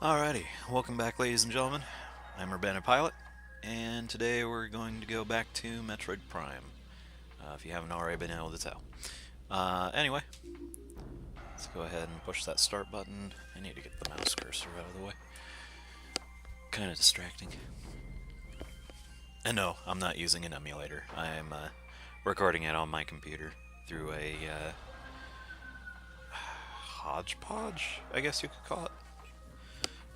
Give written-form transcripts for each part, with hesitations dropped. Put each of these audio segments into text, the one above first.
Alrighty, welcome back, ladies and gentlemen. I'm Urbana Pilot, and today we're going to go back to Metroid Prime, if you haven't already been able to tell. Anyway, let's go ahead and push that start button. I need to get the mouse cursor out of the way. Kind of distracting. And no, I'm not using an emulator. I'm recording it on my computer through a hodgepodge, I guess you could call it.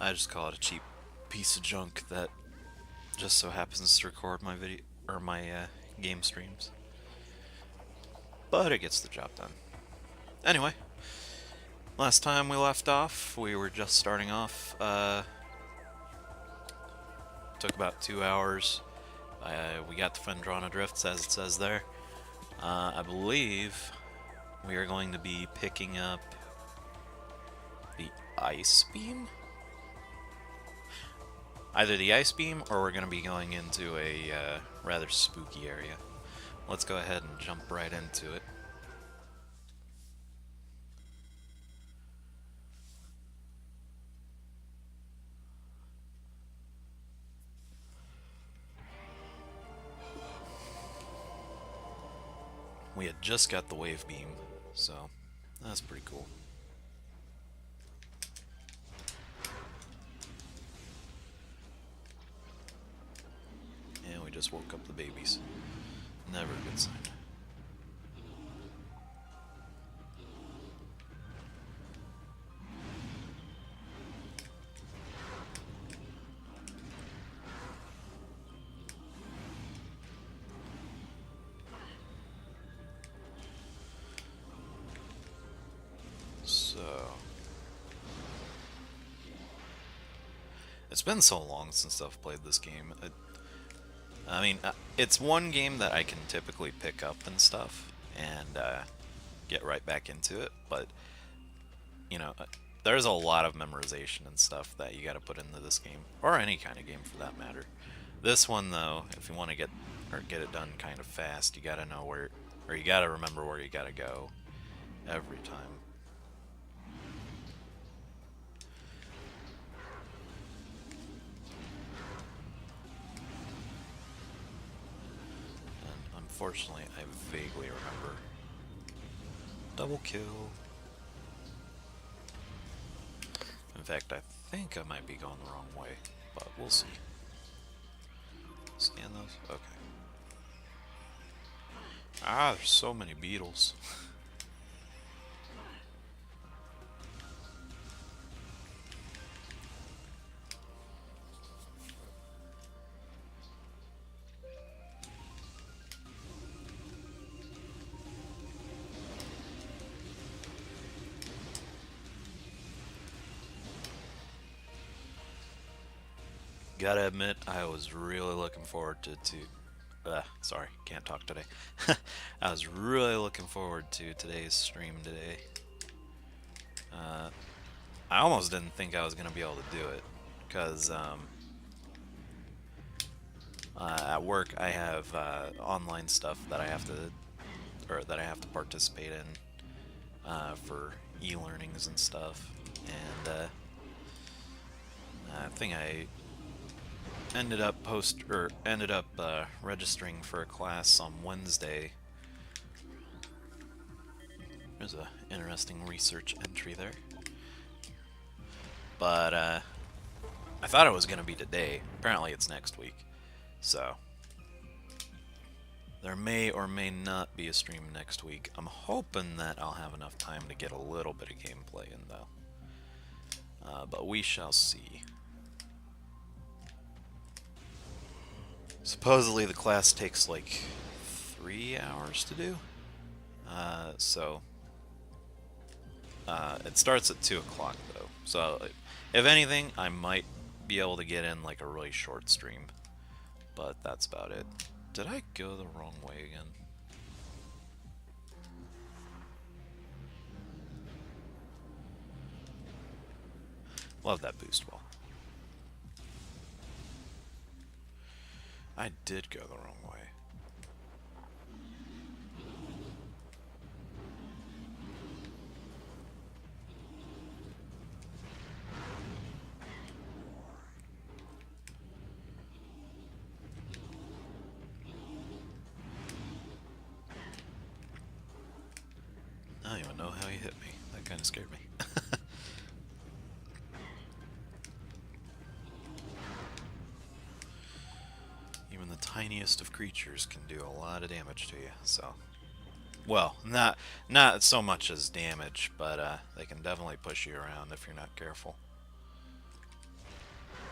I just call it a cheap piece of junk that just so happens to record my video or my game streams. But it gets the job done. Anyway, last time we left off, we were just starting off. Took about 2 hours. We got the Fendrana Drifts, as it says there. I believe we are going to be picking up the Ice Beam? Either the Ice Beam, or we're going to be going into a rather spooky area. Let's go ahead and jump right into it. We had just got the Wave Beam, so that's pretty cool. And we just woke up the babies. Never a good sign. So, it's been so long since I've played this game. I mean, it's one game that I can typically pick up and stuff and get right back into it, but you know, there's a lot of memorization and stuff that you got to put into this game, or any kind of game for that matter. This one, though, if you want to get it done kind of fast, you got to know where, or you got to remember where you got to go every time. And unfortunately, I vaguely remember. Double kill. In fact, I think I might be going the wrong way, but we'll see. Scan those? Okay. Ah, there's so many beetles. Gotta admit, I was really looking forward sorry, can't talk today. I was really looking forward to today's stream today. I almost didn't think I was gonna be able to do it, because at work I have online stuff that I have to participate in for e-learnings and stuff, and I think I ended up registering for a class on Wednesday. There's a interesting research entry there. But I thought it was gonna be today. Apparently it's next week. So there may or may not be a stream next week. I'm hoping that I'll have enough time to get a little bit of gameplay in though. But we shall see. Supposedly the class takes like 3 hours to do. It starts at 2 o'clock though. So if anything, I might be able to get in like a really short stream. But that's about it. Did I go the wrong way again? Love that boost wall. I did go the wrong way. know how he hit me. That kind of scared me. Even the tiniest of creatures can do a lot of damage to you, so... Well, not so much as damage, but they can definitely push you around if you're not careful.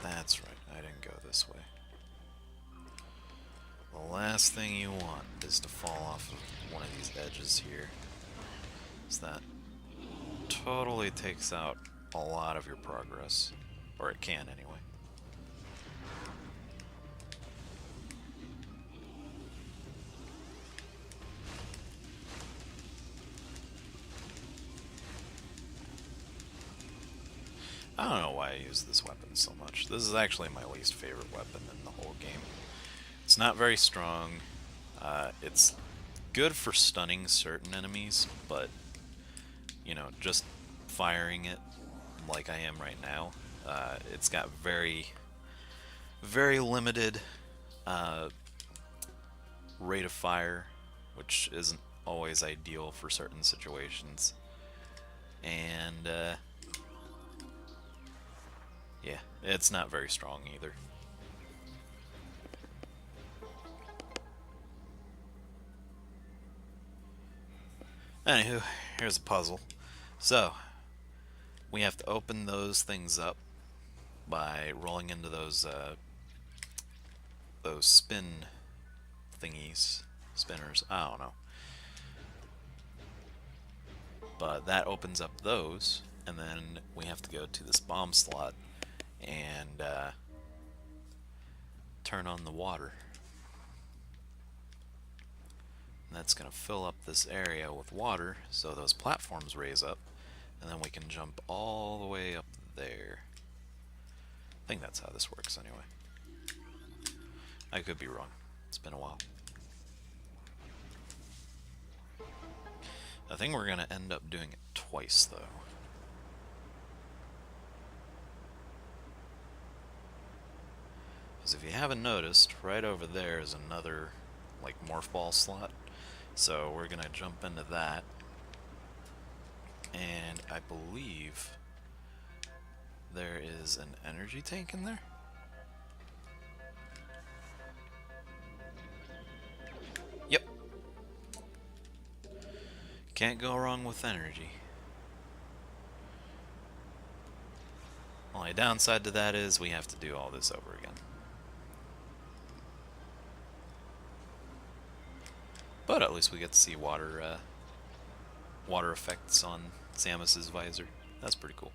That's right, I didn't go this way. The last thing you want is to fall off of one of these edges here. So that totally takes out a lot of your progress. Or it can, anyway. I don't know why I use this weapon so much. This is actually my least favorite weapon in the whole game. It's not very strong. It's good for stunning certain enemies, but, you know, just firing it like I am right now, it's got very limited rate of fire, which isn't always ideal for certain situations. And, yeah, it's not very strong either. Anywho, here's a puzzle. So, we have to open those things up by rolling into those spin thingies, spinners, I don't know. But that opens up those, and then we have to go to this bomb slot and turn on the water. And that's going to fill up this area with water, so those platforms raise up, and then we can jump all the way up there. I think that's how this works anyway. I could be wrong. It's been a while. I think we're going to end up doing it twice, though. Because if you haven't noticed, right over there is another, like, morph ball slot. So we're going to jump into that. And I believe there is an energy tank in there. Yep. Can't go wrong with energy. Only downside to that is we have to do all this over again. But at least we get to see water effects on Samus's visor. That's pretty cool.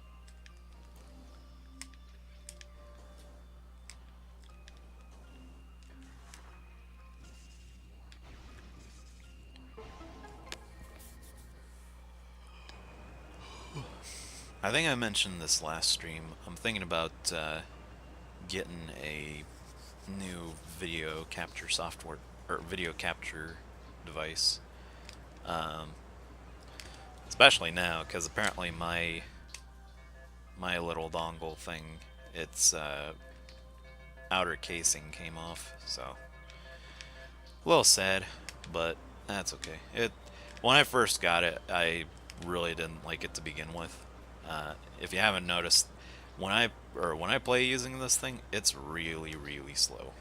I think I mentioned this last stream. I'm thinking about getting a new video capture software, or video capture device. Especially now, because apparently my little dongle thing, its outer casing came off, so a little sad, but that's okay. When I first got it, I really didn't like it to begin with. If you haven't noticed, when I play using this thing, it's really slow.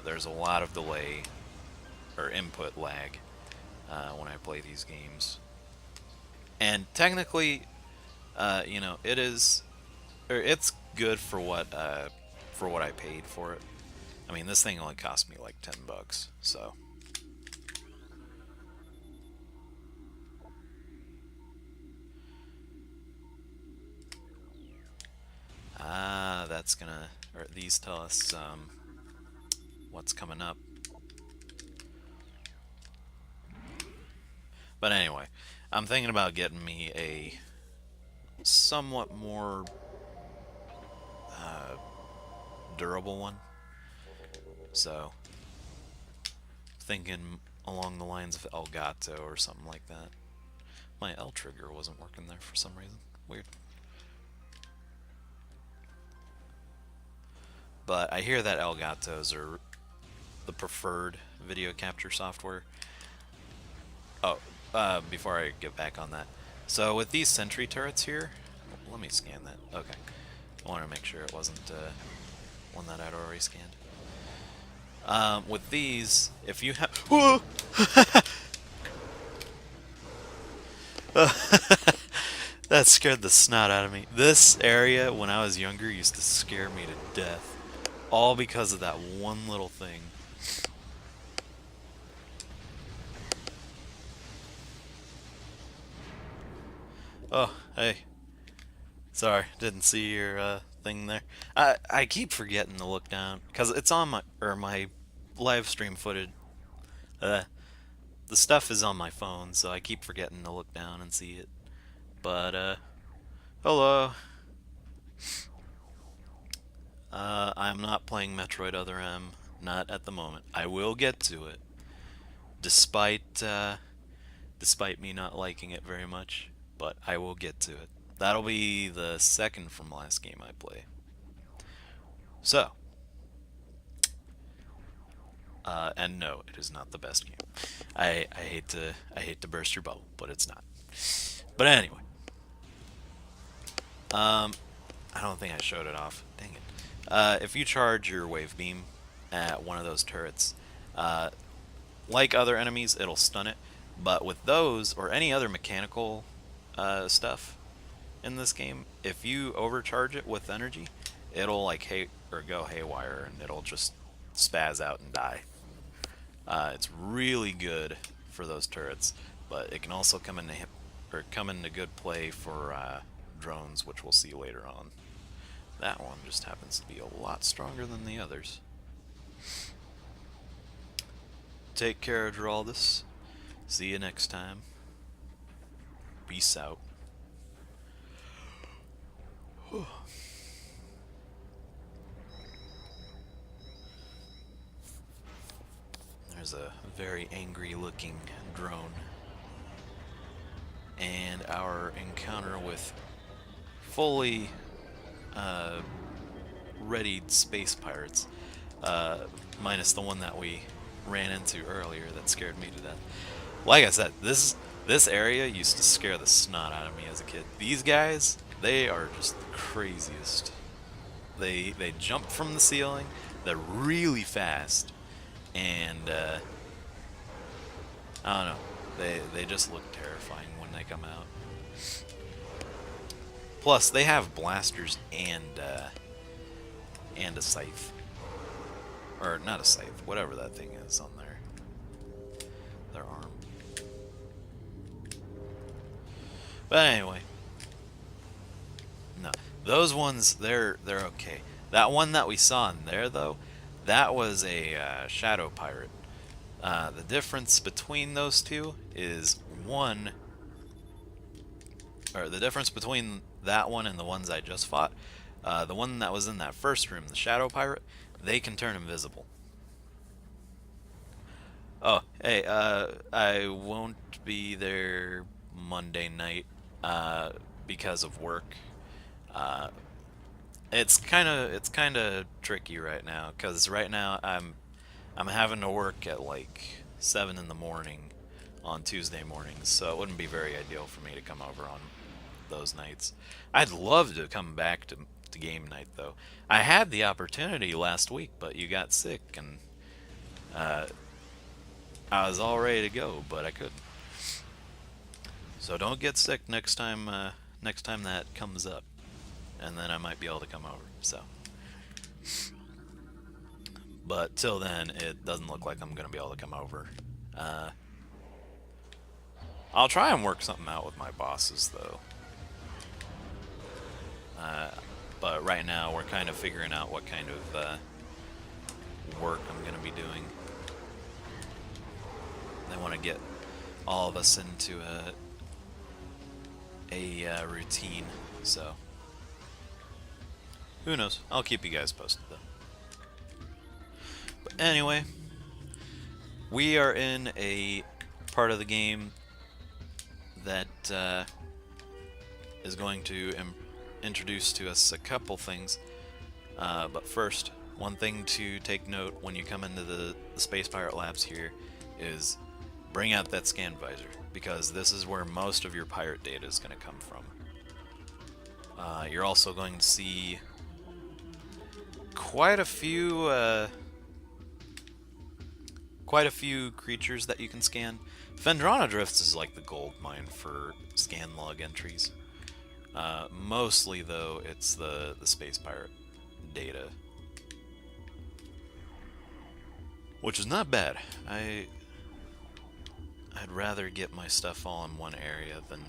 There's a lot of delay or input lag when I play these games. And technically, you know, it's good for what I paid for it. I mean, this thing only cost me like $10, so. That's gonna, or these tell us what's coming up. But anyway, I'm thinking about getting me a somewhat more durable one. So, thinking along the lines of Elgato or something like that. My L trigger wasn't working there for some reason. Weird. But I hear that Elgatos are the preferred video capture software. Oh, before I get back on that. So with these sentry turrets here, let me scan that. Okay. I want to make sure it wasn't one that I'd already scanned. With these, if you have... Whoa! That scared the snot out of me. This area, when I was younger, used to scare me to death. All because of that one little thing. Oh, hey. Sorry, didn't see your thing there. I keep forgetting to look down because it's on my live stream footage. Uh, the stuff is on my phone, so I keep forgetting to look down and see it. But hello. I'm not playing Metroid Other M, not at the moment. I will get to it, despite despite me not liking it very much. But I will get to it. That'll be the second from last game I play. So, and no, it is not the best game. I hate to burst your bubble, but it's not. But anyway, I don't think I showed it off. Dang it. If you charge your wave beam at one of those turrets, like other enemies, it'll stun it. But with those or any other mechanical stuff in this game, if you overcharge it with energy, it'll like go haywire and it'll just spaz out and die. It's really good for those turrets, but it can also come into good play for drones, which we'll see later on. That one just happens to be a lot stronger than the others. Take care, Geraldus. See you next time. Peace out. There's a very angry looking drone. And our encounter with fully readied space pirates, minus the one that we ran into earlier that scared me to death. Like I said, this area used to scare the snot out of me as a kid. These guys, they are just the craziest. They jump from the ceiling, they're really fast, and I don't know, they just look terrifying when they come out. Plus, they have blasters and a scythe. Or, not a scythe, whatever that thing is on their arm. But anyway. No, those ones, they're okay. That one that we saw in there, though, that was a shadow pirate. The difference between those two is the difference between that one and the ones I just fought, the one that was in that first room, the shadow pirate, they can turn invisible. Oh, hey, I won't be there Monday night, because of work. It's kind of tricky right now, because right now I'm having to work at like 7 in the morning on Tuesday mornings, so it wouldn't be very ideal for me to come over on those nights. I'd love to come back to game night, though. I had the opportunity last week, but you got sick, and I was all ready to go, but I couldn't. So don't get sick next time that comes up, and then I might be able to come over. So, but till then, it doesn't look like I'm gonna be able to come over. I'll try and work something out with my bosses, though. But right now, we're kind of figuring out what kind of work I'm going to be doing. They want to get all of us into a routine, so who knows? I'll keep you guys posted, though. But anyway, we are in a part of the game that is going to introduce to us a couple things. But first, one thing to take note when you come into the Space Pirate Labs here is bring out that scan visor, because this is where most of your pirate data is going to come from. You're also going to see quite a few creatures that you can scan. Phendrana Drifts is like the gold mine for scan log entries. Mostly, though, it's the space pirate data, which is not bad. I'd rather get my stuff all in one area than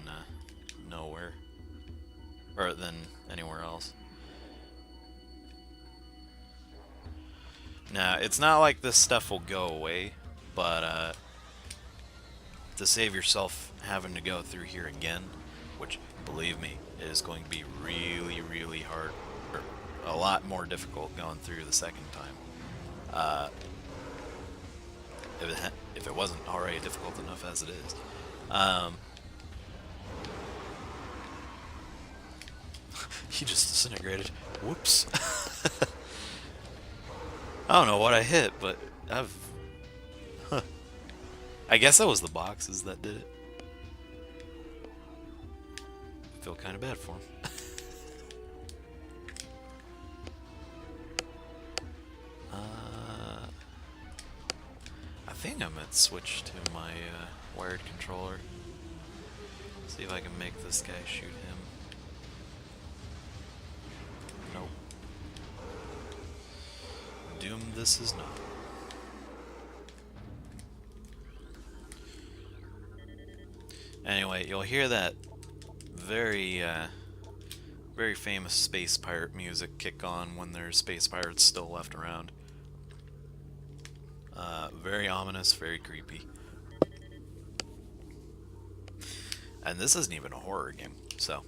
nowhere, or than anywhere else. Now, it's not like this stuff will go away, but to save yourself having to go through here again, which, believe me, is going to be really, really hard, or a lot more difficult going through the second time. If it wasn't already difficult enough as it is. He just disintegrated. Whoops. I don't know what I hit, but I've... Huh. I guess that was the boxes that did it. I feel kind of bad for him. I think I might switch to my wired controller. See if I can make this guy shoot him. Nope. Doom this is not. Anyway, you'll hear that very famous space pirate music kick on when there's space pirates still left around. Very ominous, very creepy. And this isn't even a horror game, so...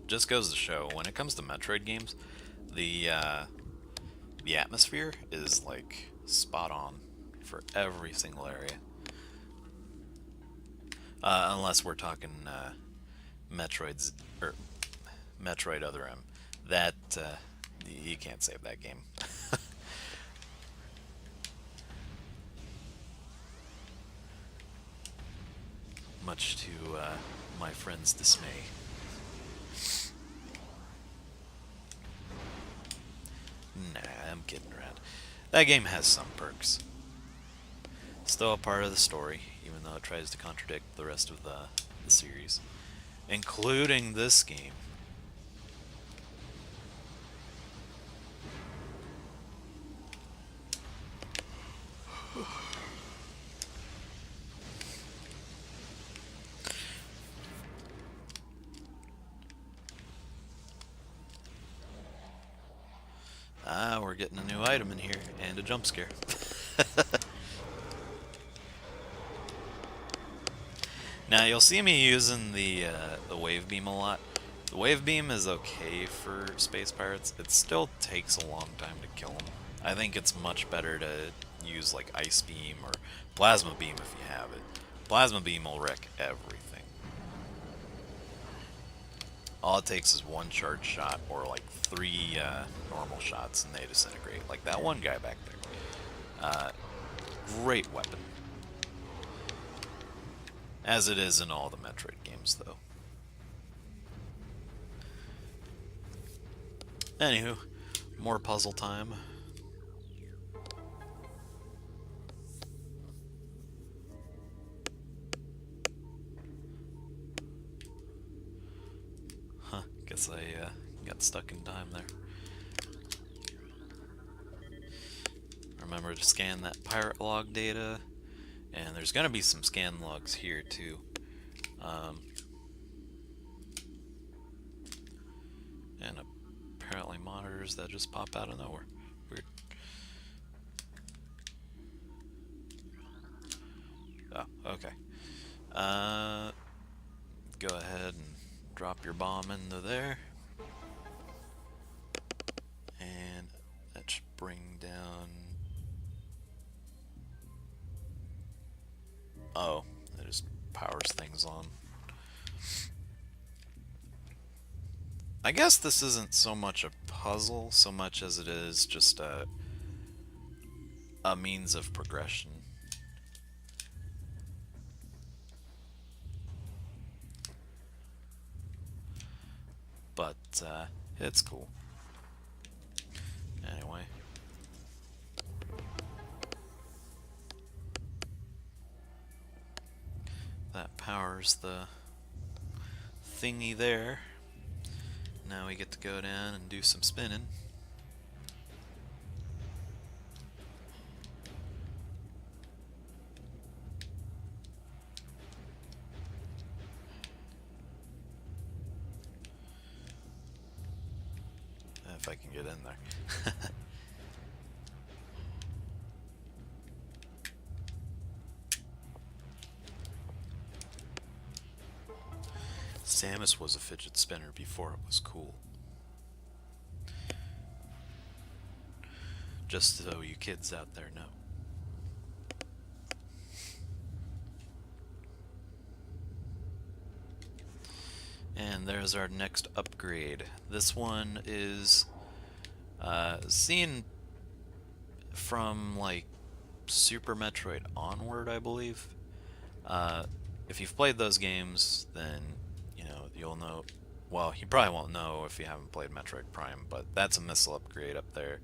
Just goes to show, when it comes to Metroid games, the atmosphere is, like, spot on for every single area. Unless we're talking Metroid Other M. That, you can't save that game. Much to my friend's dismay. Nah, I'm kidding around. That game has some perks. Still a part of the story, even though it tries to contradict the rest of the series. Including this game. We're getting a new item in here, and a jump scare. Now, you'll see me using the wave beam a lot. The wave beam is okay for space pirates. It still takes a long time to kill them. I think it's much better to use, like, ice beam or plasma beam if you have it. Plasma beam will wreck everything. All it takes is one charge shot, or like 3 normal shots, and they disintegrate. Like that one guy back there. Great weapon. As it is in all the Metroid games, though. Anywho, more puzzle time. Guess I got stuck in time there. Remember to scan that pirate log data, and there's gonna be some scan logs here too. And apparently monitors that just pop out of nowhere. Weird. Oh, okay. Go ahead and drop your bomb into there, and that should bring down... Oh, it just powers things on. I guess this isn't so much a puzzle so much as it is just a means of progression. but it's cool. Anyway. That powers the thingy there. Now we get to go down and do some spinning. If I can get in there. Samus was a fidget spinner before it was cool. Just so you kids out there know. And there's our next upgrade. This one is seen from like Super Metroid onward, I believe. If you've played those games, then you know you'll know. Well, you probably won't know if you haven't played Metroid Prime, but that's a missile upgrade up there,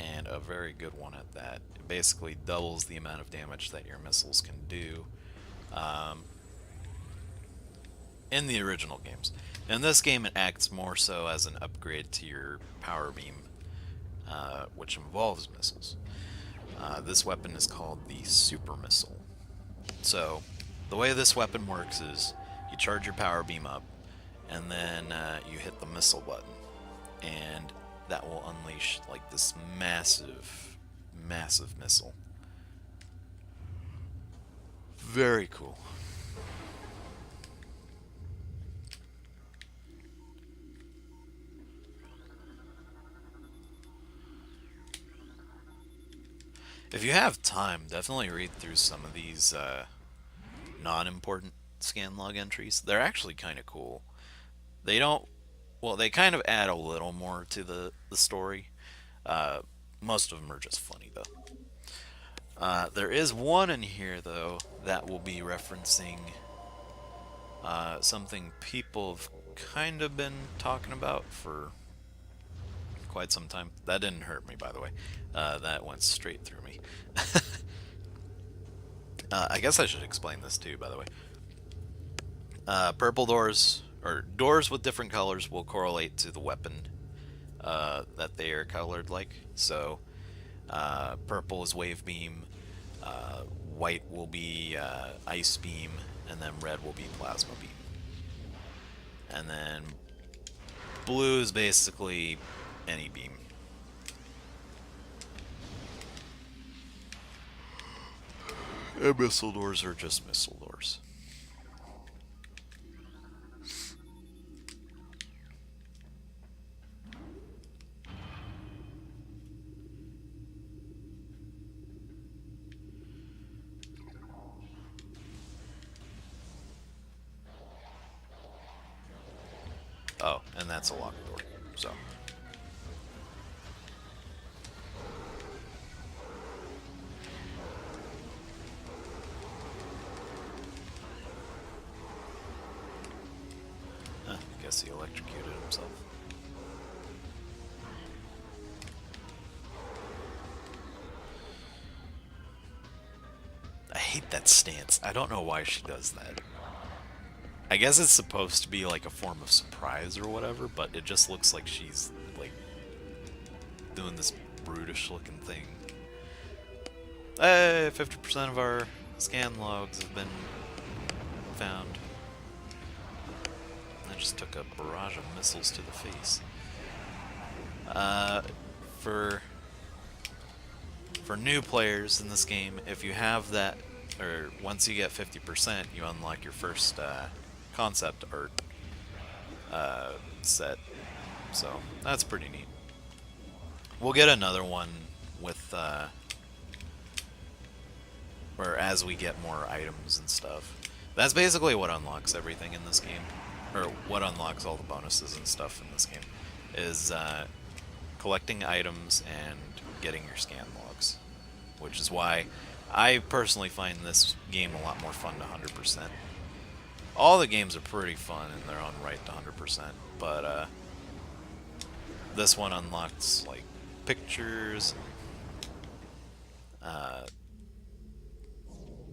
and a very good one at that. It basically doubles the amount of damage that your missiles can do. In the original games. In this game, it acts more so as an upgrade to your power beam, which involves missiles. This weapon is called the Super Missile. So, the way this weapon works is you charge your power beam up, and then you hit the missile button, and that will unleash like this massive, massive missile. Very cool. If you have time, definitely read through some of these non-important scan log entries. They're actually kind of cool. They don't, well, they kind of add a little more to the story. Most of them are just funny, though. There is one in here, though, that will be referencing something people have kind of been talking about for quite some time. That didn't hurt me, by the way. That went straight through me. I guess I should explain this too, by the way. Purple doors, or doors with different colors, will correlate to the weapon that they are colored like. So, purple is wave beam, white will be ice beam, and then red will be plasma beam. And then blue is basically any beam. And missile doors are just missile doors. Oh, and that's a locked door, so. I guess he electrocuted himself. I hate that stance. I don't know why she does that. I guess it's supposed to be like a form of surprise or whatever, but it just looks like she's like doing this brutish looking thing. Hey, 50% of our scan logs have been found. I just took a barrage of missiles to the face. For new players in this game, if you have that, or once you get 50%, you unlock your first concept art set. So that's pretty neat. We'll get another one with or as we get more items and stuff. That's basically what unlocks everything in this game, or what unlocks all the bonuses and stuff in this game, is collecting items and getting your scan logs, which is why I personally find this game a lot more fun to 100%. All the games are pretty fun in their own right to 100%, but this one unlocks like pictures. Uh,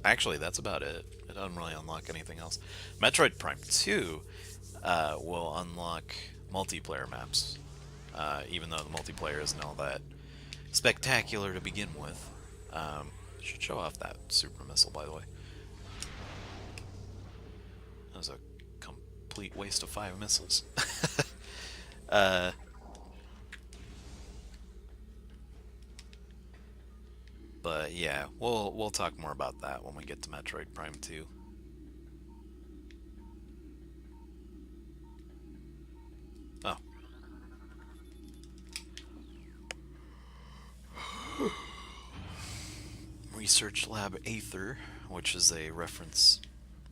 Actually, that's about it. It doesn't really unlock anything else. Metroid Prime 2 will unlock multiplayer maps, even though the multiplayer isn't all that spectacular to begin with. Should show off that super missile, by the way. That was a complete waste of 5 missiles. uh, but yeah, we'll talk more about that when we get to Metroid Prime 2. Oh. Research Lab Aether, which is a reference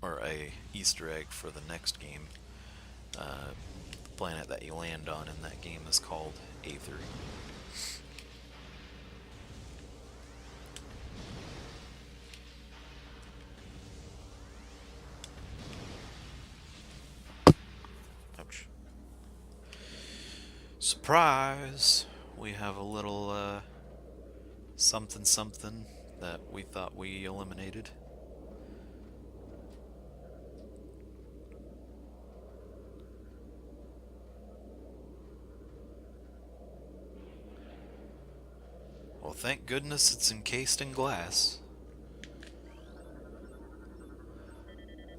or a Easter egg for the next game. The planet that you land on in that game is called Aether. Ouch. Surprise! We have a little something something that we thought we eliminated. Well, thank goodness it's encased in glass.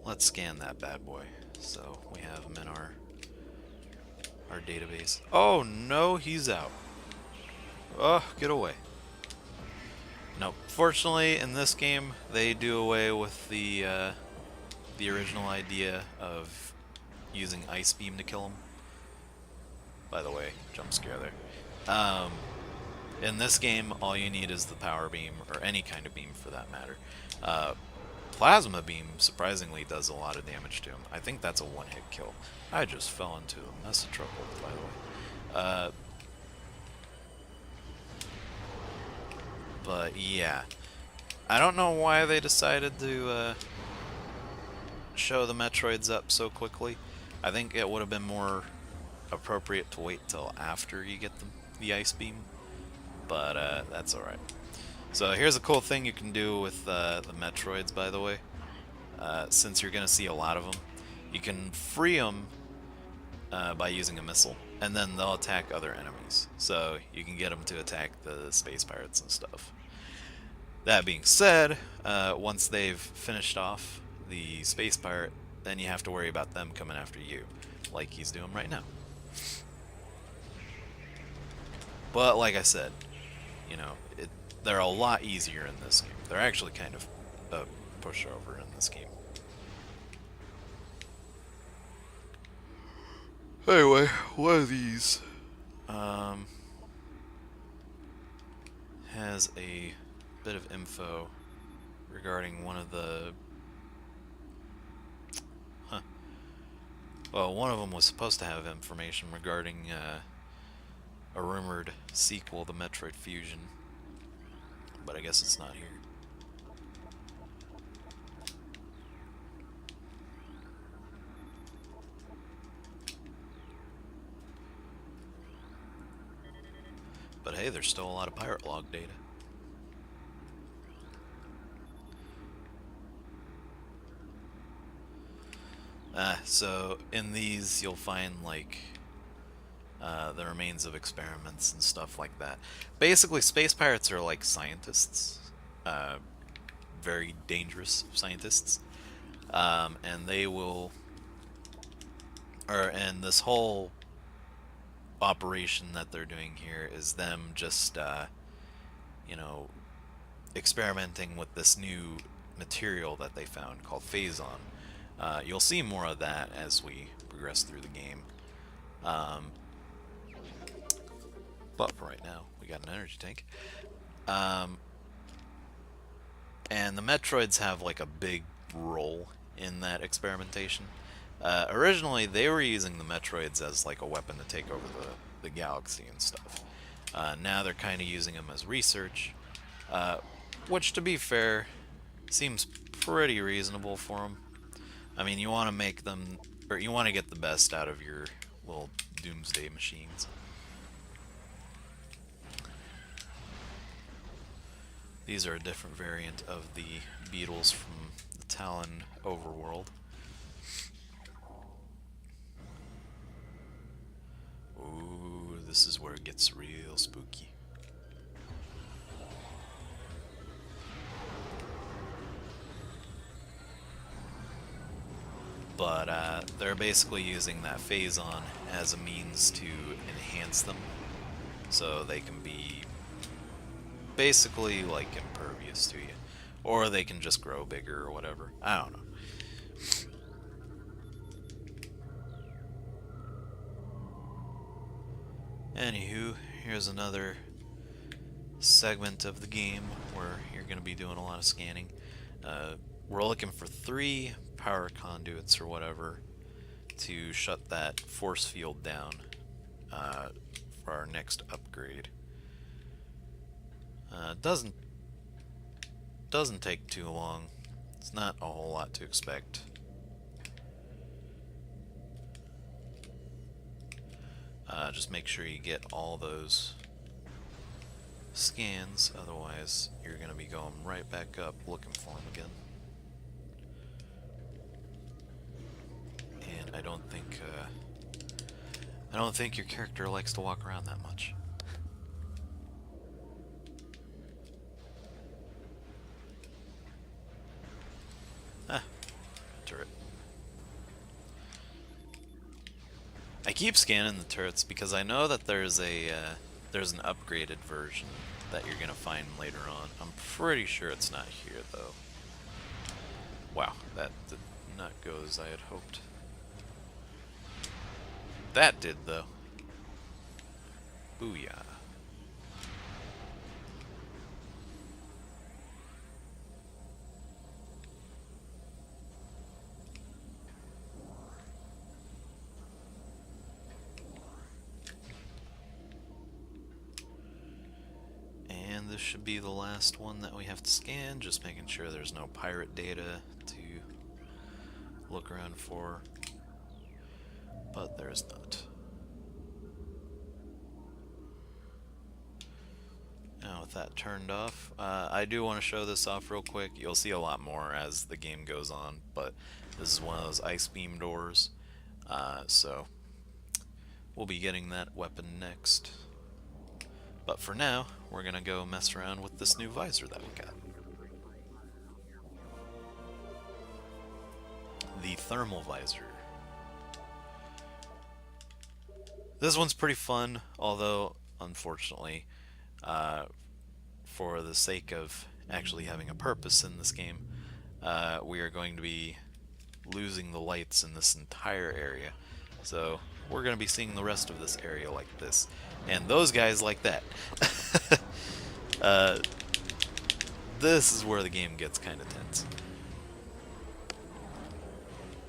Let's scan that bad boy. So we have him in our database. Oh no, he's out. Oh, get away. No, fortunately in this game they do away with the original idea of using Ice Beam to kill him. By the way, jump scare there. In this game, all you need is the power beam, or any kind of beam for that matter. Plasma beam surprisingly does a lot of damage to him. I think that's a one-hit kill. I just fell into a mess of trouble, by the way. But yeah, I don't know why they decided to show the Metroids up so quickly. I think it would have been more appropriate to wait till after you get the Ice Beam, but that's alright. So here's a cool thing you can do with the Metroids, by the way. Since you're going to see a lot of them, you can free them by using a missile, and then they'll attack other enemies. So you can get them to attack the space pirates and stuff. That being said, once they've finished off the space pirate, then you have to worry about them coming after you, like he's doing right now. But like I said, you know, they're a lot easier in this game. They're actually kind of a pushover in this game. Anyway, what are these? Has a bit of info regarding one of the... Well, one of them was supposed to have information regarding a rumored sequel to Metroid Fusion, but I guess it's not here. But hey, there's still a lot of pirate log data. So in these you'll find like the remains of experiments and stuff like that. Basically, space pirates are like scientists, very dangerous scientists, and they will, and this whole operation that they're doing here is them just, you know, experimenting with this new material that they found called Phazon. You'll see more of that as we progress through the game. But for right now, we got an energy tank. And the Metroids have like a big role in that experimentation. Originally, they were using the Metroids as like a weapon to take over the galaxy and stuff. Now they're kind of using them as research, which, to be fair, seems pretty reasonable for them. I mean, you want to make them, or you want to get the best out of your little doomsday machines. These are a different variant of the beetles from the Talon overworld. Ooh, this is where it gets real spooky. But they're basically using that phazon as a means to enhance them, so they can be basically like impervious to you, or they can just grow bigger or whatever. I don't know. Anywho, here's another segment of the game where you're going to be doing a lot of scanning. We're looking for 3 power conduits or whatever to shut that force field down for our next upgrade. Doesn't take too long. It's not a whole lot to expect. Just make sure you get all those scans, otherwise you're going to be going right back up looking for them again. And I don't think your character likes to walk around that much. Ah, turret. I keep scanning the turrets because I know that there's an upgraded version that you're gonna find later on. I'm pretty sure it's not here though. Wow, that did not go as I had hoped. That did though. Booyah. And this should be the last one that we have to scan, just making sure there's no pirate data to look around for. But there's not. Now with that turned off, I do want to show this off real quick. You'll see a lot more as the game goes on, but this is one of those ice beam doors, so we'll be getting that weapon next. But for now, we're gonna go mess around with this new visor that we got. The thermal visor. This one's pretty fun, although, unfortunately, for the sake of actually having a purpose in this game, we are going to be losing the lights in this entire area. So we're going to be seeing the rest of this area like this. And those guys like that. This is where the game gets kind of tense.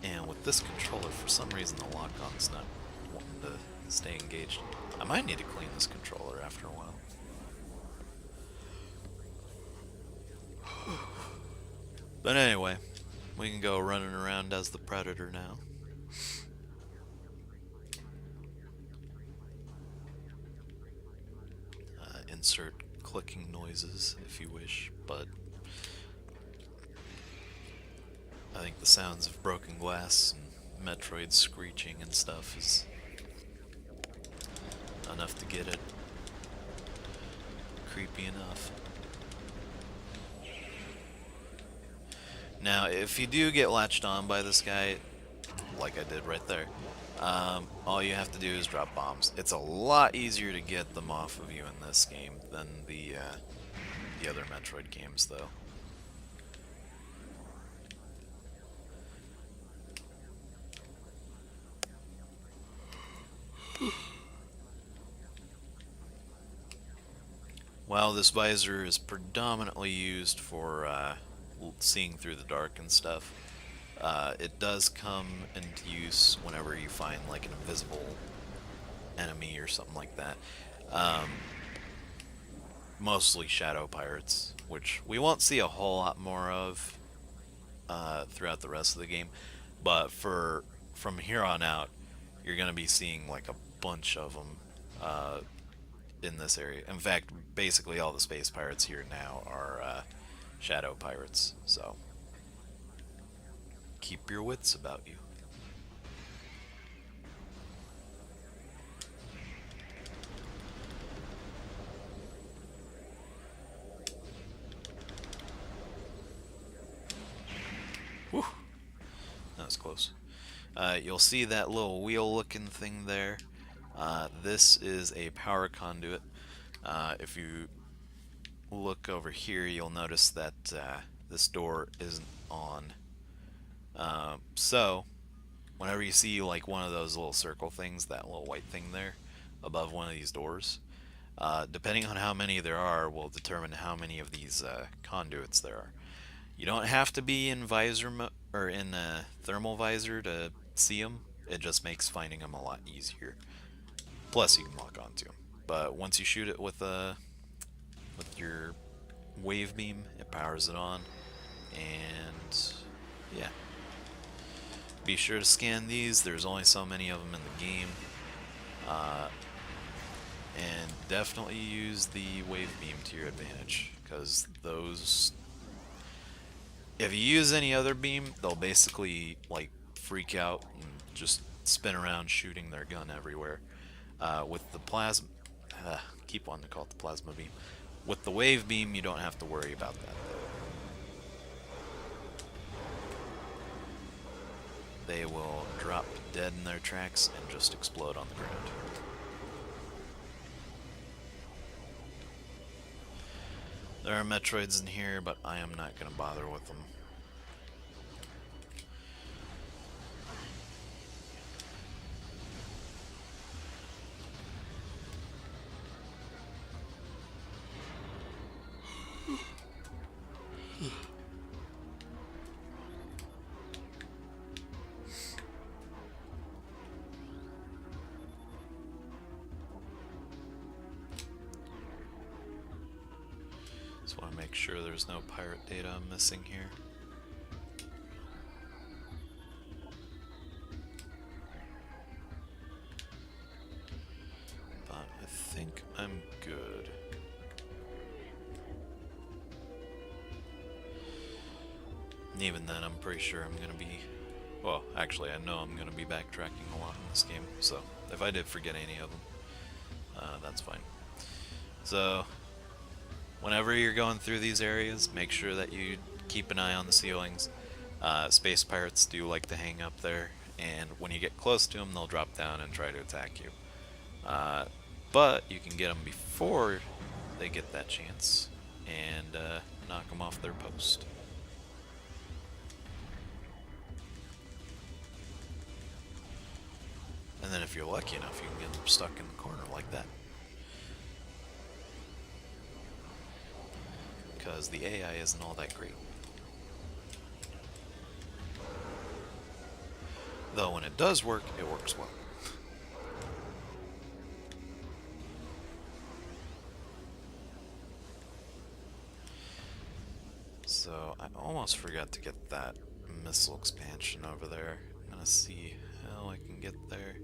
And with this controller, for some reason the lock-on's not wanting to stay engaged. I might need to clean this controller after a while. But anyway, we can go running around as the Predator now. Insert clicking noises if you wish, but I think the sounds of broken glass and Metroid screeching and stuff is enough to get it creepy enough. Now, if you do get latched on by this guy, like I did right there, all you have to do is drop bombs. It's a lot easier to get them off of you in this game than the other Metroid games, though. While this visor is predominantly used for seeing through the dark and stuff, it does come into use whenever you find like an invisible enemy or something like that. Mostly shadow pirates, which we won't see a whole lot more of throughout the rest of the game, But from here on out, you're gonna be seeing like a bunch of them in this area. In fact, basically all the space pirates here now are shadow pirates. So keep your wits about you. Whew, that was close. You'll see that little wheel-looking thing there. This is a power conduit. If you look over here, you'll notice that this door isn't on. So, whenever you see like one of those little circle things, that little white thing there, above one of these doors, depending on how many there are, will determine how many of these conduits there are. You don't have to be in visor or in a thermal visor to see them. It just makes finding them a lot easier. Plus, you can lock onto them. But once you shoot it with your wave beam, it powers it on, and yeah. Be sure to scan these. There's only so many of them in the game, and definitely use the wave beam to your advantage, because those, if you use any other beam, they'll basically like freak out and just spin around shooting their gun everywhere. With the plasma, keep wanting to call it the plasma beam. With the wave beam, you don't have to worry about that. They will drop dead in their tracks and just explode on the ground. There are Metroids in here, but I am not going to bother with them. Just want to make sure there's no pirate data I'm missing here. But I think I'm good. And even then, I'm pretty sure I'm going to be... Well, actually, I know I'm going to be backtracking a lot in this game, so if I did forget any of them, that's fine. So, whenever you're going through these areas, make sure that you keep an eye on the ceilings. Space pirates do like to hang up there, and when you get close to them, they'll drop down and try to attack you. But you can get them before they get that chance, and knock them off their post. And then if you're lucky enough, you can get them stuck in the corner like that. Because the AI isn't all that great. Though when it does work, it works well. So I almost forgot to get that missile expansion over there. I'm gonna see how I can get there.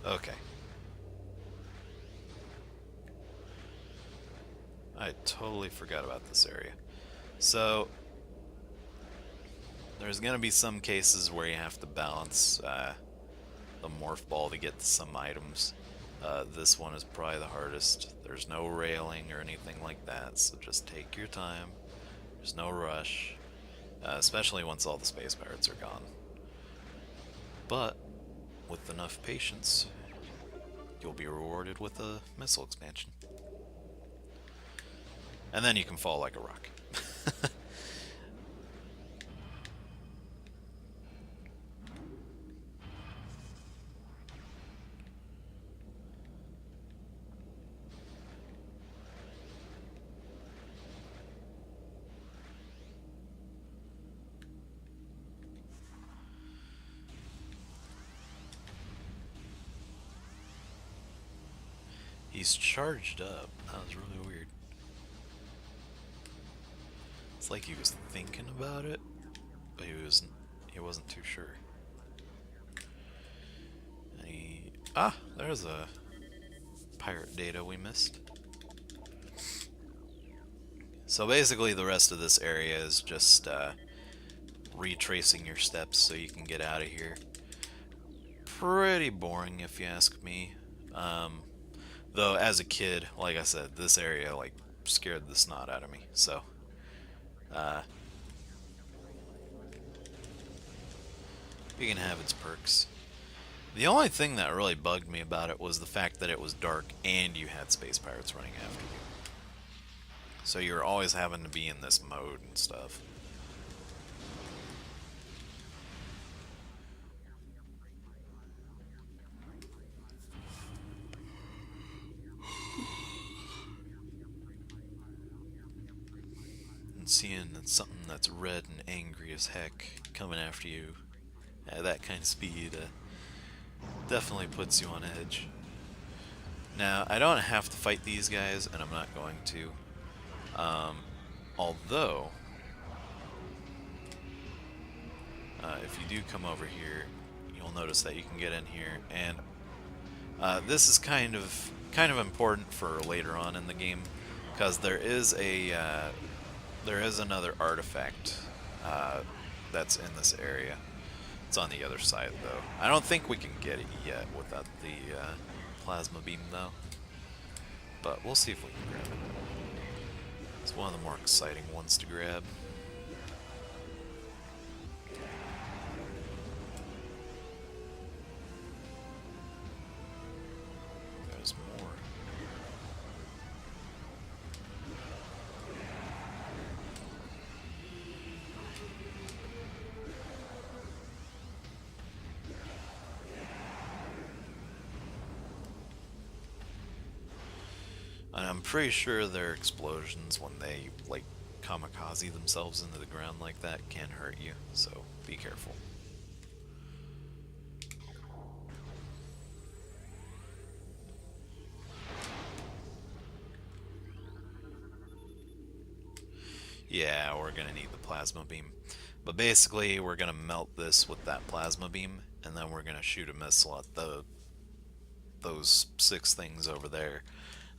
Okay. I totally forgot about this area. So, there's gonna be some cases where you have to balance the morph ball to get to some items. This one is probably the hardest. There's no railing or anything like that, so just take your time. There's no rush, especially once all the space pirates are gone. But, with enough patience, you'll be rewarded with a missile expansion. And then you can fall like a rock. He's charged up. That was really weird. It's like he was thinking about it, but he wasn't too sure. There's a pirate data we missed. So basically the rest of this area is just retracing your steps so you can get out of here. Pretty boring if you ask me. Though as a kid, like I said, this area like scared the snot out of me. So you can have its perks. The only thing that really bugged me about it was the fact that it was dark and you had space pirates running after you. So you're always having to be in this mode and stuff. And seeing something that's red and angry as heck coming after you at that kind of speed definitely puts you on edge. Now, I don't have to fight these guys, and I'm not going to. Although, if you do come over here, you'll notice that you can get in here, and this is kind of important for later on in the game, because there is another artifact that's in this area. It's on the other side, though. I don't think we can get it yet without the plasma beam, though. But we'll see if we can grab it. It's one of the more exciting ones to grab. There's more. And I'm pretty sure their explosions when they, like, kamikaze themselves into the ground like that can hurt you, so be careful. Yeah, we're gonna need the plasma beam. But basically, we're gonna melt this with that plasma beam, and then we're gonna shoot a missile at those 6 things over there.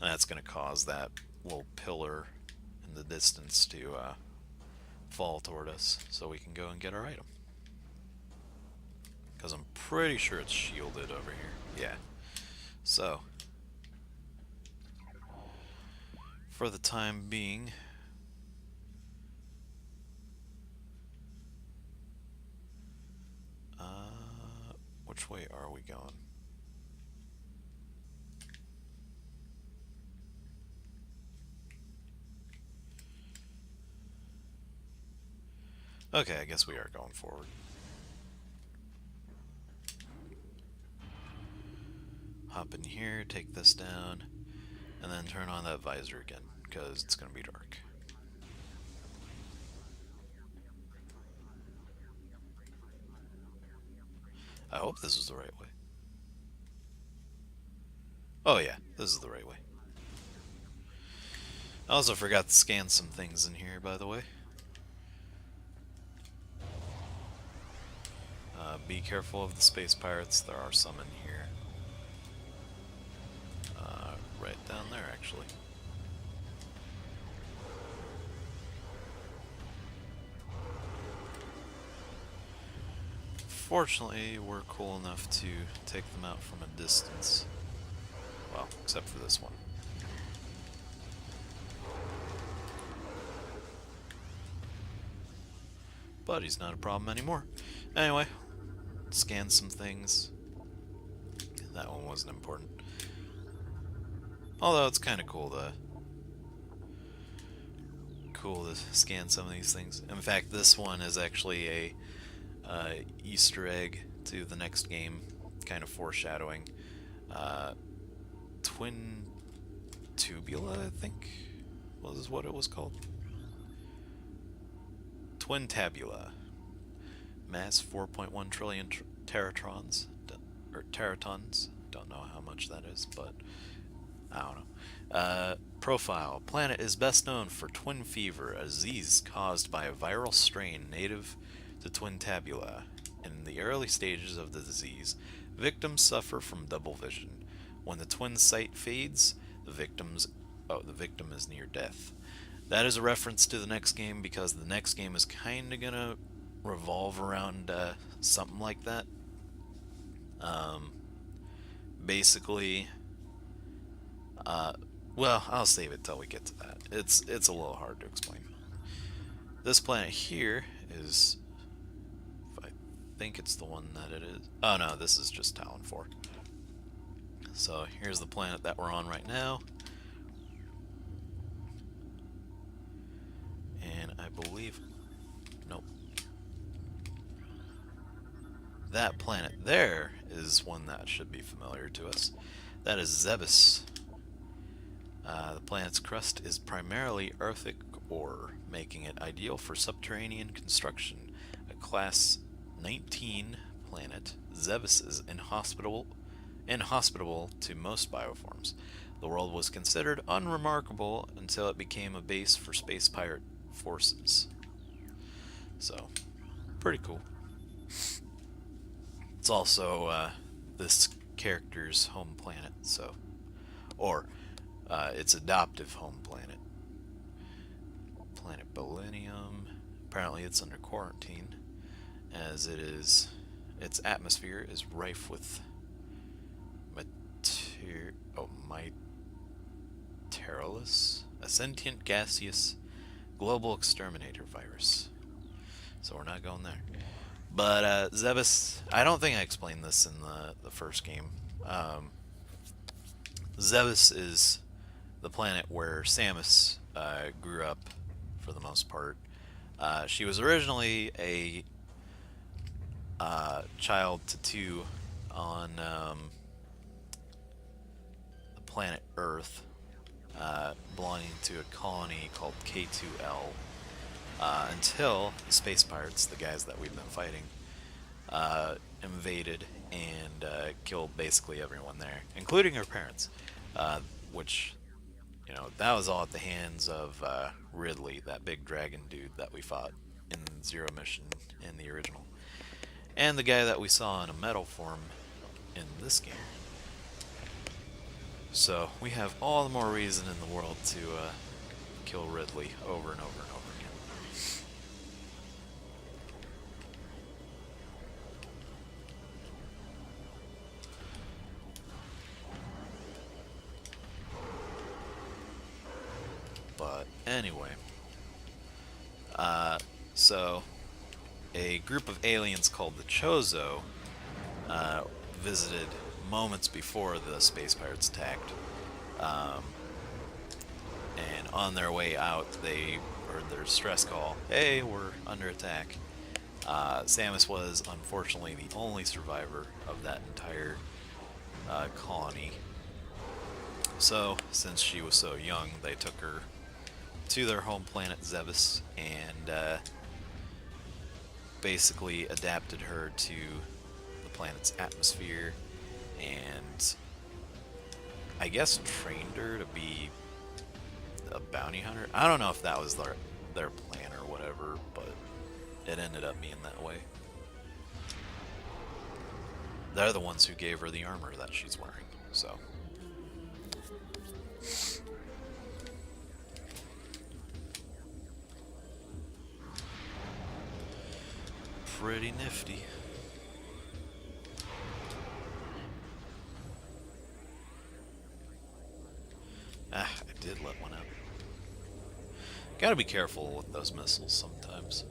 And that's going to cause that little pillar in the distance to fall toward us so we can go and get our item. Because I'm pretty sure it's shielded over here. Yeah. So, for the time being, which way are we going? Okay, I guess we are going forward. Hop in here, take this down, and then turn on that visor again, because it's going to be dark. I hope this is the right way. Oh yeah, this is the right way. I also forgot to scan some things in here, by the way. Be careful of the space pirates. There are some in here. Right down there, actually. Fortunately, we're cool enough to take them out from a distance. Well, except for this one. But he's not a problem anymore. Anyway, scan some things. That one wasn't important. Although it's kind of cool to scan some of these things. In fact, this one is actually a Easter egg to the next game, kind of foreshadowing. Twin Tubula, I think, was what it was called. Twin Tabula. Mass 4.1 trillion teratons. Or teratons. Don't know how much that is, but I don't know. Profile. Planet is best known for twin fever, a disease caused by a viral strain native to twin tabula. In the early stages of the disease, victims suffer from double vision. When the twin sight fades, the victim is near death. That is a reference to the next game because the next game is kind of gonna revolve around something like that. Um, basically, uh, well, I'll save it till we get to that. It's a little hard to explain. This planet here is, if I think it's the one that it is. Oh no, this is just Talon 4. So here's the planet that we're on right now. And I believe, nope. That planet there is one that should be familiar to us. That is Zebes. The planet's crust is primarily earthic ore, making it ideal for subterranean construction. A Class 19 planet, Zebes is inhospitable to most bioforms. The world was considered unremarkable until it became a base for space pirate forces. So, pretty cool. It's also this character's home planet, so, or its adoptive home planet. Planet Millennium. Apparently, it's under quarantine, as it is. Its atmosphere is rife with Myterolus, a sentient gaseous global exterminator virus. So we're not going there. But Zebes, I don't think I explained this in the first game. Zebes is the planet where Samus grew up for the most part. She was originally a child to two on the planet Earth, belonging to a colony called K2L, until the space pirates, the guys that we've been fighting, invaded and killed basically everyone there, including her parents, which, you know, that was all at the hands of Ridley, that big dragon dude that we fought in Zero Mission in the original, and the guy that we saw in a metal form in this game. So we have all the more reason in the world to kill Ridley over and over and over again. But anyway, so a group of aliens called the Chozo visited moments before the space pirates attacked. Um, and on their way out, they heard their stress call, "Hey, we're under attack." Samus was unfortunately the only survivor of that entire colony. So, since she was so young, they took her to their home planet Zebes and basically adapted her to the planet's atmosphere and I guess trained her to be a bounty hunter. I don't know if that was their plan or whatever, but it ended up being that way. They're the ones who gave her the armor that she's wearing, so. Pretty nifty. Ah, I did let one out. Gotta be careful with those missiles sometimes.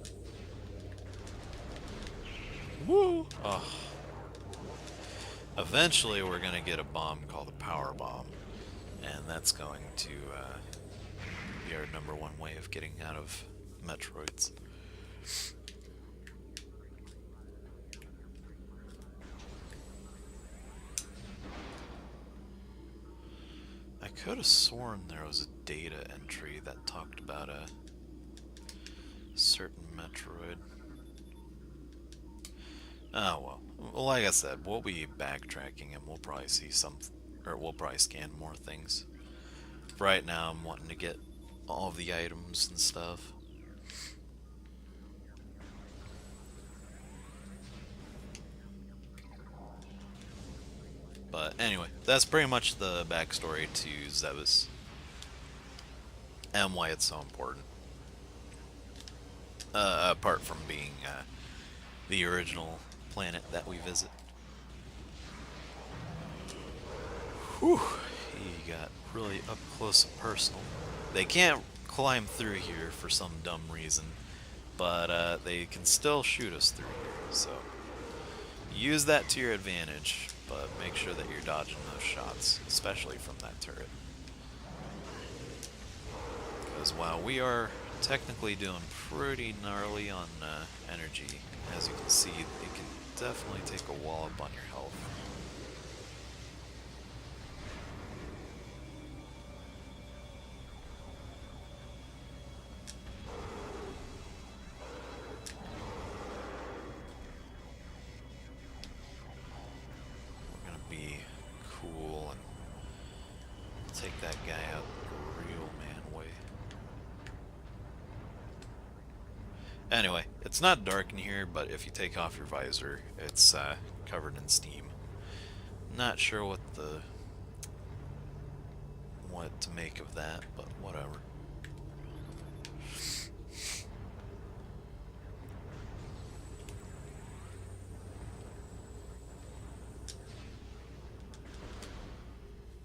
Woo! Oh. Eventually we're gonna get a bomb called a power bomb, and that's going to be our #1 way of getting out of Metroids. I could have sworn there was a data entry that talked about a certain Metroid. Oh well. Well, like I said, we'll be backtracking and we'll probably see some or we'll probably scan more things. Right now I'm wanting to get all the items and stuff. But anyway, that's pretty much the backstory to Zebus and why it's so important. Apart from being the original planet that we visit. Whew, he got really up close and personal. They can't climb through here for some dumb reason, but they can still shoot us through here, so use that to your advantage, but make sure that you're dodging those shots, especially from that turret. Because while we are technically doing pretty gnarly on energy, as you can see, it can definitely take a wallop on your health. We're gonna be cool and take that guy out the real man way. Anyway, it's not dark in here, but if you take off your visor, it's covered in steam. Not sure what to make of that, but whatever.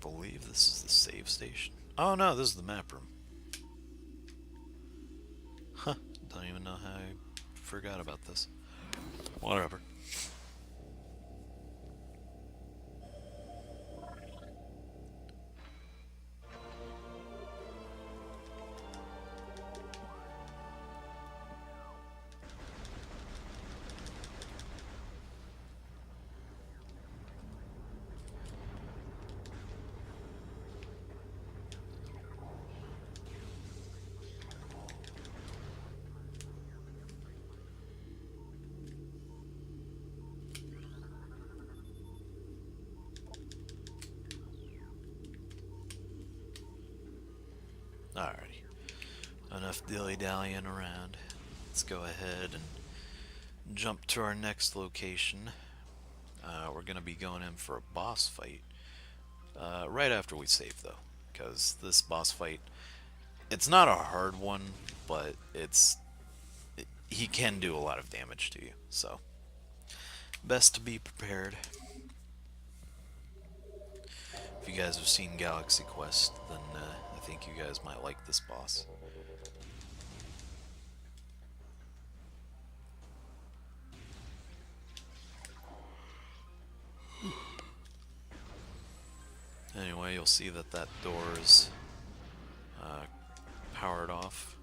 Believe this is the save station. Oh no, this is the map room. Huh, don't even know how I forgot about this. Whatever. Alrighty. Enough dilly-dallying around. Let's go ahead and jump to our next location. We're going to be going in for a boss fight right after we save, though. Because this boss fight, it's not a hard one, but he can do a lot of damage to you. So, best to be prepared. If you guys have seen Galaxy Quest, then I think you guys might like this boss. Anyway, you'll see that door is powered off.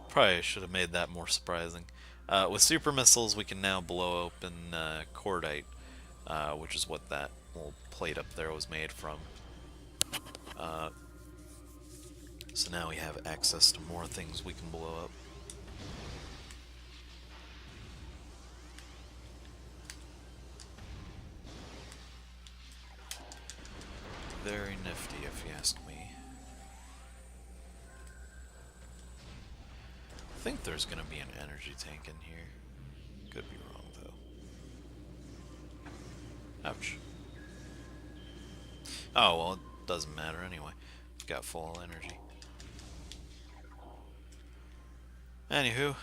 Probably should have made that more surprising. With super missiles, we can now blow open cordite, which is what that little plate up there was made from. So now we have access to more things we can blow up. Very nifty, if you ask me. I think there's gonna be an energy tank in here. Could be wrong, though. Ouch. Oh, well, it doesn't matter anyway. Got full energy. Anywho,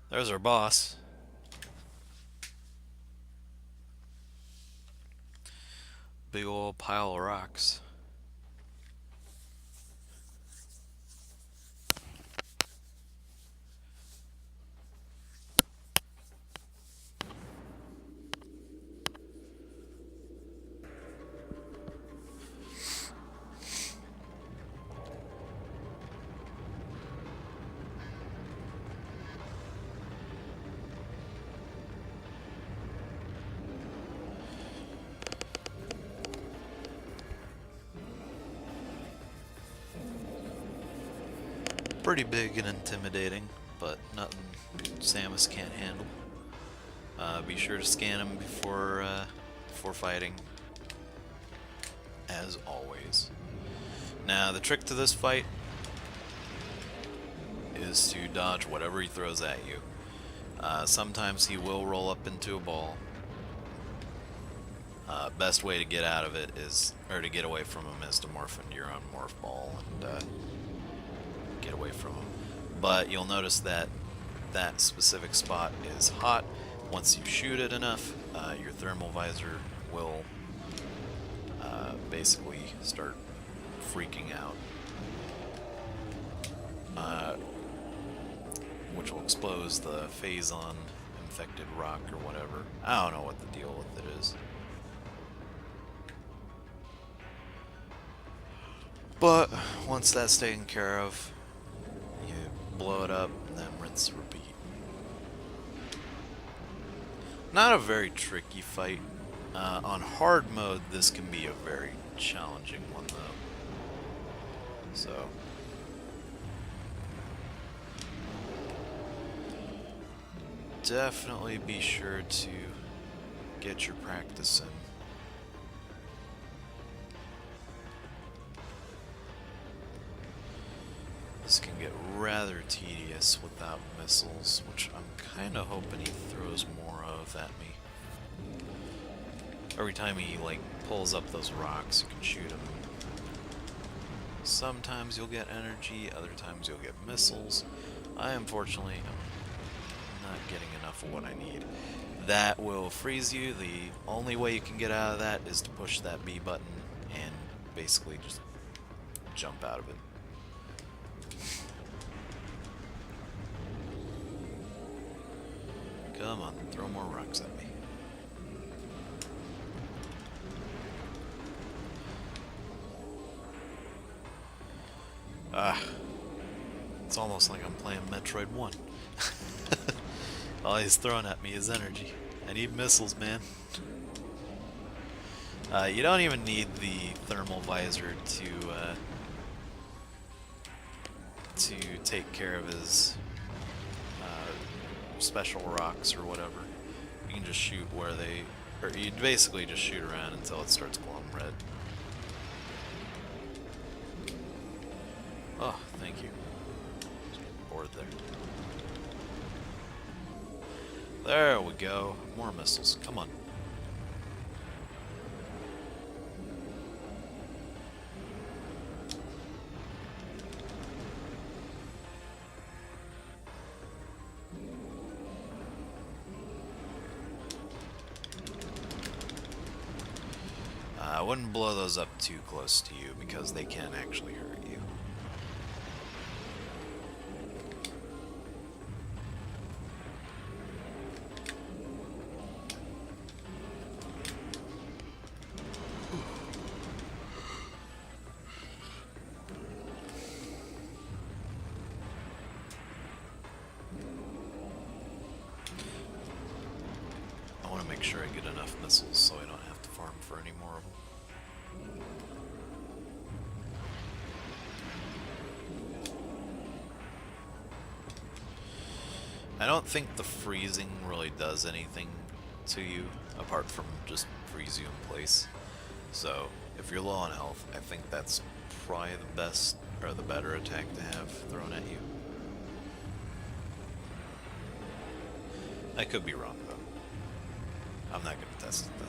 there's our boss. Big old pile of rocks. Pretty big and intimidating, but nothing Samus can't handle. Be sure to scan them before fighting, as always. Now, the trick to this fight is to dodge whatever he throws at you. Sometimes he will roll up into a ball. Best way to get out of it is, or to get away from him, is to morph into your own morph ball and get away from him. But you'll notice that that specific spot is hot. Once you shoot it enough, your thermal visor will basically start freaking out, which will expose the phazon infected rock or whatever. I don't know what the deal with it is. But once that's taken care of, you blow it up and then rinse, repeat. Not a very tricky fight. On hard mode, this can be a very challenging one, though. So, definitely be sure to get your practice in. This can get rather tedious without missiles, which I'm kind of hoping he throws more of at me. Every time he, like, pulls up those rocks, you can shoot him. Sometimes you'll get energy, other times you'll get missiles. I, unfortunately, am not getting enough of what I need. That will freeze you. The only way you can get out of that is to push that B button and basically just jump out of it. Come on, throw more rocks at me. It's almost like I'm playing Metroid 1. All he's throwing at me is energy. I need missiles, man. You don't even need the thermal visor to take care of his special rocks or whatever. You can just shoot where they, or you basically just shoot around until it starts glowing red. Oh, thank you. Bored there. There we go. More missiles. Come on. I wouldn't blow those up too close to you because they can actually hurt you. I want to make sure I get enough missiles so I don't have to farm for any more of them. I don't think the freezing really does anything to you, apart from just freeze you in place. So, if you're low on health, I think that's probably the best, or the better attack to have thrown at you. I could be wrong, though. I'm not going to test it, though.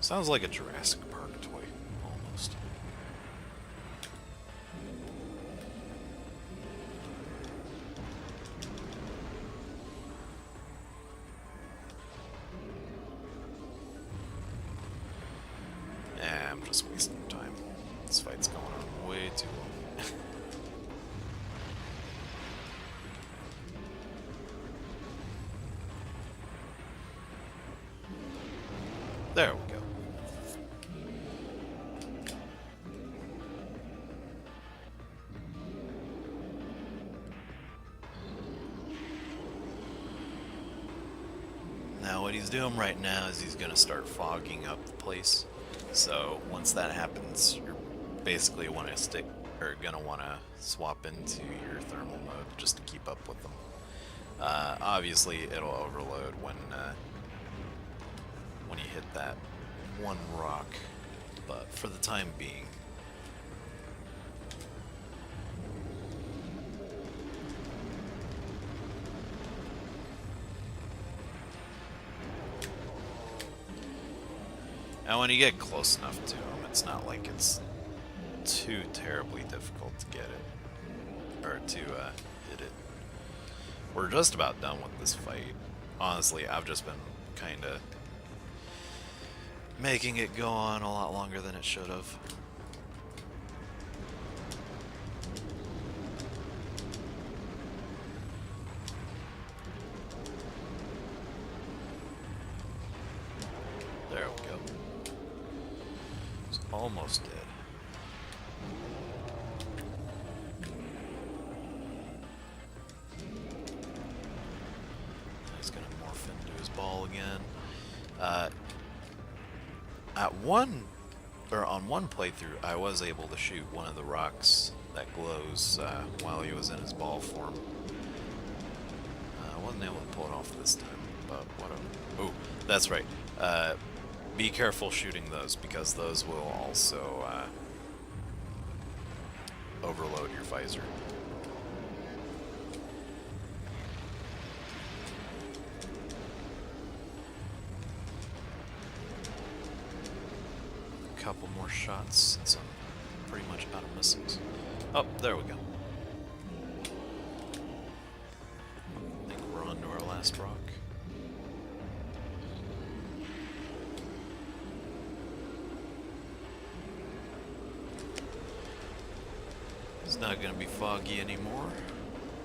Sounds like a Jurassic Park toy, almost. I'm just wasting time. This fight's going on way too long. There we go. Now what he's doing right now is he's going to start fogging up the place. So once that happens, you're basically want to stick are gonna want to swap into your thermal mode just to keep up with them. Obviously, it'll overload when you hit that one rock, but for the time being. And when you get close enough to them, it's not like it's too terribly difficult to get it, or to hit it. We're just about done with this fight. Honestly, I've just been kind of making it go on a lot longer than it should have. There we go. It's almost dead. He's gonna morph into his ball again. On one playthrough, I was able to shoot one of the rocks that glows while he was in his ball form. I wasn't able to pull it off this time, but whatever. Oh, that's right. Be careful shooting those, because those will also overload your visor. Couple more shots since I'm pretty much out of missiles. Oh, there we go. I think we're on to our last rock. It's not going to be foggy anymore,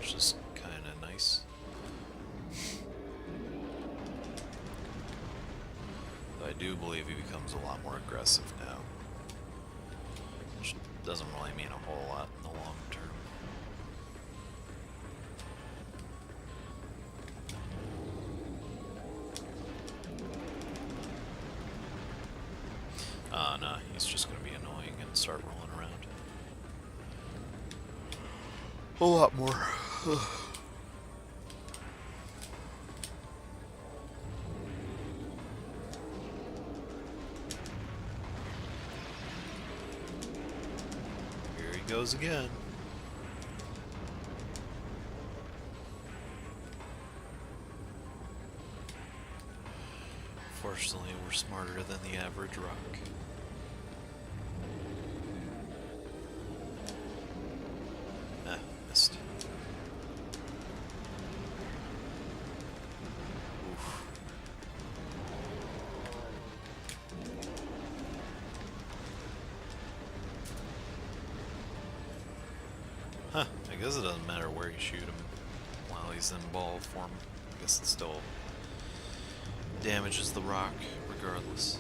which is kind of nice. I do believe he becomes a lot more aggressive now, which doesn't really mean a whole lot in the long term. No, he's just going to be annoying and start rolling around. A lot more. Goes again. Fortunately, we're smarter than the average rock. Ah, missed. Oof. Huh, I guess it doesn't matter where you shoot him while he's in ball form. I guess it still damages the rock regardless.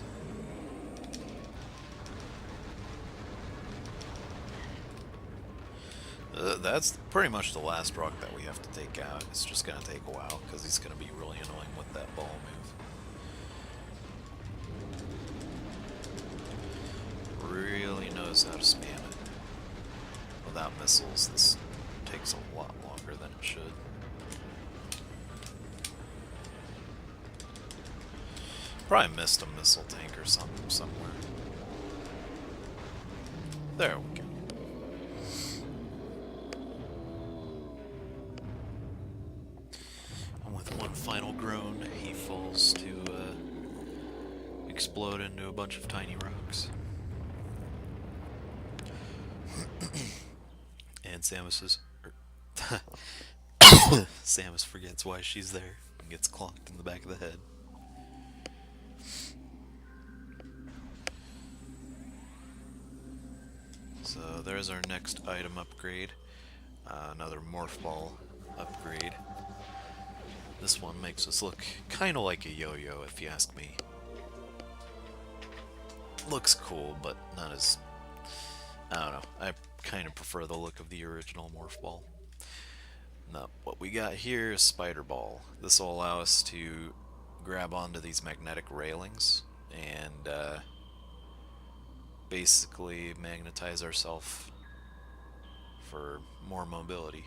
That's pretty much the last rock that we have to take out. It's just going to take a while because he's going to be really annoying with that ball move. Really knows how to spam it. Without missiles, this takes a lot longer than it should. Probably missed a missile tank or something somewhere. There we go. And with one final groan, he falls to explode into a bunch of tiny rocks. And Samus forgets why she's there and gets clocked in the back of the head. So there's our next item upgrade. Another morph ball upgrade. This one makes us look kind of like a yo-yo, if you ask me. Looks cool, but not as... I don't know. I kind of prefer the look of the original morph ball. Now, what we got here is Spider Ball. This will allow us to grab onto these magnetic railings and basically magnetize ourselves for more mobility.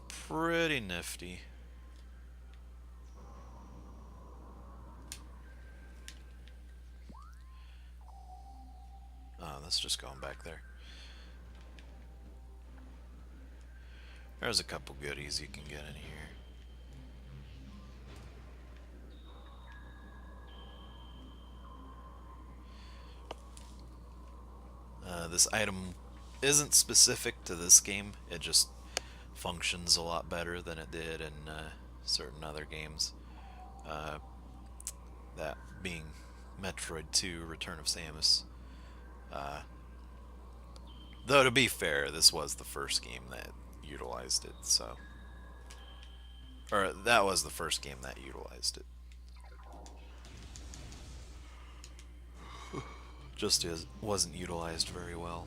Pretty nifty. Oh, that's just going back there. There's a couple goodies you can get in here. This item isn't specific to this game, it just functions a lot better than it did in certain other games. That being Metroid 2 Return of Samus. Though to be fair, this was the first game that utilized it, so... Or that was the first game that utilized it. Just as wasn't utilized very well.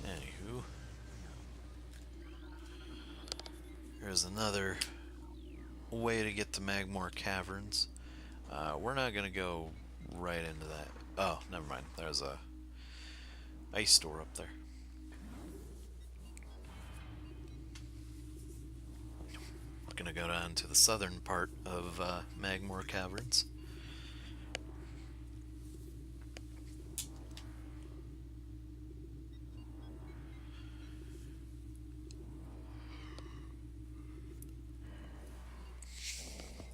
Anywho, there's another way to get to Magmore Caverns. We're not gonna go right into that. Oh, never mind. There's a ice store up there. We're gonna go down to the southern part of Magmore Caverns.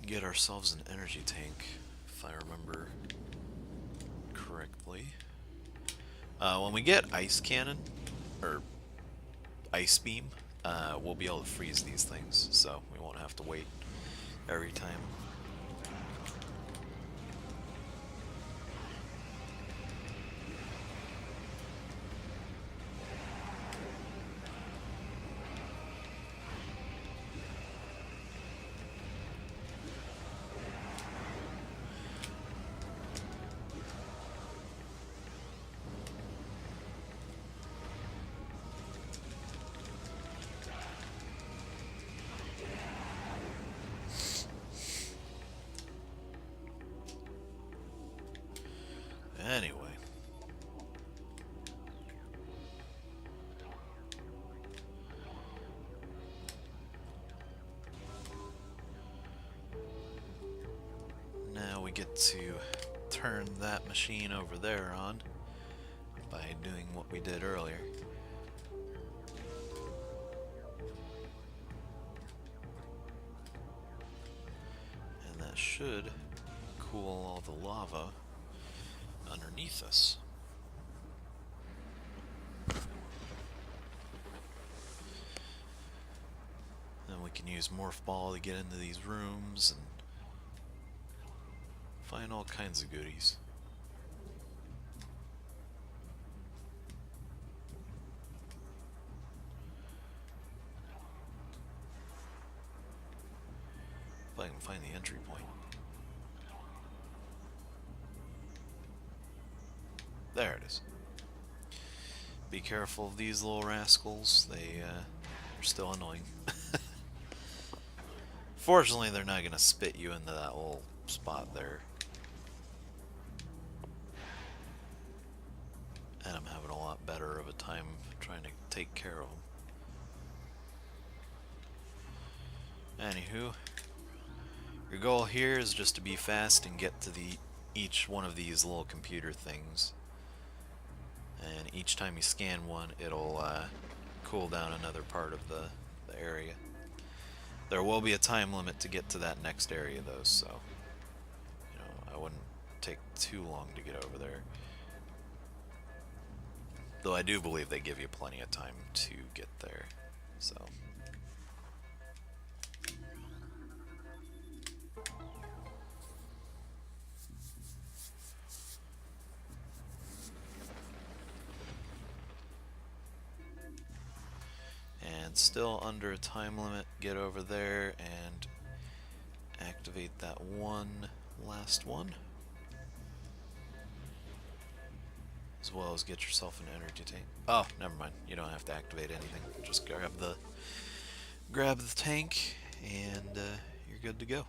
Get ourselves an energy tank, if I remember correctly. When we get Ice Cannon, or Ice Beam, we'll be able to freeze these things, so we won't have to wait every time. Anyway. Now we get to turn that machine over there on by doing what we did earlier. And that should cool all the lava underneath us. Then we can use Morph Ball to get into these rooms and find all kinds of goodies. If I can find the entry point. There it is. Be careful of these little rascals. They're still annoying. Fortunately, they're not going to spit you into that little spot there. And I'm having a lot better of a time trying to take care of them. Anywho, your goal here is just to be fast and get to each one of these little computer things. And each time you scan one, it'll cool down another part of the area. There will be a time limit to get to that next area though, so I wouldn't take too long to get over there. Though I do believe they give you plenty of time to get there, so... And still under a time limit, get over there and activate that last one. As well as get yourself an energy tank. Oh, never mind. You don't have to activate anything. Just grab the tank and you're good to go.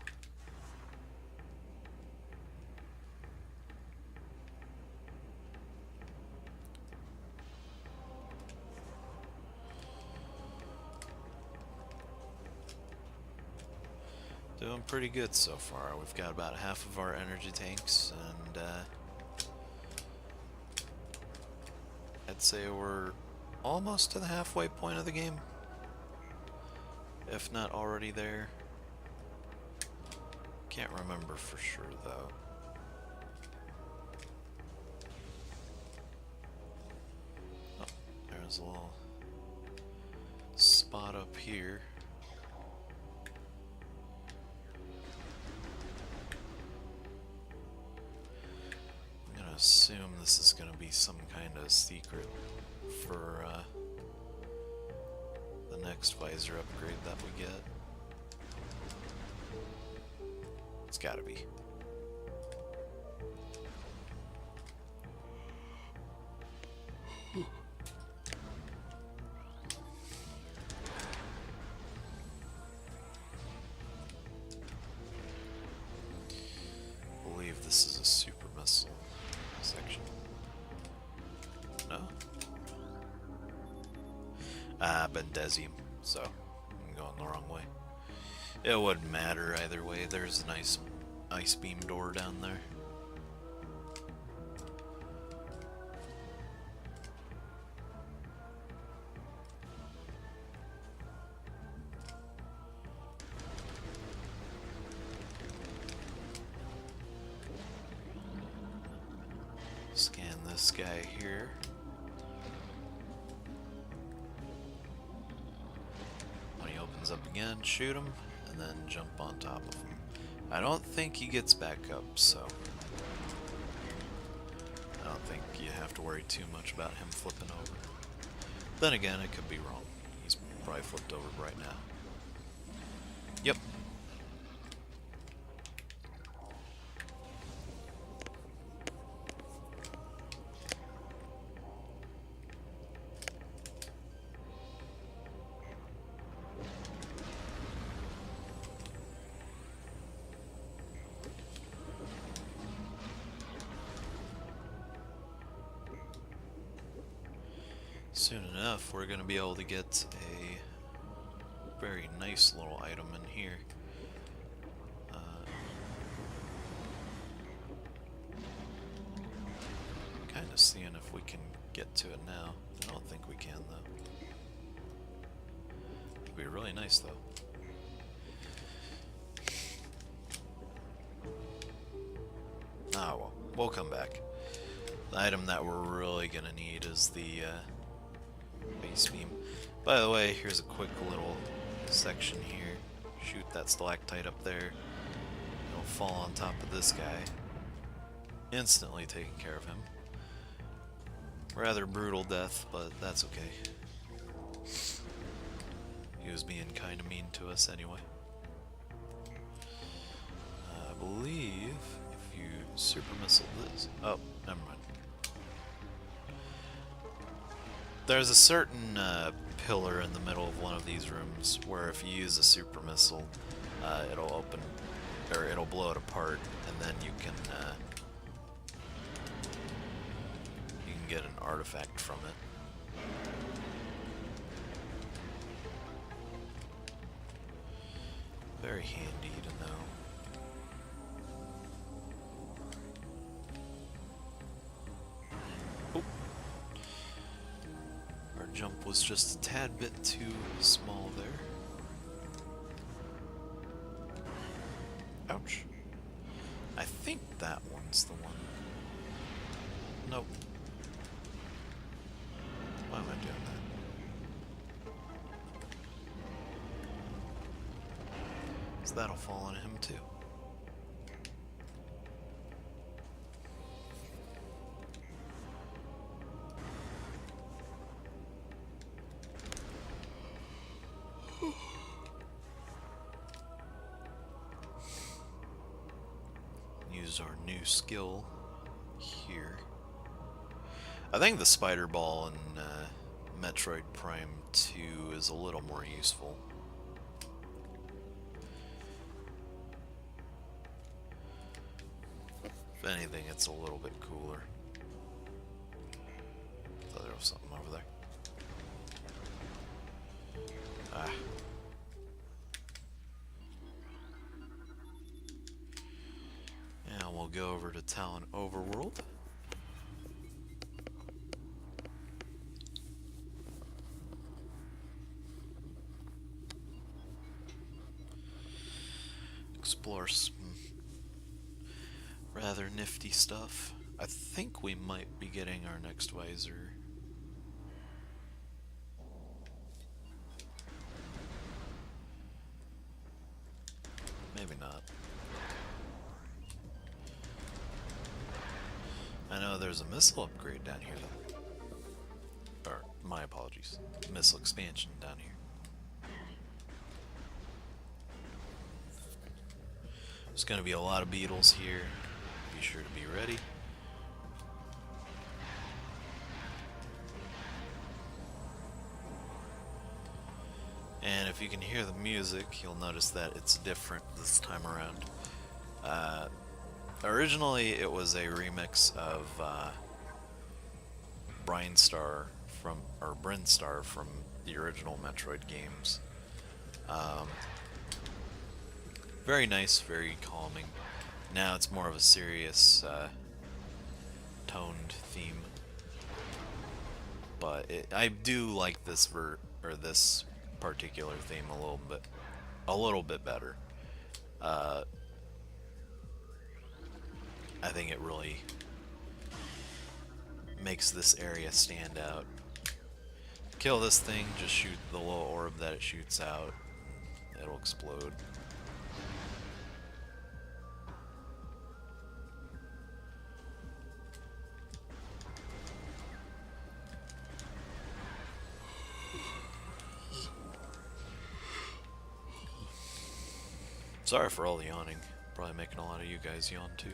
doing pretty good so far. We've got about half of our energy tanks, and I'd say we're almost to the halfway point of the game, if not already there. Can't remember for sure though. Oh, there's a little spot up here. I'm gonna assume this is gonna be some kind of secret for the next visor upgrade that we get. It's gotta be. I believe this is a super missile section. No? Bendezium, so I'm going the wrong way. It wouldn't matter either way. There's a nice ice beam door down there. Scan this guy here. When he opens up again, shoot him, and then jump on top of him. I don't think he gets back up, so I don't think you have to worry too much about him flipping over. Then again, I could be wrong. He's probably flipped over right now. Yep. Soon enough, we're going to be able to get a very nice little item in here. Kind of seeing if we can get to it now. I don't think we can, though. It'd be really nice, though. Ah, well, we'll come back. The item that we're really going to need is the base beam. By the way, here's a quick little section here. Shoot that stalactite up there. It'll fall on top of this guy. Instantly taking care of him. Rather brutal death, but that's okay. He was being kind of mean to us anyway. I believe if you super missile this... Oh, never mind. There's a certain pillar in the middle of one of these rooms where if you use a super missile, it'll open, or it'll blow it apart, and then you can get an artifact from it. Very handy to know. Jump was just a tad bit too small there. Ouch. I think that one's the one. Nope. Why am I doing that? So that'll fall on him too. Use our new skill here. I think the spider ball in Metroid Prime 2 is a little more useful. If anything, it's a little bit cooler. Thought there was something over there. Ah. go over to Talon Overworld. Explore some rather nifty stuff. I think we might be getting our next visor. Maybe not. I know there's a missile upgrade down here though. Or, my apologies. Missile expansion down here. There's gonna be a lot of beetles here. Be sure to be ready. And if you can hear the music, you'll notice that it's different this time around. Originally, it was a remix of Brinstar from the original Metroid games. Very nice, very calming. Now it's more of a serious, toned theme. But I do like this this particular theme a little bit better. I think it really makes this area stand out. Kill this thing, just shoot the little orb that it shoots out, it'll explode. Sorry for all the yawning. Probably making a lot of you guys yawn too.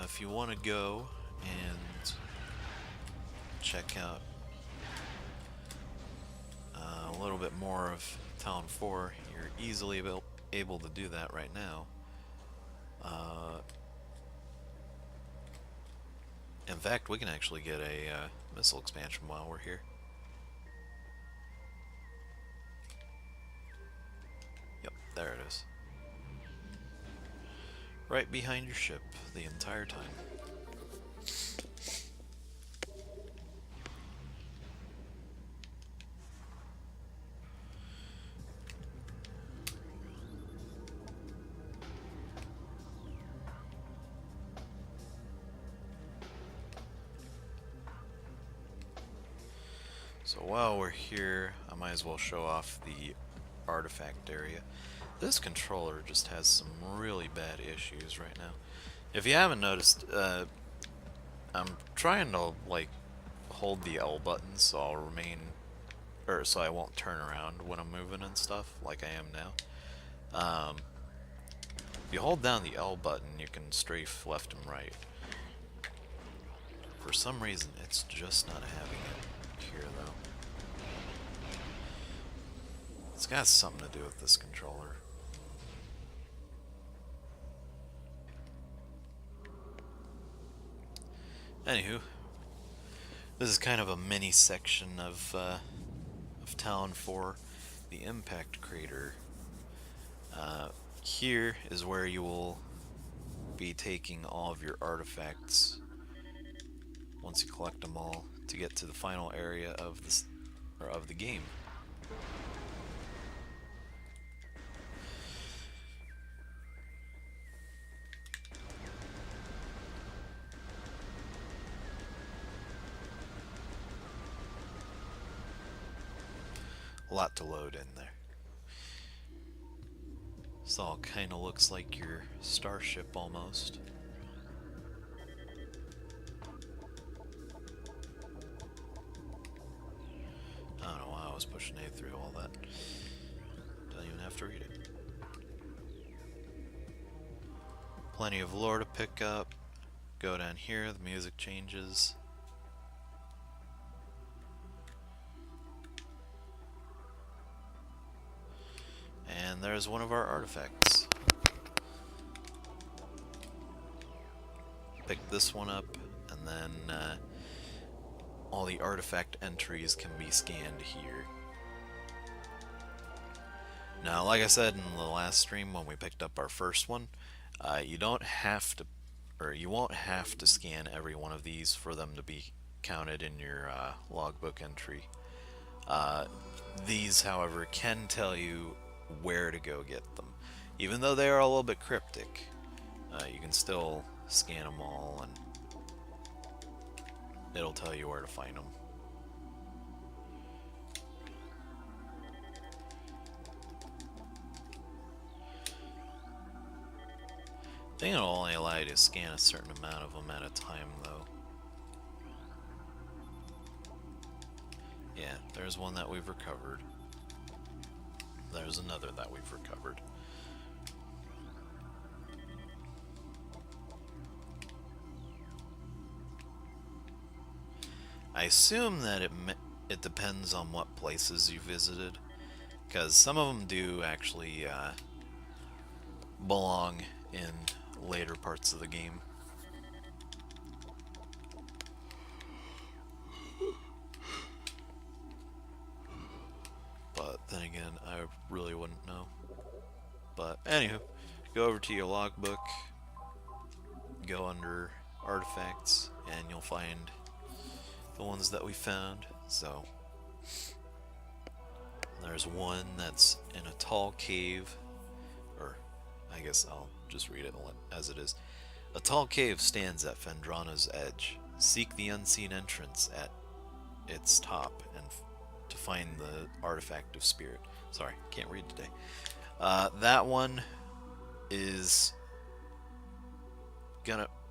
If you want to go and check out a little bit more of Talon IV, you're easily able to do that right now. In fact, we can actually get a missile expansion while we're here. Yep, there it is. Right behind your ship the entire time. So while we're here, I might as well show off the artifact area. This controller just has some really bad issues right now. If you haven't noticed, I'm trying to like hold the L button so I'll so I won't turn around when I'm moving and stuff like I am now. If you hold down the L button, you can strafe left and right. For some reason, it's just not having it here though. It's got something to do with this controller. Anywho, this is kind of a mini section of Talon IV, the impact crater. Here is where you will be taking all of your artifacts once you collect them all to get to the final area of the game. A lot to load in there. This all kind of looks like your starship almost. I don't know why I was pushing A through all that. Don't even have to read it. Plenty of lore to pick up. Go down here, the music changes. And there's one of our artifacts. Pick this one up, and then all the artifact entries can be scanned here. Now, like I said in the last stream when we picked up our first one, you don't have to, or you won't have to scan every one of these for them to be counted in your logbook entry. These, however, can tell you where to go get them. Even though they are a little bit cryptic, you can still scan them all and it'll tell you where to find them. I think it'll only allow you to scan a certain amount of them at a time, though. Yeah, there's one that we've recovered. There's another that we've recovered. I assume that it depends on what places you visited, because some of them do actually belong in later parts of the game. But then again, I really wouldn't know. But anywho, go over to your logbook, go under artifacts, and you'll find the ones that we found. So there's one that's in a tall cave, or I guess I'll just read it as it is. A tall cave stands at Fendrana's edge. Seek the unseen entrance at its top and to find the artifact of spirit. Sorry, can't read today. That one is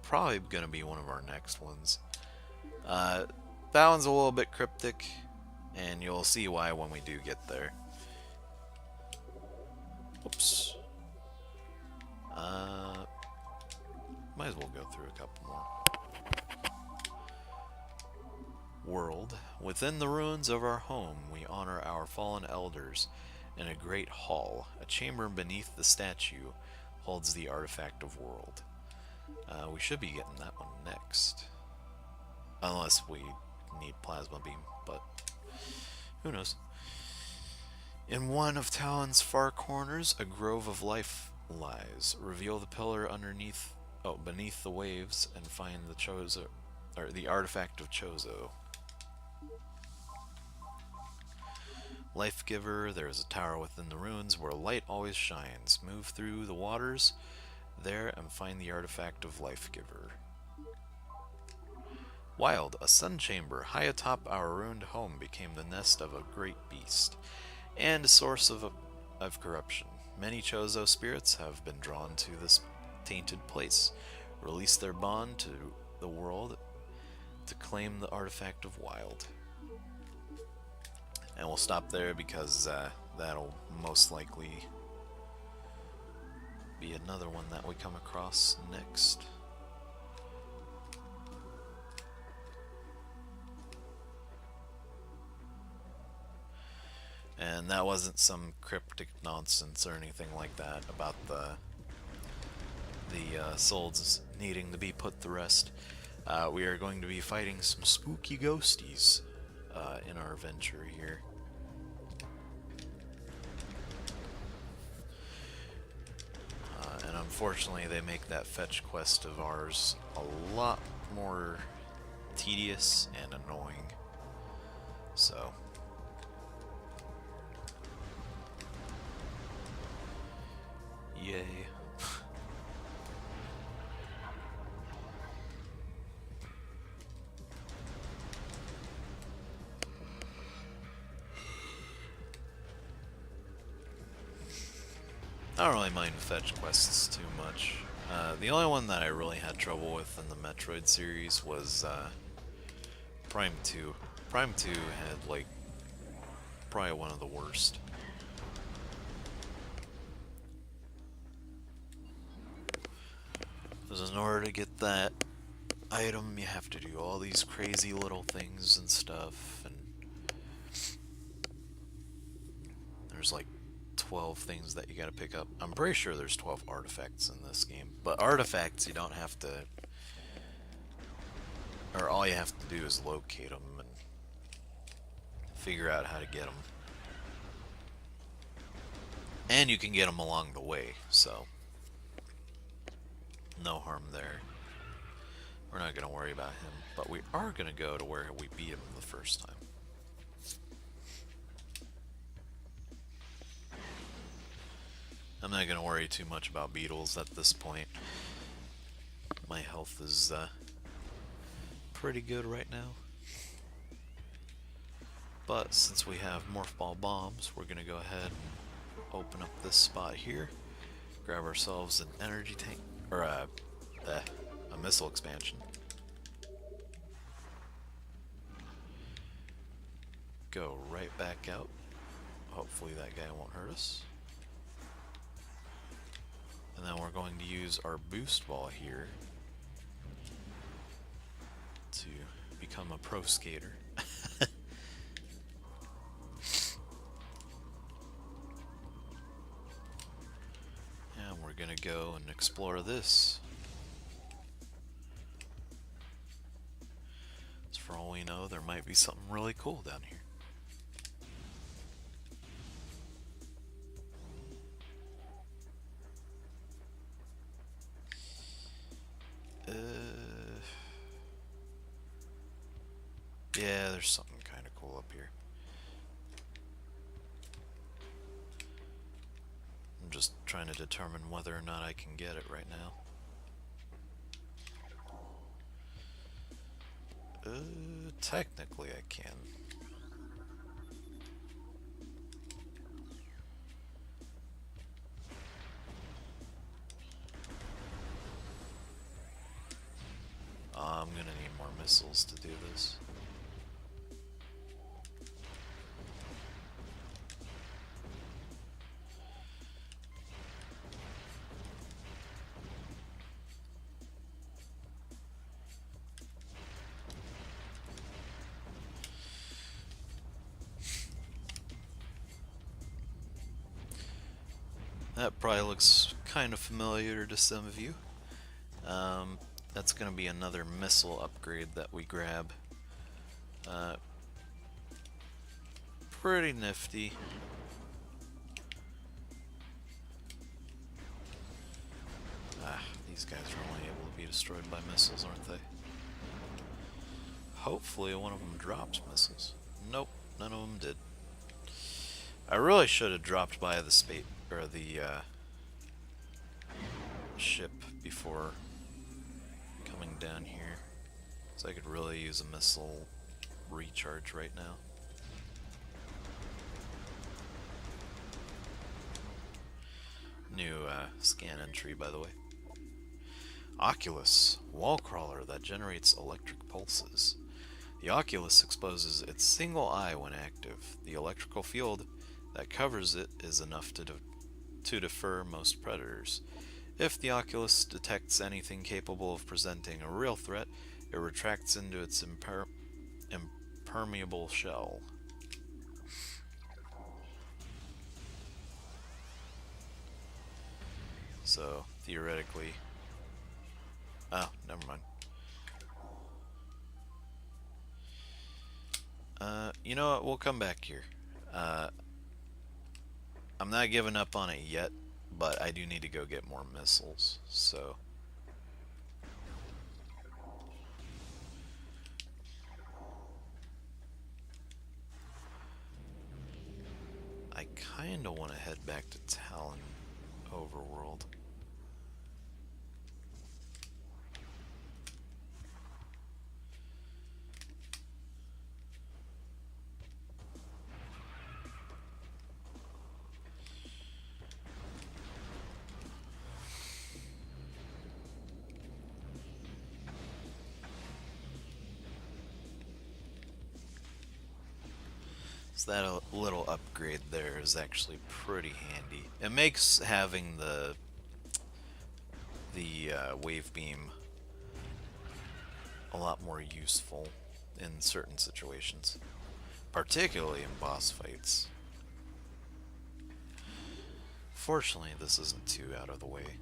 probably gonna be one of our next ones. That one's a little bit cryptic, and you'll see why when we do get there. Oops. Might as well go through a couple more. World. Within the ruins of our home, we honor our fallen elders in a great hall. A chamber beneath the statue holds the artifact of world. We should be getting that one next. Unless we need plasma beam, but who knows. In one of Talon's far corners, a grove of life lies. Reveal the pillar beneath the waves and find the Chozo, or the artifact of Chozo. Life Giver, there is a tower within the ruins where light always shines. Move through the waters there and find the artifact of Life Giver. Wild, a sun chamber high atop our ruined home became the nest of a great beast and a source of corruption. Many Chozo spirits have been drawn to this tainted place. Release their bond to the world to claim the artifact of Wild. And we'll stop there because that'll most likely be another one that we come across next. And that wasn't some cryptic nonsense or anything like that about the souls needing to be put to rest. We are going to be fighting some spooky ghosties in our venture here. And unfortunately they make that fetch quest of ours a lot more tedious and annoying. So yay. I don't really mind fetch quests too much. The only one that I really had trouble with in the Metroid series was Prime 2. Prime 2 had like probably one of the worst. Because in order to get that item, you have to do all these crazy little things and stuff, and there's like 12 things that you gotta pick up. I'm pretty sure there's 12 artifacts in this game, but artifacts you don't have to, or all you have to do is locate them and figure out how to get them. And you can get them along the way, so no harm there. We're not going to worry about him, but we are going to go to where we beat him the first time. I'm not going to worry too much about beetles at this point. My health is pretty good right now. But since we have morph ball bombs, we're going to go ahead and open up this spot here. Grab ourselves an energy tank, or a missile expansion. Go right back out. Hopefully that guy won't hurt us. And then we're going to use our boost ball here to become a pro skater. And we're gonna go and explore this. So for all we know, there might be something really cool down here. Yeah, there's something kind of cool up here. I'm just trying to determine whether or not I can get it right now. Technically I can. I'm gonna need more missiles to do this. That probably looks kind of familiar to some of you. That's going to be another missile upgrade that we grab. Pretty nifty. These guys are only able to be destroyed by missiles, aren't they? Hopefully one of them drops missiles. Nope, none of them did. I really should have dropped by the space or the ship before coming down here, so I could really use a missile recharge right now. New scan entry, by the way. Oculus, wall crawler that generates electric pulses. The Oculus exposes its single eye when active. The electrical field that covers it is enough to defer most predators. If the Oculus detects anything capable of presenting a real threat, it retracts into its impermeable shell. So, theoretically... Oh, never mind. You know what? We'll come back here. I'm not giving up on it yet, but I do need to go get more missiles, so... I kinda want to head back to Talon Overworld. So that little upgrade there is actually pretty handy. It makes having the wave beam a lot more useful in certain situations, particularly in boss fights. Fortunately, this isn't too out of the way.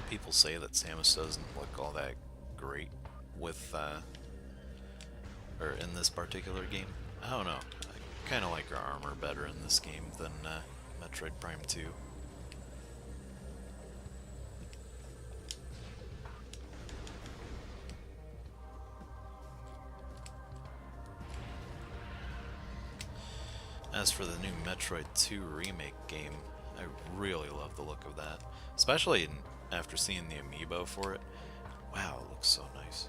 people say that Samus doesn't look all that great with, or in this particular game. I don't know. I kind of like her armor better in this game than Metroid Prime 2. As for the new Metroid 2 remake game, I really love the look of that. Especially after seeing the amiibo for it. Wow, it looks so nice.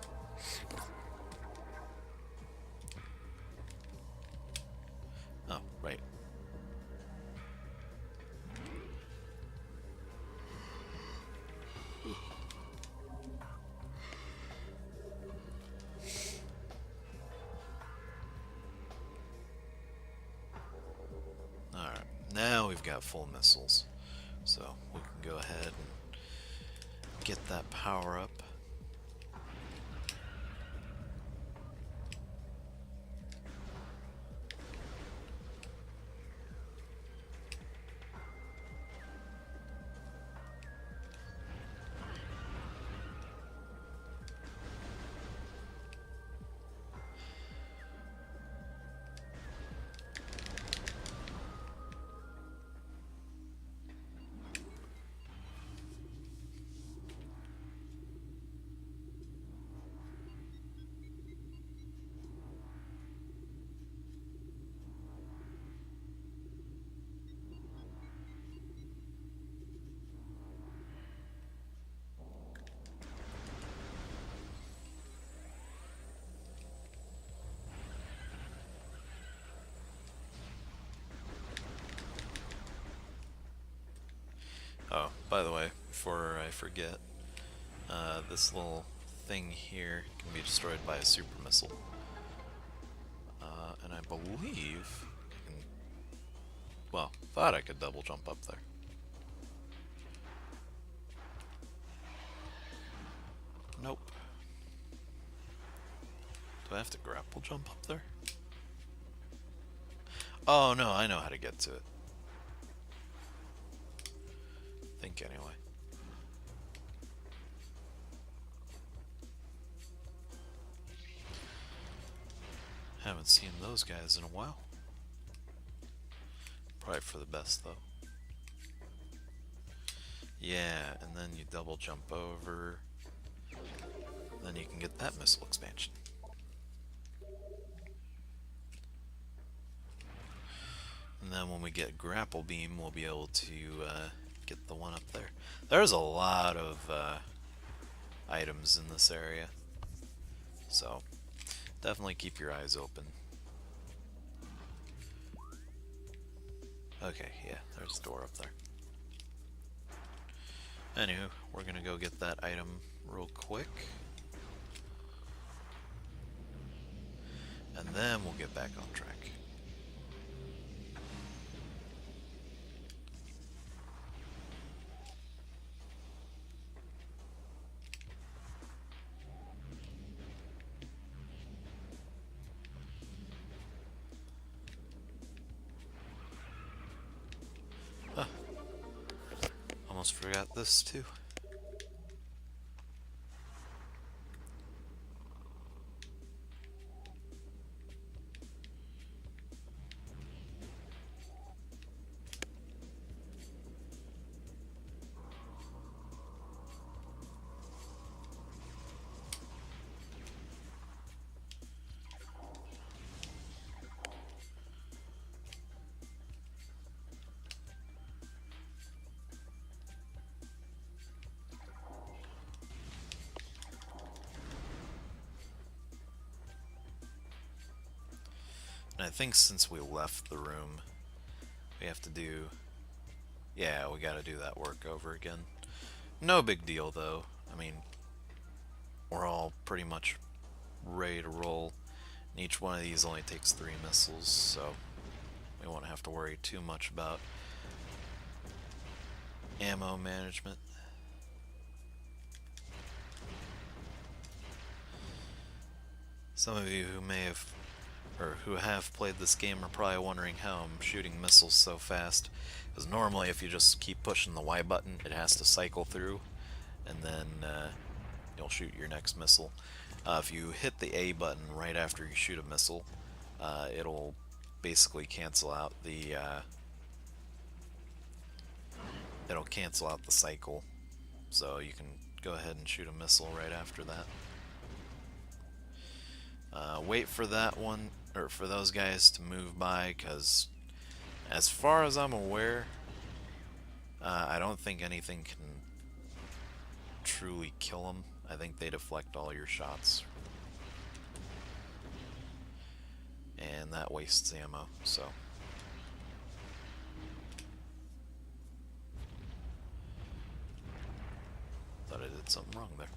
Oh, right. Alright, now we've got full missiles. So we can go ahead and get that power up. Oh, by the way, before I forget, this little thing here can be destroyed by a super missile. And I believe I can, well, thought I could double jump up there. Nope. Do I have to grapple jump up there? Oh no, I know how to get to it. Think anyway. Haven't seen those guys in a while. Probably for the best though. Yeah, and then you double jump over. Then you can get that missile expansion. And then when we get grapple beam, we'll be able to get the one up there. There's a lot of items in this area, so definitely keep your eyes open. Okay, yeah, there's a door up there. Anywho, we're gonna go get that item real quick. And then we'll get back on track. Huh. Almost forgot this too. And I think since we left the room, we have to do... Yeah, we gotta do that work over again. No big deal, though. I mean, we're all pretty much ready to roll. And each one of these only takes 3 missiles, so we won't have to worry too much about ammo management. Some of you who may have, or who have played this game, are probably wondering how I'm shooting missiles so fast. Because normally if you just keep pushing the Y button, it has to cycle through, and then you'll shoot your next missile. If you hit the A button right after you shoot a missile, it'll basically cancel out the cycle, so you can go ahead and shoot a missile right after that. Wait for that one, or for those guys to move by, because as far as I'm aware, I don't think anything can truly kill them. I think they deflect all your shots. And that wastes ammo, so. Thought I did something wrong there.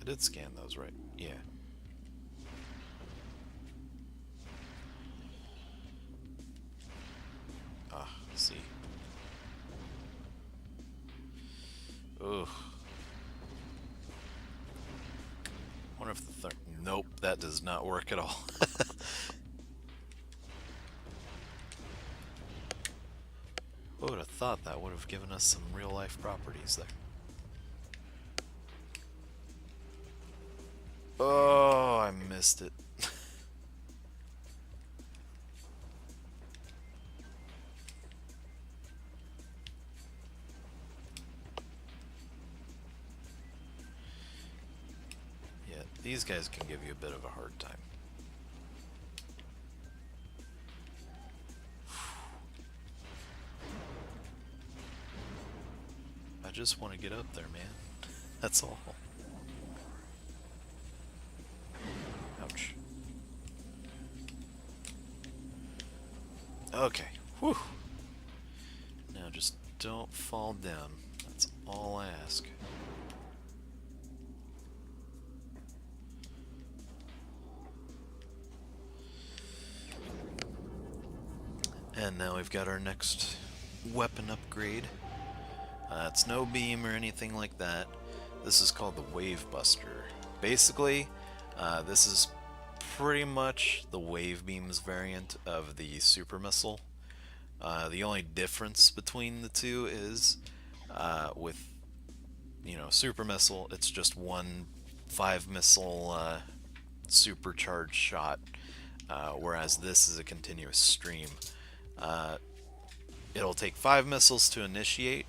I did scan those, right? Yeah. Ah, see. Ugh. Wonder if the third. Nope, that does not work at all. Who would have thought that would have given us some real life properties there? Oh, I missed it. Yeah, these guys can give you a bit of a hard time. I just want to get up there, man. That's all. Ouch. Okay. Whew. Now just don't fall down. That's all I ask. And now we've got our next weapon upgrade. It's no beam or anything like that. This is called the Wave Buster. Basically, this is pretty much the wave beams variant of the super missile. The only difference between the two is with, super missile, it's just one 5 missile supercharged shot, whereas this is a continuous stream. It'll take 5 missiles to initiate,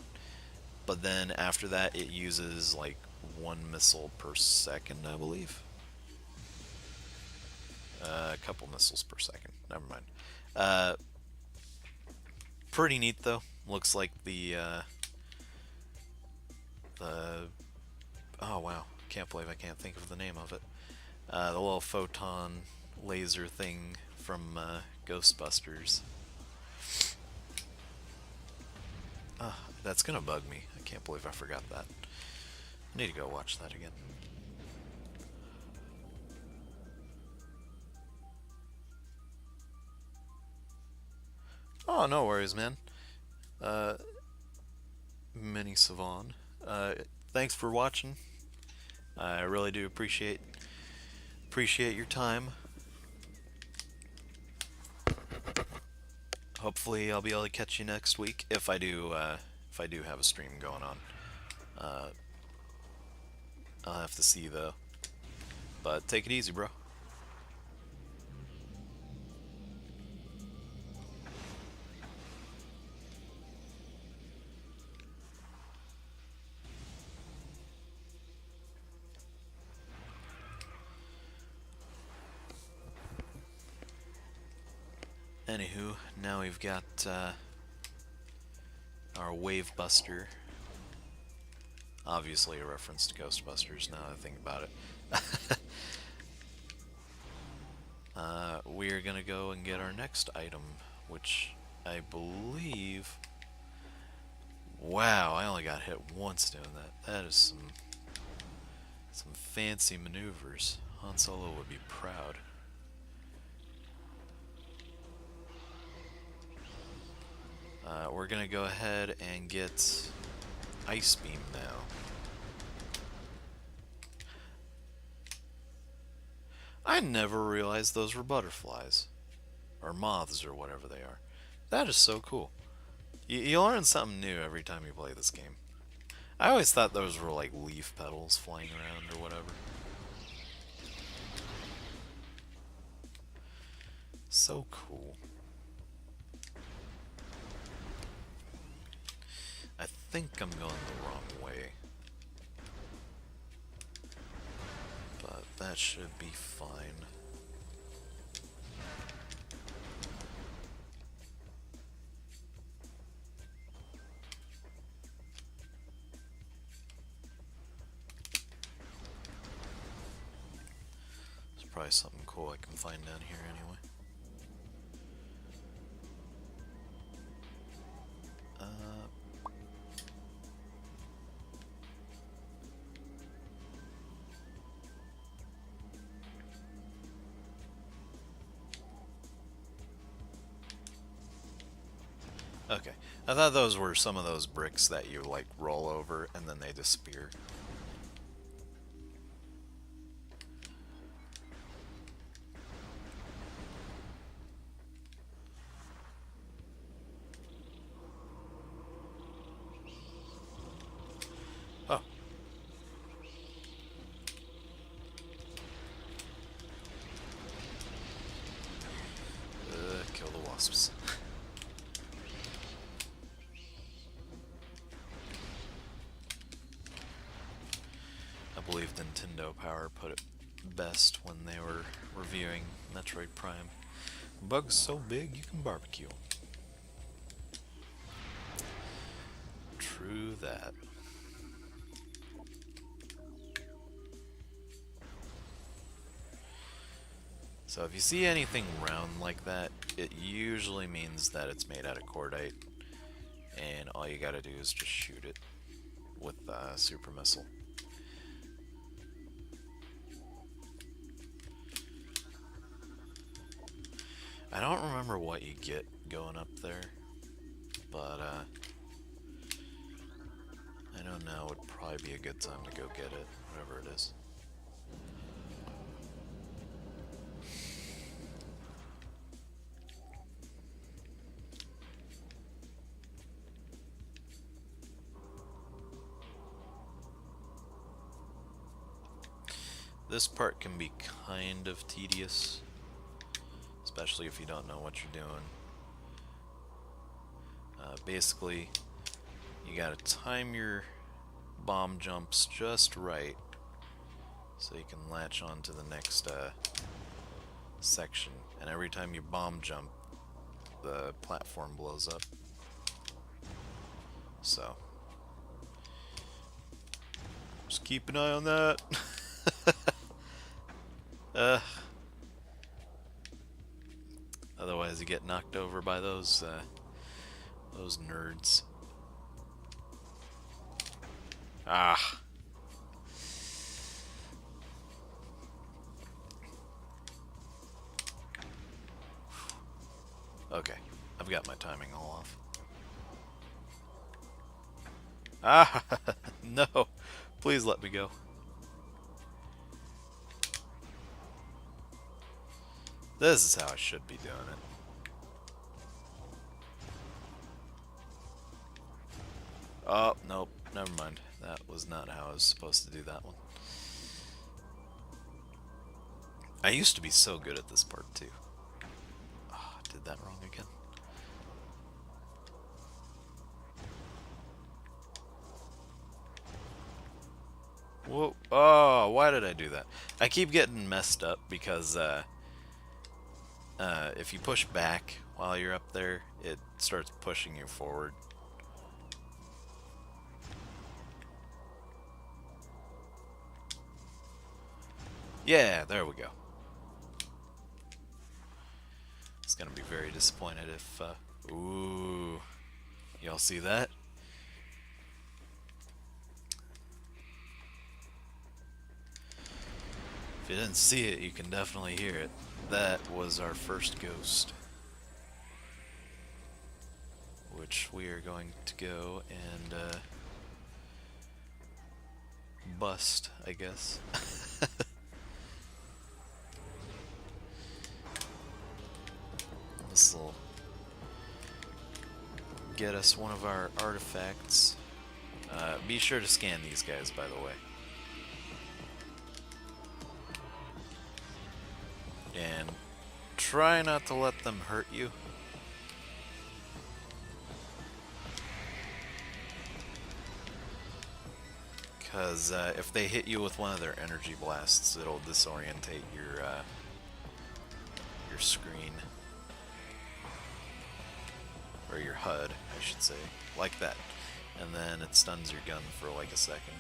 but then after that it uses like 1 missile per second, I believe. A couple missiles per second. Never mind. Pretty neat though. Looks like the oh wow, can't believe I can't think of the name of it. The little photon laser thing from Ghostbusters. That's gonna bug me. I can't believe I forgot that. I need to go watch that again. Oh, no worries, man. Mini Savon. Thanks for watching. I really do appreciate your time. Hopefully, I'll be able to catch you next week if I do have a stream going on. I'll have to see though. But take it easy, bro. Anywho, now we've got our Wave Buster. Obviously a reference to Ghostbusters, now that I think about it. We're gonna go and get our next item, which I believe... Wow, I only got hit once doing that. That is some fancy maneuvers. Han Solo would be proud. We're gonna go ahead and get Ice Beam now. I never realized those were butterflies. Or moths, or whatever they are. That is so cool. You learn something new every time you play this game. I always thought those were like leaf petals flying around or whatever. So cool. I think I'm going the wrong way. But that should be fine. There's probably something cool I can find down here anyway. Okay. I thought those were some of those bricks that you like roll over and then they disappear. Oh. Kill the wasps. I believe Nintendo Power put it best when they were reviewing Metroid Prime. Bugs so big you can barbecue 'em. True that. So if you see anything round like that, it usually means that it's made out of cordite, and all you gotta do is just shoot it with a super missile. I don't remember what you get going up there, but I know now would probably be a good time to go get it, whatever it is. This part can be kind of tedious, especially if you don't know what you're doing. Basically, you gotta time your bomb jumps just right so you can latch on to the next section. And every time you bomb jump, the platform blows up. So, just keep an eye on that. Otherwise you get knocked over by those nerds. Ah. Okay, I've got my timing all off. Ah, no. Please let me go. This is how I should be doing it. Oh, nope. Never mind. That was not how I was supposed to do that one. I used to be so good at this part, too. Oh, I did that wrong again. Whoa. Oh, why did I do that? I keep getting messed up because if you push back while you're up there, it starts pushing you forward. Yeah, there we go. It's gonna be very disappointed if, ooh, y'all see that? If you didn't see it, you can definitely hear it. That was our first ghost, which we are going to go and bust, I guess. get us one of our artifacts. Be sure to scan these guys, by the way. And try not to let them hurt you. Because if they hit you with one of their energy blasts, it'll disorientate your screen. Or your HUD, I should say. Like that. And then it stuns your gun for like a second.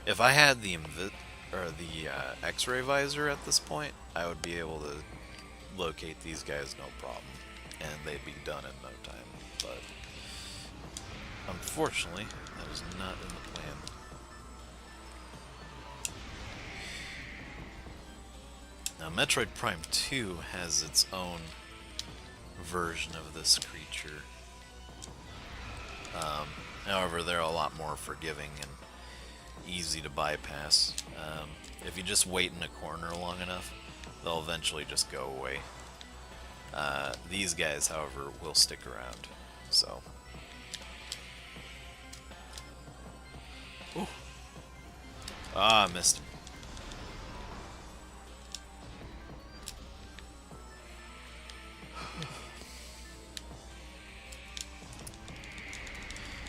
If I had the X-ray visor at this point, I would be able to locate these guys no problem. And they'd be done in no time. But unfortunately, that was not in the plan. Now, Metroid Prime 2 has its own version of this creature. However, they're a lot more forgiving and easy to bypass. If you just wait in a corner long enough, they'll eventually just go away. These guys, however, will stick around. So. Ooh. Ah, I missed him.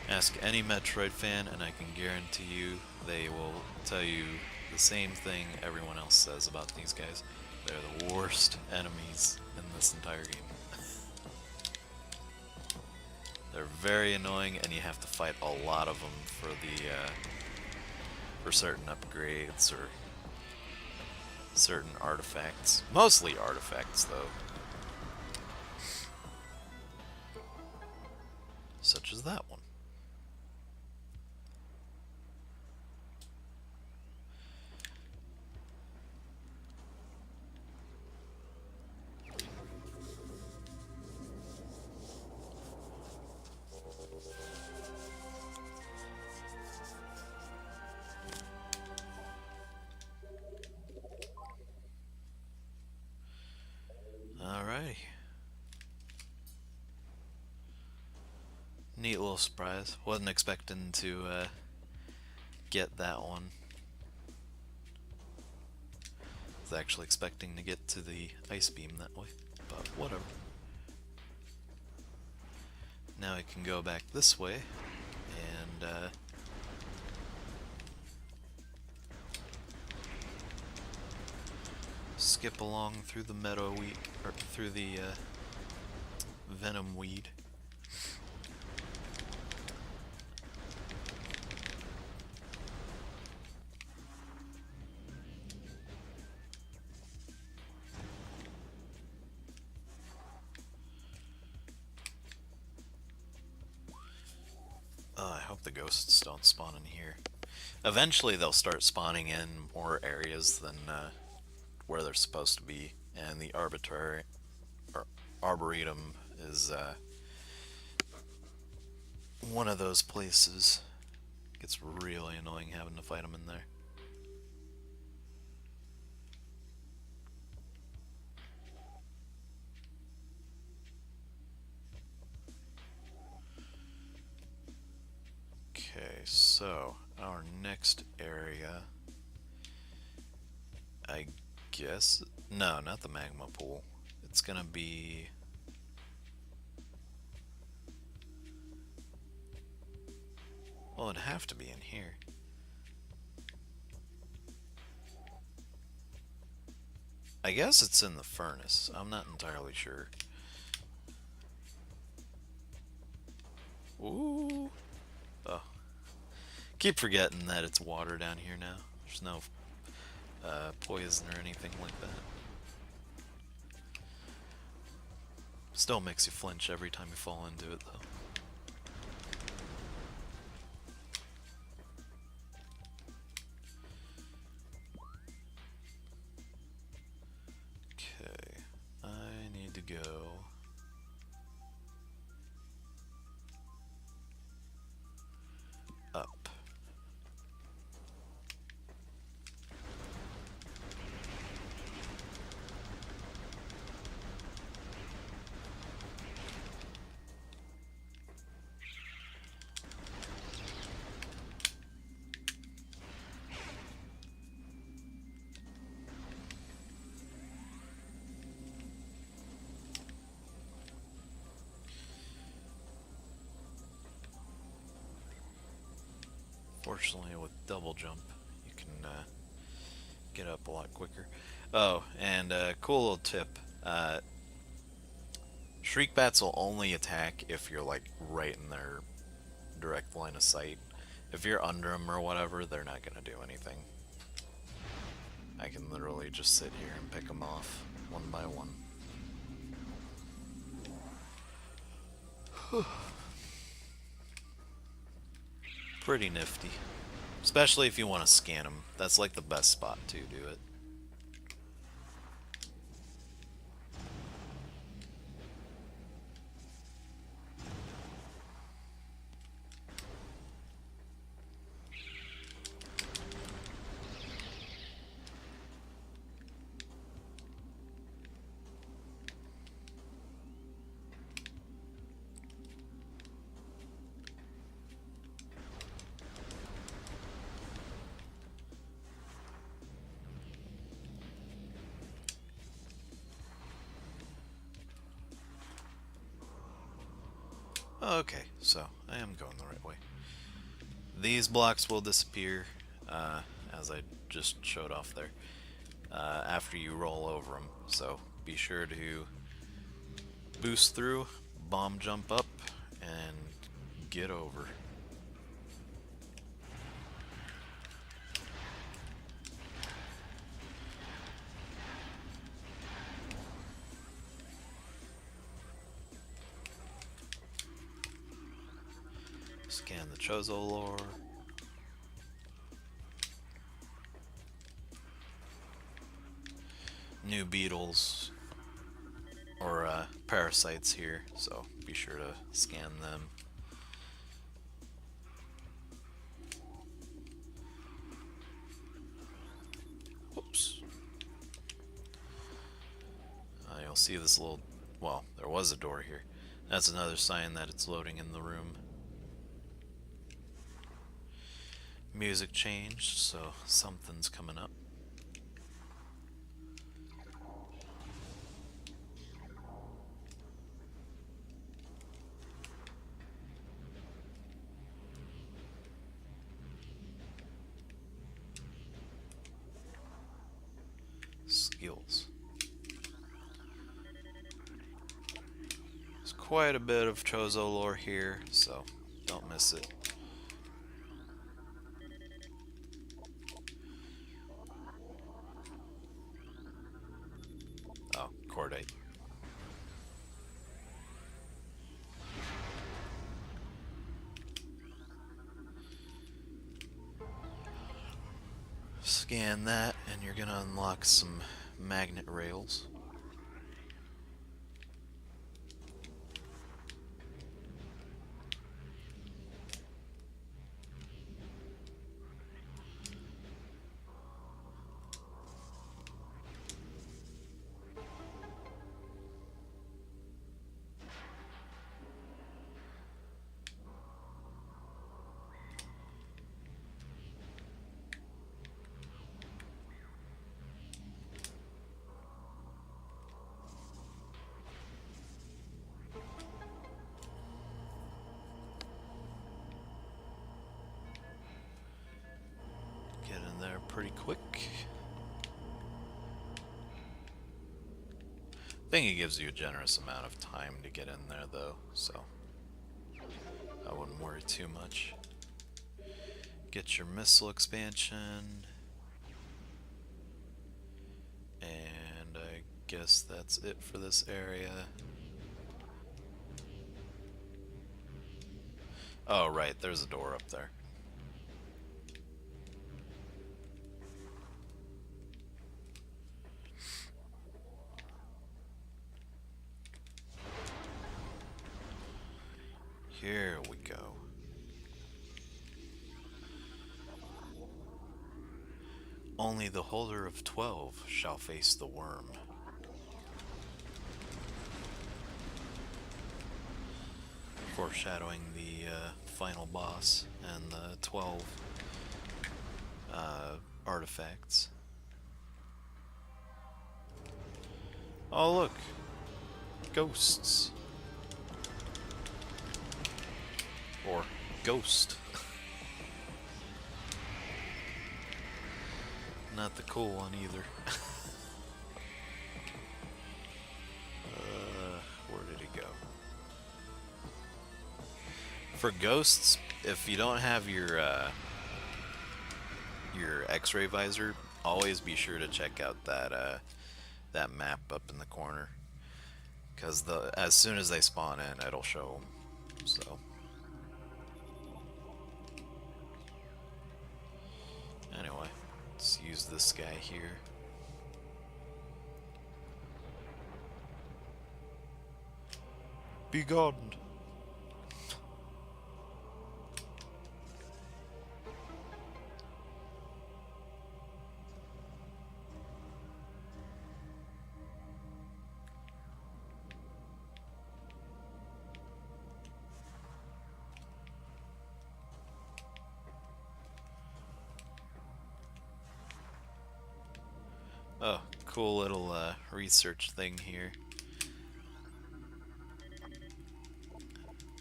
Ask any Metroid fan, and I can guarantee you they will tell you the same thing everyone else says about these guys. They're the worst enemies in this entire game. They're very annoying, and you have to fight a lot of them for certain upgrades or certain artifacts. Mostly artifacts, though. Such as that one. Alrighty. Neat little surprise. Wasn't expecting to get that one. Was actually expecting to get to the ice beam that way, but whatever. Now I can go back this way and skip along through the meadow weed, or through the venom weed. I hope the ghosts don't spawn in here. Eventually they'll start spawning in more areas than where they're supposed to be, and the Arboretum is one of those places. It gets really annoying having to fight them in there. Okay, so our next area, I guess, no, not the magma pool. It's gonna be, well, it'd have to be in here. I guess it's in the furnace. I'm not entirely sure. Ooh. Oh. Keep forgetting that it's water down here now. There's no poison or anything like that. Still makes you flinch every time you fall into it, though. Okay, I need to go up. Fortunately, with double jump, you can get up a lot quicker. Oh, and cool little tip. Shriek bats will only attack if you're like right in their direct line of sight. If you're under them or whatever, they're not gonna do anything. I can literally just sit here and pick them off one by one. Pretty nifty. Especially if you want to scan them. That's like the best spot to do it. Okay, so I am going the right way. These blocks will disappear, as I just showed off there, after you roll over them. So be sure to boost through, bomb jump up, and get over. Scan the Chozo lore. New beetles or parasites here, so be sure to scan them. Whoops. You'll see this little, well, there was a door here. That's another sign that it's loading in the room. Music changed, so something's coming up. Skills. There's quite a bit of Chozo lore here, so don't miss it. Oh, Cordite. Scan that, and you're gonna unlock some magnet rails. Get in there pretty quick. I think it gives you a generous amount of time to get in there though, so I wouldn't worry too much. Get your missile expansion. And I guess that's it for this area. Oh right, there's a door up there. Here we go. Only the holder of 12 shall face the worm. Foreshadowing the final boss and the 12 artifacts. Oh look! Ghosts. Or ghost. Not the cool one either. Where did it go? For ghosts, if you don't have your X-ray visor, always be sure to check out that map up in the corner, because as soon as they spawn in, it'll show them. So. Anyway, let's use this guy here. Be gone. Oh, cool little research thing here.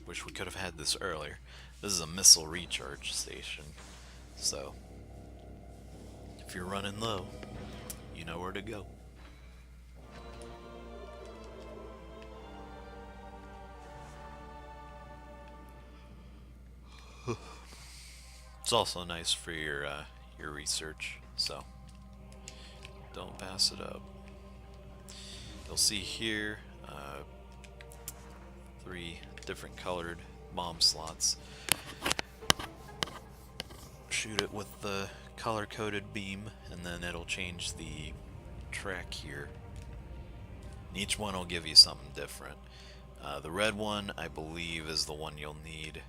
Wish we could have had this earlier. This is a missile recharge station, so if you're running low, you know where to go. It's also nice for your research, so don't pass it up. You'll see here 3 different colored bomb slots. Shoot it with the color-coded beam, and then it'll change the track here. And each one will give you something different. The red one, I believe, is the one you'll need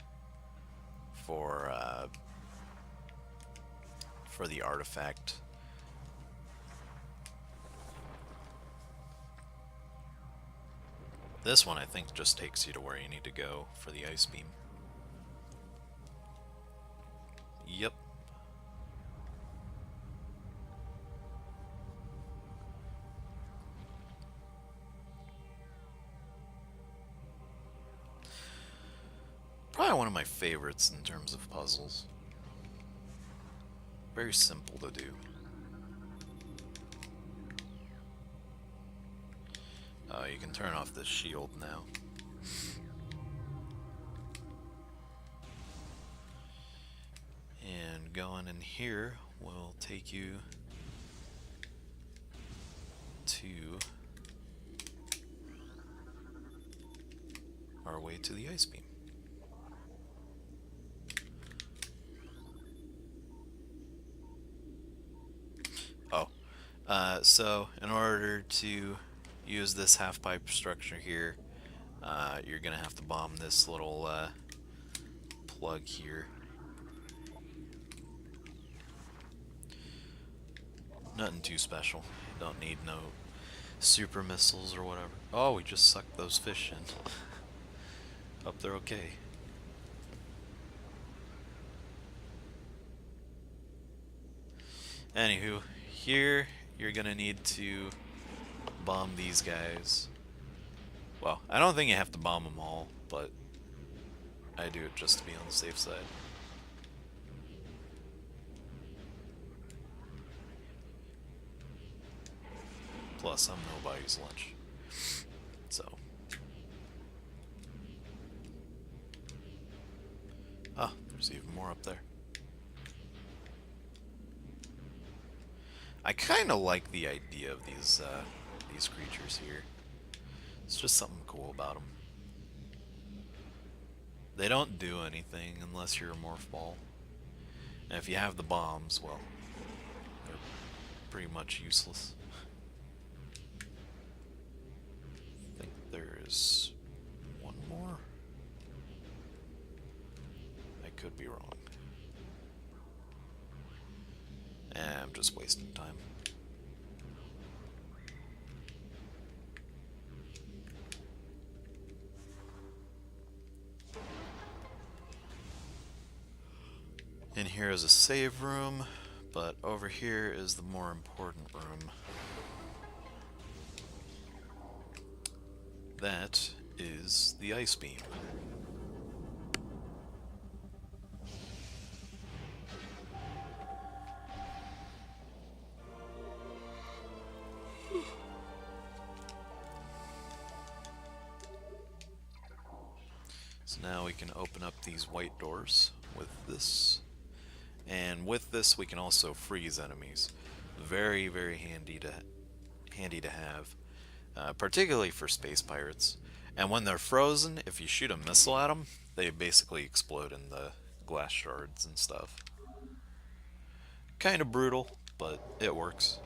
for the artifact. This one, I think, just takes you to where you need to go for the ice beam. Yep. Probably one of my favorites in terms of puzzles. Very simple to do. You can turn off the shield now. And going in here will take you to our way to the ice beam. So in order to use this half-pipe structure here, you're gonna have to bomb this little plug here. Nothing too special. Don't need no super missiles or whatever. Oh, we just sucked those fish in. Hope they're okay. Anywho, here you're gonna need to bomb these guys. Well, I don't think you have to bomb them all, but I do it just to be on the safe side. Plus, I'm nobody's lunch. So. Ah, there's even more up there. I kind of like the idea of these creatures here. It's just something cool about them. They don't do anything unless you're a morph ball. And if you have the bombs, well, they're pretty much useless. I think there's one more. I could be wrong. I'm just wasting time. In here is a save room, but over here is the more important room. That is the ice beam. now we can open up these white doors with this. And with this we can also freeze enemies. Very, very handy to have. Particularly for space pirates. And when they're frozen, if you shoot a missile at them, they basically explode in the glass shards and stuff. Kind of brutal, but it works.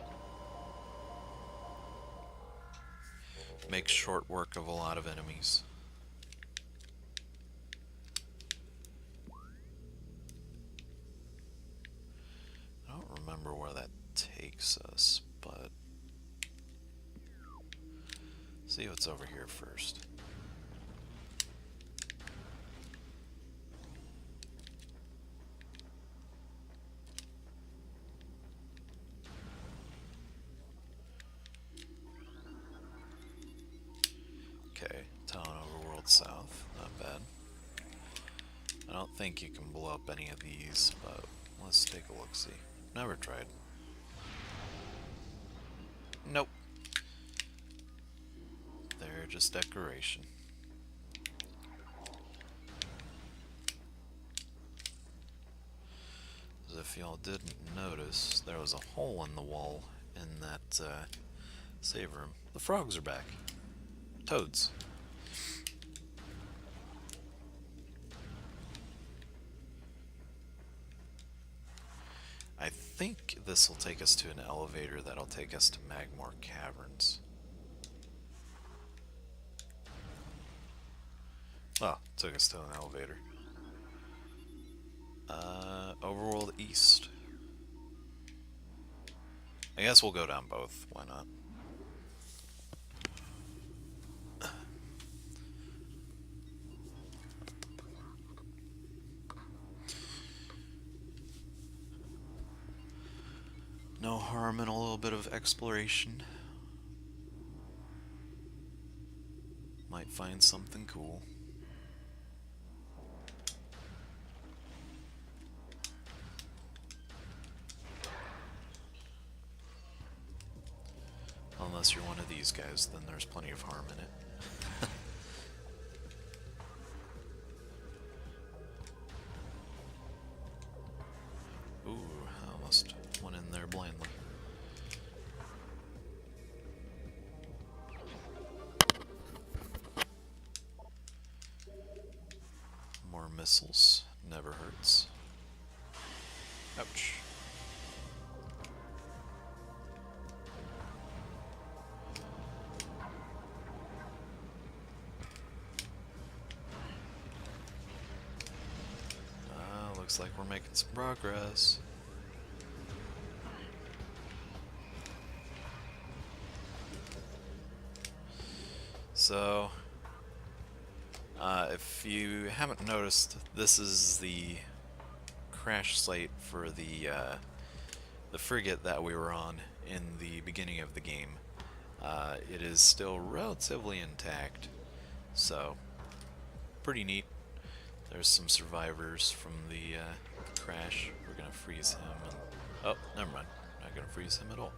Makes short work of a lot of enemies. I don't remember where that takes us, but see what's over here first. Okay, Talon Overworld South, not bad. I don't think you can blow up any of these, but let's take a look-see. Never tried. Nope. They're just decoration. As if y'all didn't notice, there was a hole in the wall in that save room. The frogs are back. Toads. I think this will take us to an elevator that'll take us to Magmore Caverns. Oh, took us to an elevator. Overworld East. I guess we'll go down both. Why not? No harm in a little bit of exploration. Might find something cool. Unless you're one of these guys, then there's plenty of harm in it. Ooh, I almost went in there blindly. More missiles, never hurts. Ouch. Looks like we're making some progress. So, if you haven't noticed, this is the crash site for the frigate that we were on in the beginning of the game. It is still relatively intact, so pretty neat. There's some survivors from the crash. We're gonna freeze him and... oh, never mind. Not gonna freeze him at all.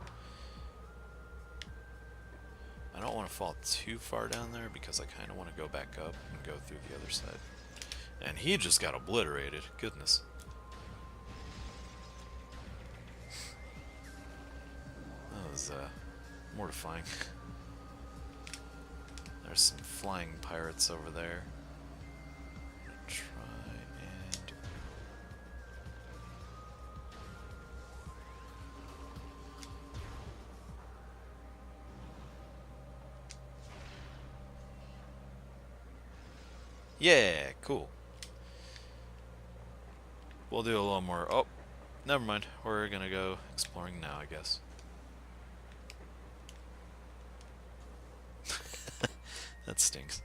I don't want to fall too far down there because I kind of want to go back up and go through the other side. And he just got obliterated. Goodness. That was mortifying. There's some flying pirates over there. Try and... yeah, cool. We'll do a little more... oh, never mind. We're gonna go exploring now, I guess. That stinks.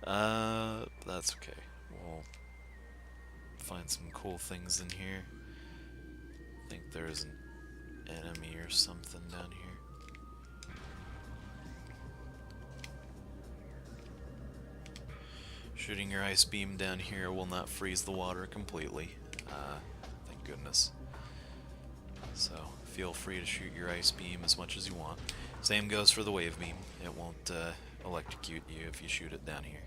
That's okay. We'll find some cool things in here. I think there's an enemy or something down here. Shooting your ice beam down here will not freeze the water completely. Thank goodness. So feel free to shoot your ice beam as much as you want. Same goes for the wave beam. It won't electrocute you if you shoot it down here.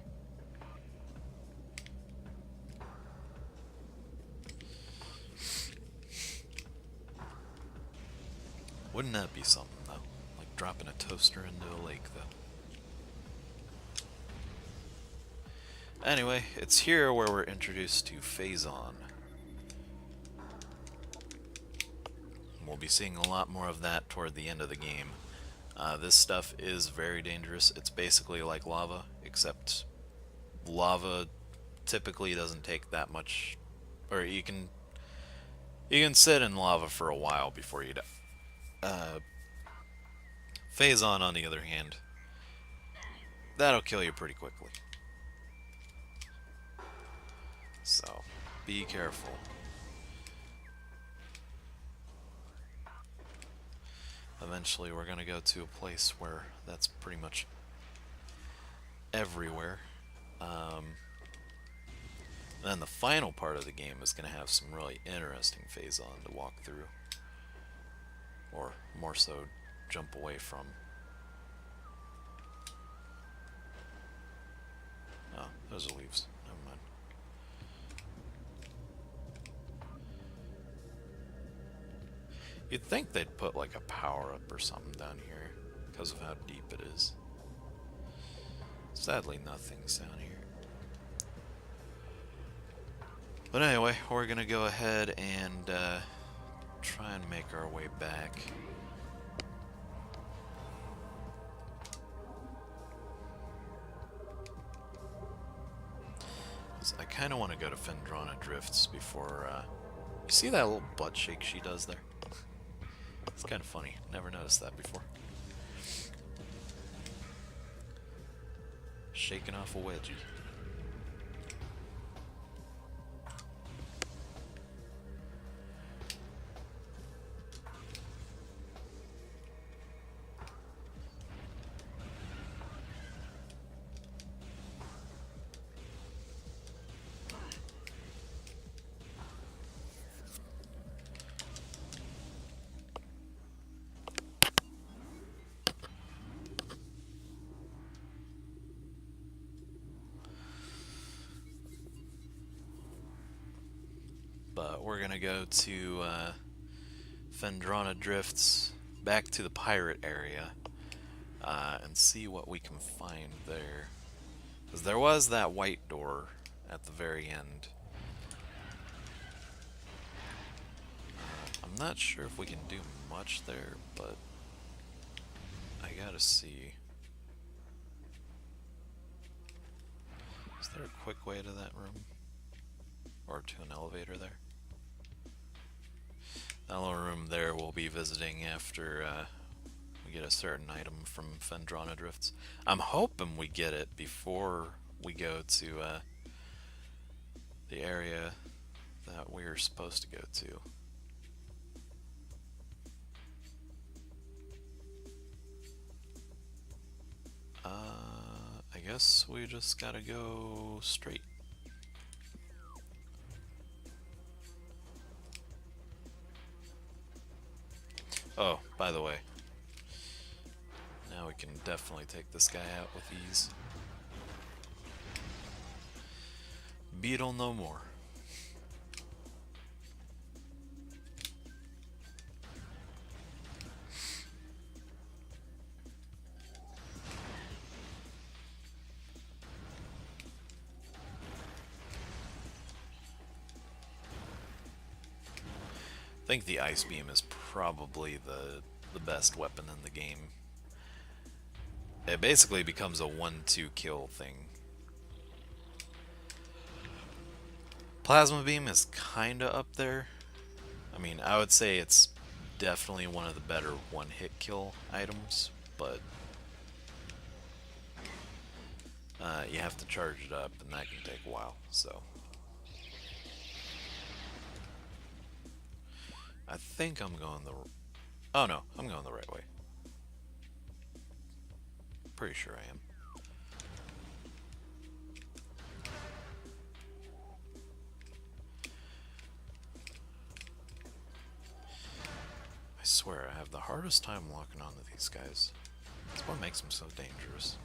Wouldn't that be something, though? Like dropping a toaster into a lake, though. Anyway, it's here where we're introduced to Phazon. We'll be seeing a lot more of that toward the end of the game. This stuff is very dangerous. It's basically like lava, except lava typically doesn't take that much, or you can sit in lava for a while before you die. Phazon, on the other hand, that'll kill you pretty quickly. So, be careful. Eventually we're going to go to a place where that's pretty much everywhere. And then the final part of the game is going to have some really interesting Phazon to walk through. Or more so, jump away from. Oh, those are leaves. Never mind. You'd think they'd put like a power-up or something down here because of how deep it is. Sadly, nothing's down here. But anyway, we're gonna go ahead and try and make our way back. I kind of want to go to Phendrana Drifts before. You see that little butt shake she does there? It's kind of funny. Never noticed that before. Shaking off a wedgie. But we're gonna go to Phendrana Drifts, back to the pirate area, and see what we can find there. Because there was that white door at the very end. I'm not sure if we can do much there, but I gotta see. Is there a quick way to that room? Or to an elevator there? That little room there we'll be visiting after we get a certain item from Phendrana Drifts. I'm hoping we get it before we go to the area that we're supposed to go to. I guess we just gotta go straight. Oh, by the way, now we can definitely take this guy out with ease. Beetle no more. I think the Ice Beam is probably the best weapon in the game. It basically becomes a 1-2 kill thing. Plasma Beam is kinda up there. I mean, I would say it's definitely one of the better one-hit kill items, but you have to charge it up, and that can take a while, so. I think I'm going the... Oh no, I'm going the right way. Pretty sure I am. I swear, I have the hardest time locking onto these guys. That's what makes them so dangerous.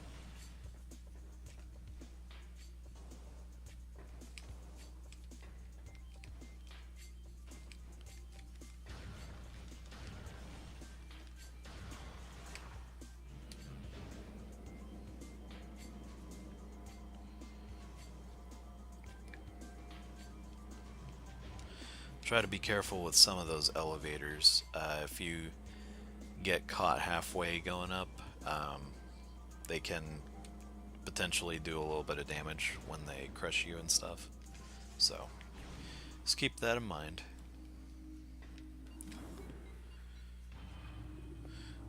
Try to be careful with some of those elevators. If you get caught halfway going up, they can potentially do a little bit of damage when they crush you and stuff. So, just keep that in mind.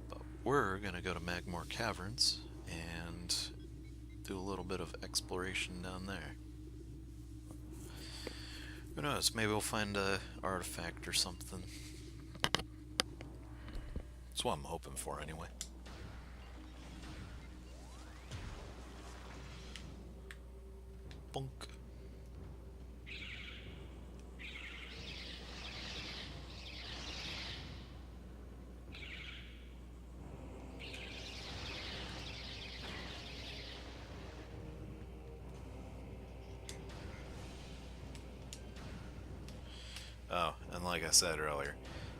But we're gonna go to Magmore Caverns and do a little bit of exploration down there. Who knows, maybe we'll find a artifact or something. That's what I'm hoping for anyway. Bonk. Oh, and like I said earlier,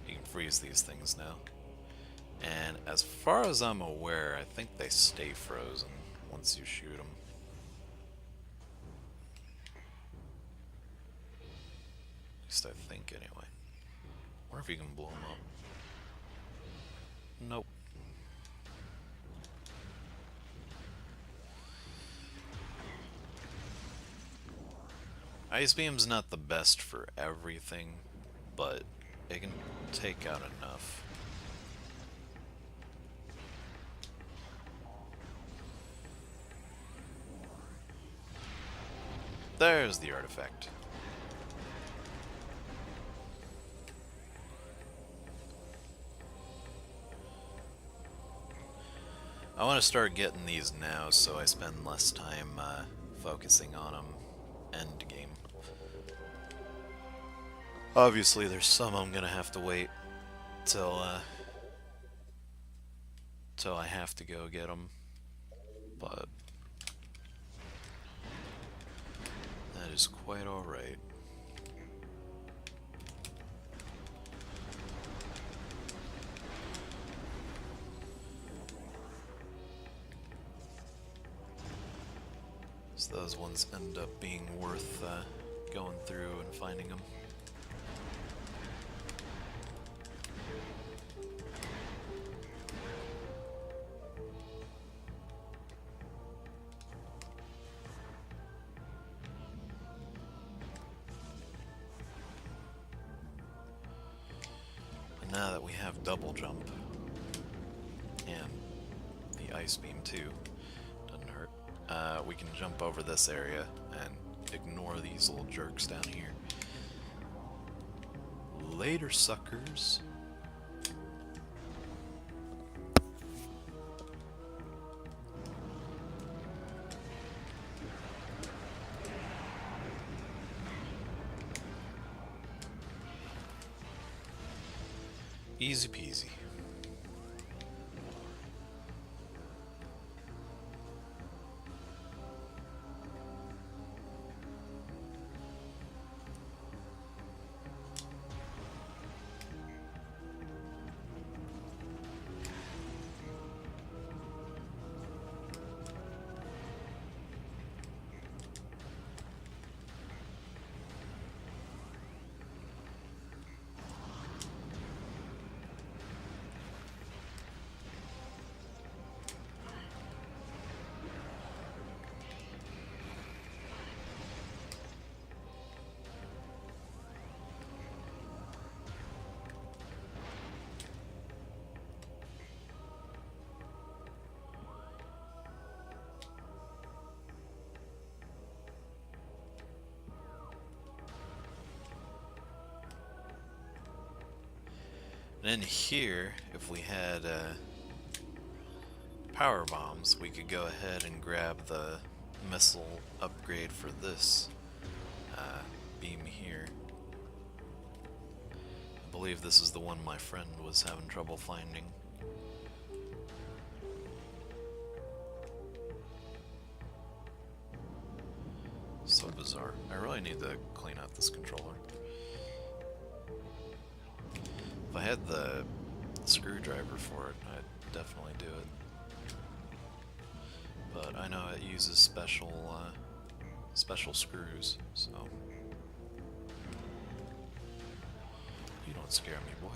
you can freeze these things now. And as far as I'm aware, I think they stay frozen once you shoot them. At least I think, anyway. Or if you can blow them up. Nope. Ice Beam's not the best for everything, but it can take out enough. There's the artifact. I want to start getting these now so I spend less time focusing on them end game. Obviously there's some I'm gonna have to wait till I have to go get them, but that is quite alright. So those ones end up being worth going through and finding them. And now that we have double jump and the ice beam too, doesn't hurt. We can jump over this area and ignore these little jerks down here. Later, suckers. Easy peasy. And in here, if we had power bombs, we could go ahead and grab the missile upgrade for this beam here. I believe this is the one my friend was having trouble finding. So bizarre. I really need to clean out this controller. If I had the screwdriver for it, I'd definitely do it. But I know it uses special screws, so. scare me, boy.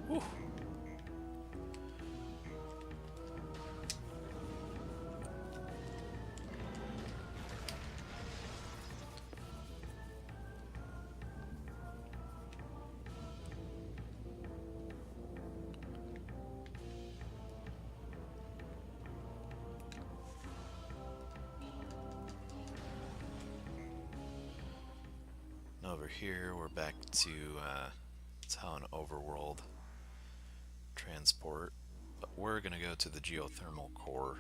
Whew. Over here, we're back to Talon Overworld transport, but we're gonna go to the geothermal core.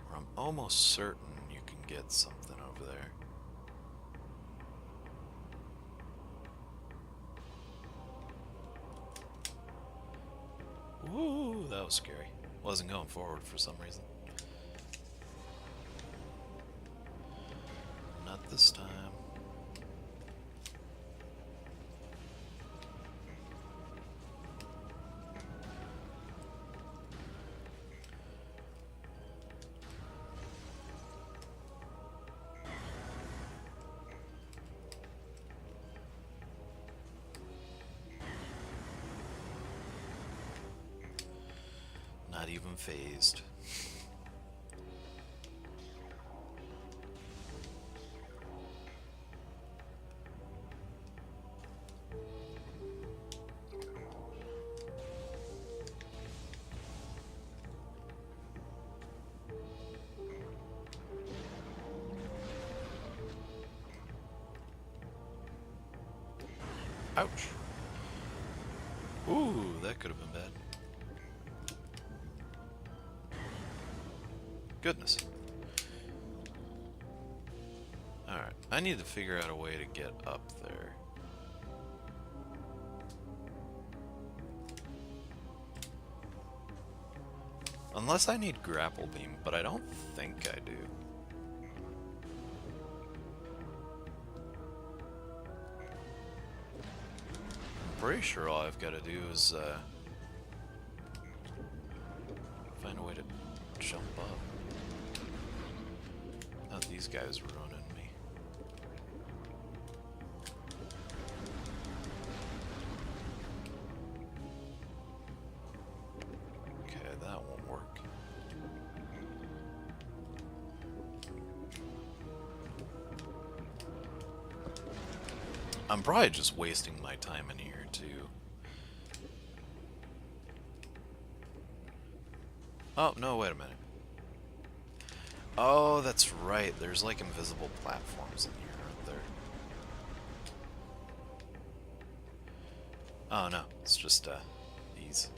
Where I'm almost certain you can get something over there. Woo, that was scary. Wasn't going forward for some reason. Not this time. Not even phased. Ouch. Ooh, that could have been bad. Goodness. Alright, I need to figure out a way to get up there. Unless I need grapple beam, but I don't think I do. I'm pretty sure all I've got to do is find a way to jump up. Oh, these guys were running me. Okay, that won't work. I'm probably just wasting my time in here, too. Oh, no, wait a minute. Oh, that's right. There's like invisible platforms in here, aren't there? Oh, no. It's just, these.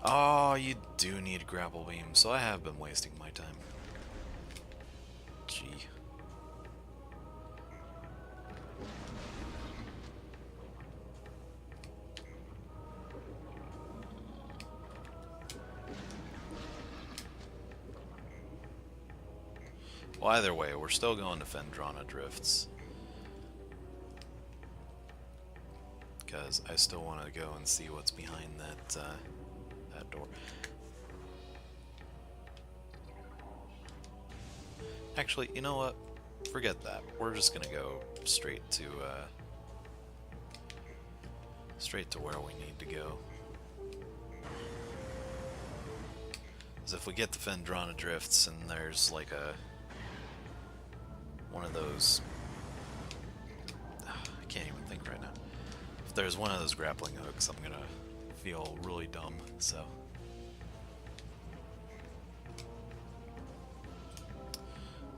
Oh, you do need grapple beam, so I have been wasting my time. Gee. Well, either way, we're still going to Phendrana Drifts. Because I still want to go and see what's behind that, that door. Actually, you know what? Forget that. We're just gonna go straight to where we need to go. Because if we get to Phendrana Drifts and there's like one of those, I can't even think right now. If there's one of those grappling hooks, I'm gonna feel really dumb. So.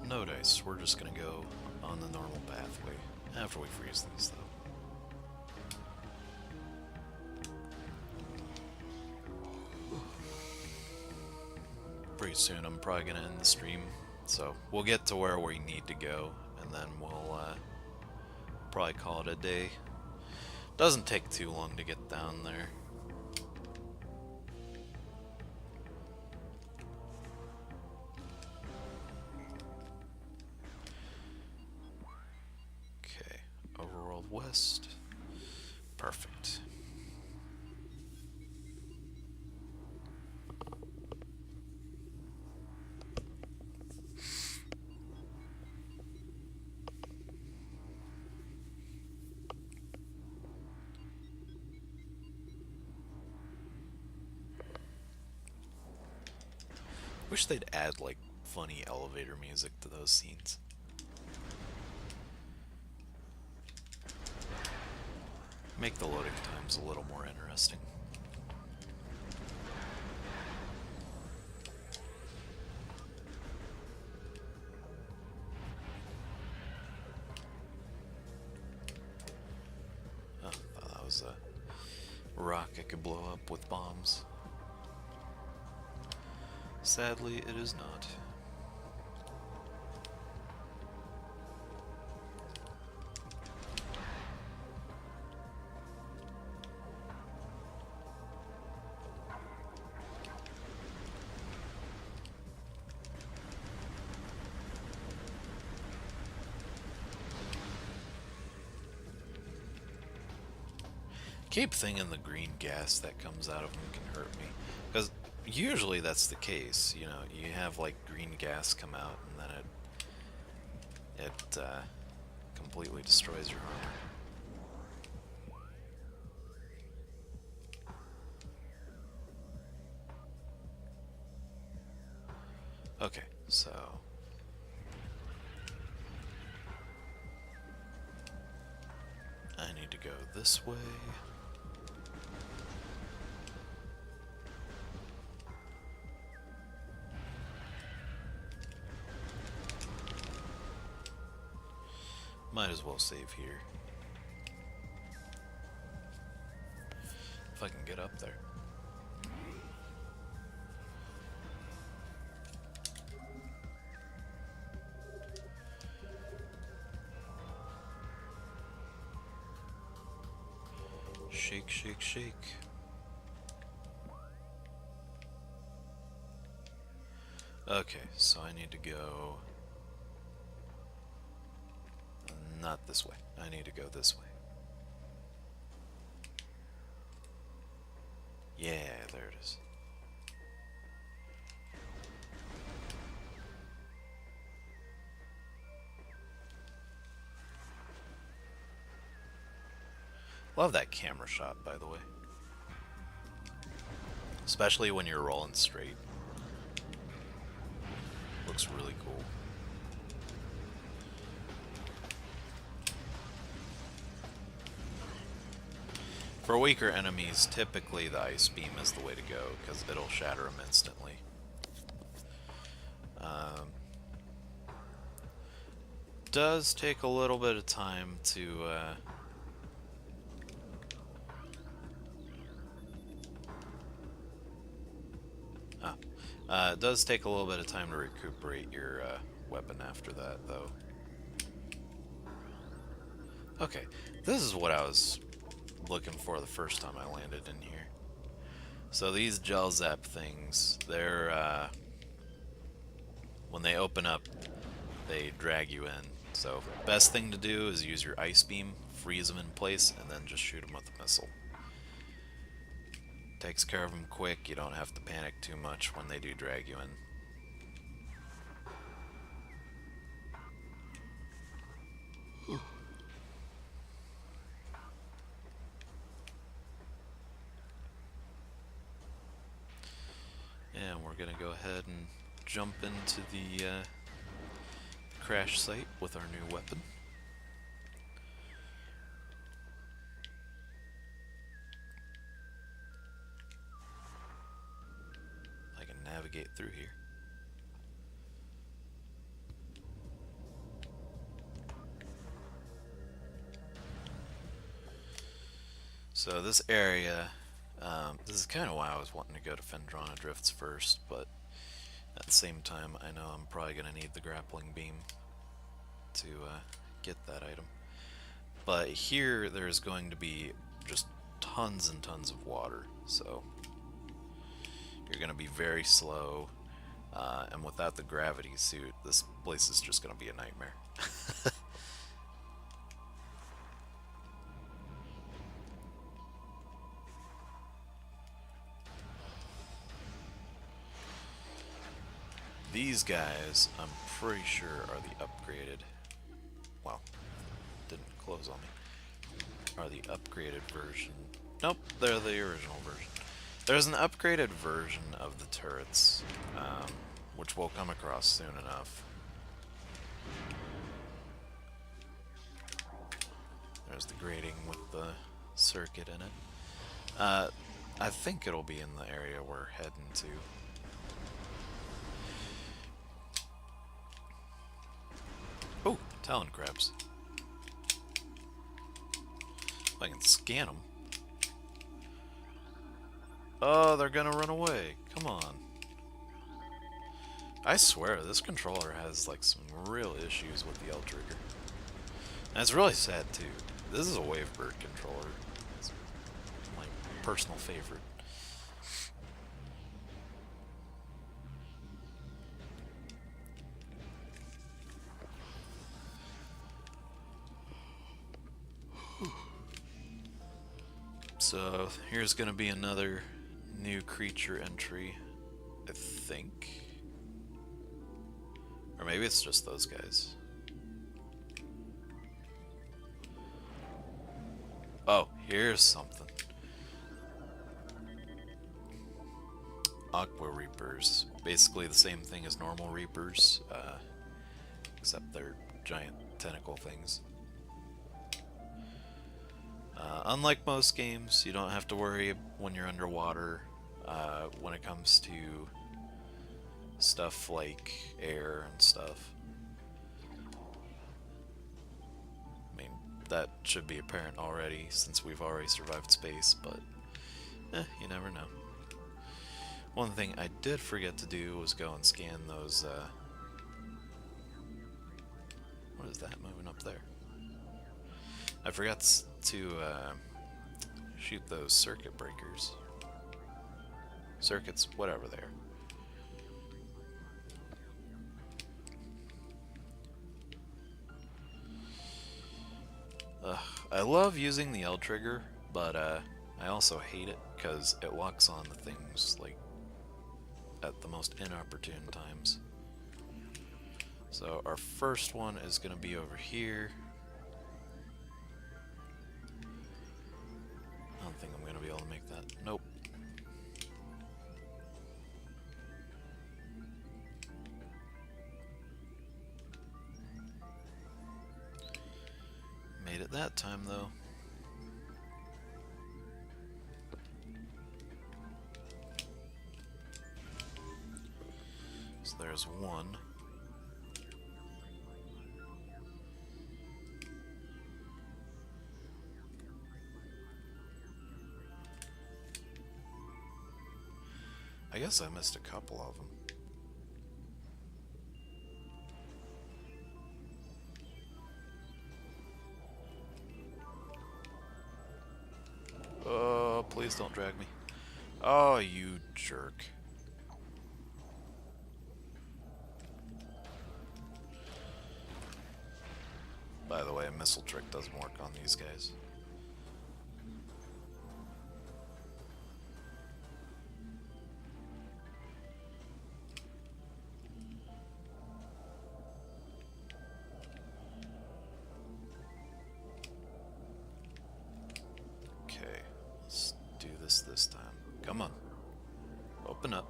No dice, we're just gonna go on the normal pathway after we freeze these, though. Pretty soon I'm probably gonna end the stream, so we'll get to where we need to go, and then we'll probably call it a day. Doesn't take too long to get down there. West. Perfect. Wish they'd add like funny elevator music to those scenes. Make the loading times a little more interesting. Oh, thought that was a rock I could blow up with bombs. Sadly, it is not. Keep thinking the green gas that comes out of them can hurt me, because usually that's the case. You know, you have like green gas come out and then it completely destroys your armor. Okay, so I need to go this way. Might as well save here. If I can get up there. Shake, shake, shake. Okay, so I need to go... Not this way. I need to go this way. Yeah, there it is. Love that camera shot, by the way. Especially when you're rolling straight. Looks really cool. For weaker enemies, typically the ice beam is the way to go, because it'll shatter them instantly. Does take a little bit of time to... it does take a little bit of time to recuperate your weapon after that, though. Okay, this is what I was looking for the first time I landed in here. So these gel zap things, they're when they open up, they drag you in. So best thing to do is use your ice beam, freeze them in place, and then just shoot them with a missile. Takes care of them quick. You don't have to panic too much when they do drag you in. And we're gonna go ahead and jump into the crash site with our new weapon. I can navigate through here. So this area, this is kind of why I was wanting to go to Fendrana Drifts first, but at the same time I know I'm probably going to need the grappling beam to get that item. But here there's going to be just tons and tons of water, so you're going to be very slow, and without the gravity suit, this place is just going to be a nightmare. These guys, I'm pretty sure, are the upgraded. Wow, didn't close on me. Are the upgraded version. Nope, they're the original version. There's an upgraded version of the turrets, which we'll come across soon enough. There's the grating with the circuit in it. I think it'll be in the area we're heading to. Oh, Talon crabs. If I can scan them. Oh, they're gonna run away. Come on. I swear, this controller has like some real issues with the L trigger. And it's really sad too. This is a Wavebird controller. It's my personal favorite. So here's gonna be another new creature entry, I think. Or maybe it's just those guys. Oh, here's something. Aqua Reapers. Basically the same thing as normal Reapers, except they're giant tentacle things. Unlike most games, you don't have to worry when you're underwater when it comes to stuff like air and stuff. I mean, that should be apparent already since we've already survived space, but you never know. One thing I did forget to do was go and scan those, what is that moving up there? I forgot to shoot those circuit breakers. Circuits, whatever they are. I love using the L trigger, but I also hate it because it locks on the things like at the most inopportune times. So our first one is going to be over here. I don't think I'm going to be able to make that. Nope. Made it that time though. So there's one. I guess I missed a couple of them. Oh, please don't drag me. Oh, you jerk. By the way, a missile trick doesn't work on these guys. Okay, let's do this time. Come on. Open up.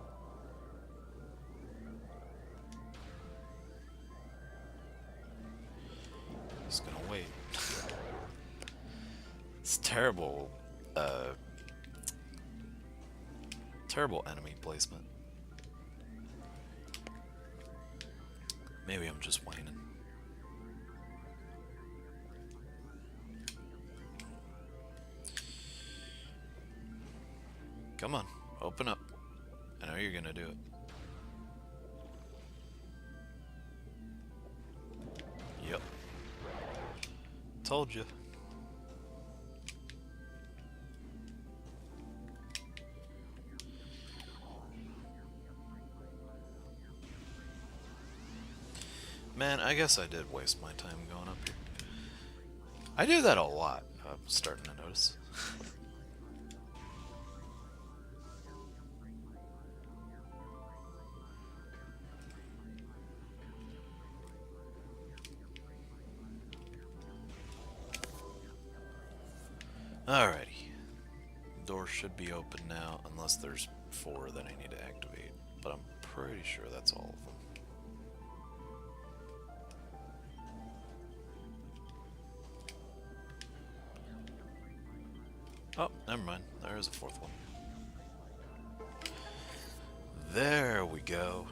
Just gonna wait. It's terrible, terrible enemy placement. Maybe I'm just whining. Come on, open up. I know you're gonna do it. Yep. Told you. Man, I guess I did waste my time going up here. I do that a lot, I'm starting to notice. Alrighty. Door should be open now, unless there's 4 that I need to activate. But I'm pretty sure that's all of them. Oh, never mind. There is a 4th one. There we go.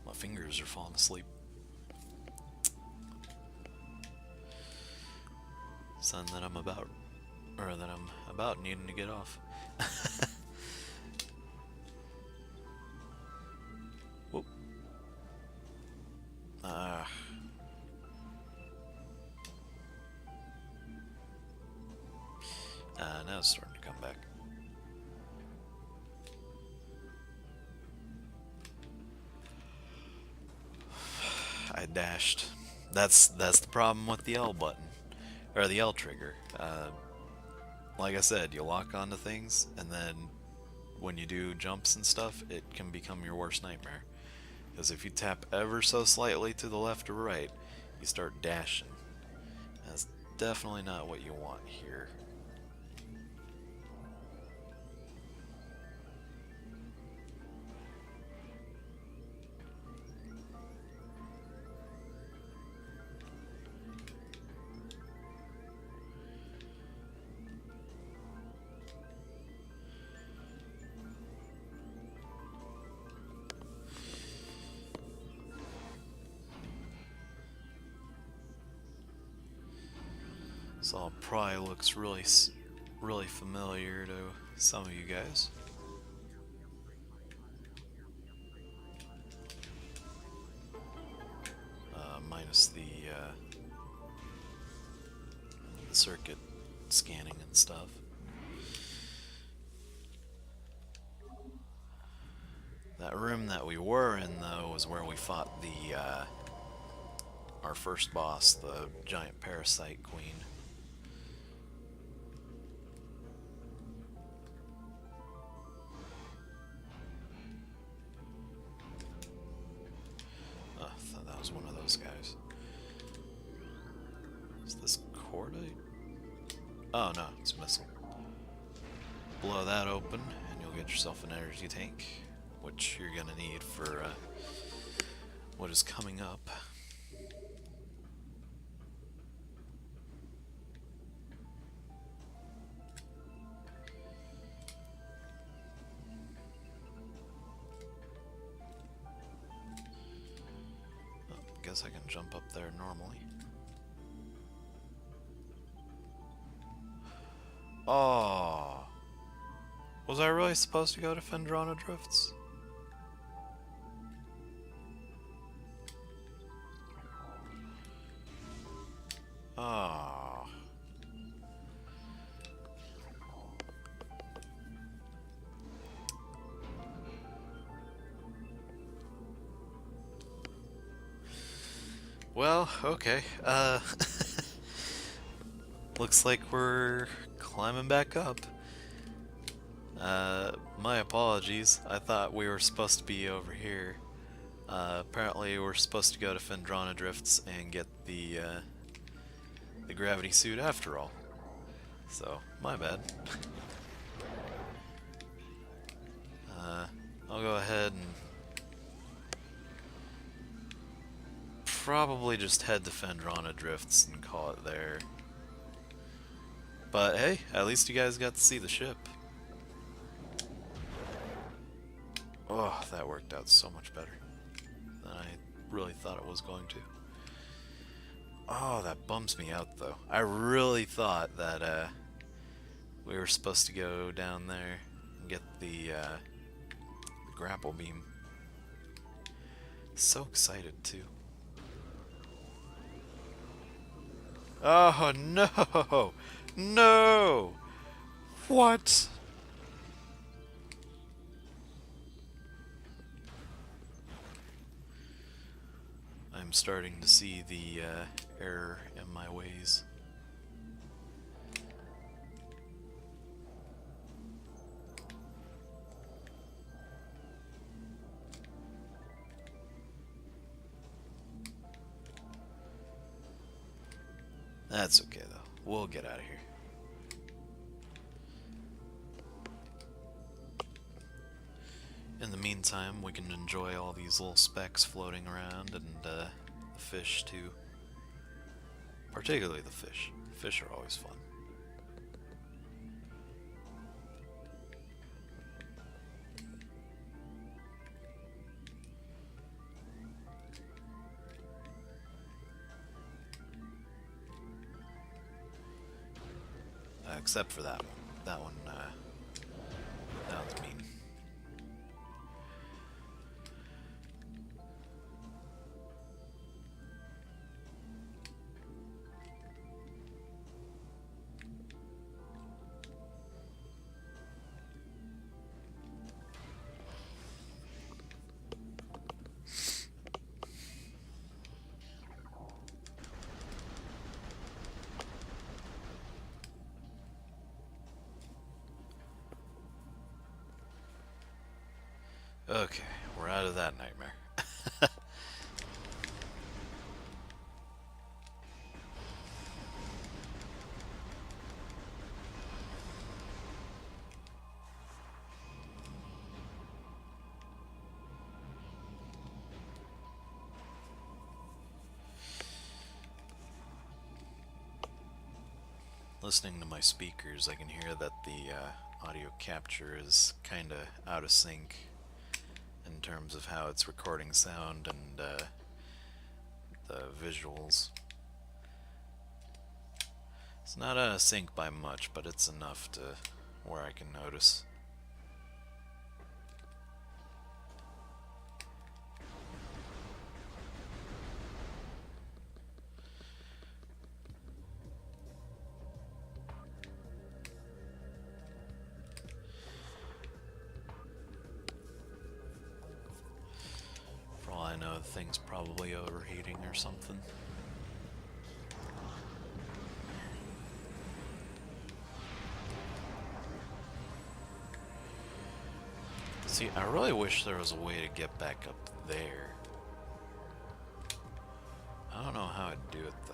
My fingers are falling asleep. Something that I'm about needing to get off. Whoop. Now it's starting to come back. I dashed. That's the problem with the L button, or the L trigger. Like I said, you lock onto things, and then when you do jumps and stuff, it can become your worst nightmare. Because if you tap ever so slightly to the left or right, you start dashing. That's definitely not what you want here. This all probably looks really familiar to some of you guys. Minus the circuit scanning and stuff. That room that we were in, though, was where we fought the our first boss, the giant parasite queen. Oh, I thought that was one of those guys. Is this cordite? Oh no, it's a missile. Blow that open, and you'll get yourself an energy tank, which you're gonna need for what is coming up. Guess I can jump up there normally. Oh, was I really supposed to go to Phendrana Drifts? Oh. Well, okay. Looks like we're climbing back up. My apologies. I thought we were supposed to be over here. Apparently we're supposed to go to Phendrana Drifts and get the gravity suit after all. So, my bad. I'll go ahead and probably just head to Phendrana Drifts and call it there. But hey, at least you guys got to see the ship. Oh, that worked out so much better than I really thought it was going to. Oh, that bums me out though. I really thought that we were supposed to go down there and get the grapple beam. So excited too. Oh no! No! What? I'm starting to see the error in my ways. That's okay though. We'll get out of here. In the meantime, we can enjoy all these little specks floating around and the fish too. Particularly the fish. Fish are always fun. Except for that one. That one's mean. Okay, we're out of that nightmare. Listening to my speakers, I can hear that the audio capture is kinda out of sync in terms of how it's recording sound and the visuals. It's not out of sync by much, but it's enough to where I can notice. For all I know, the thing's probably overheating or something. See, I really wish there was a way to get back up there. I don't know how I'd do it though.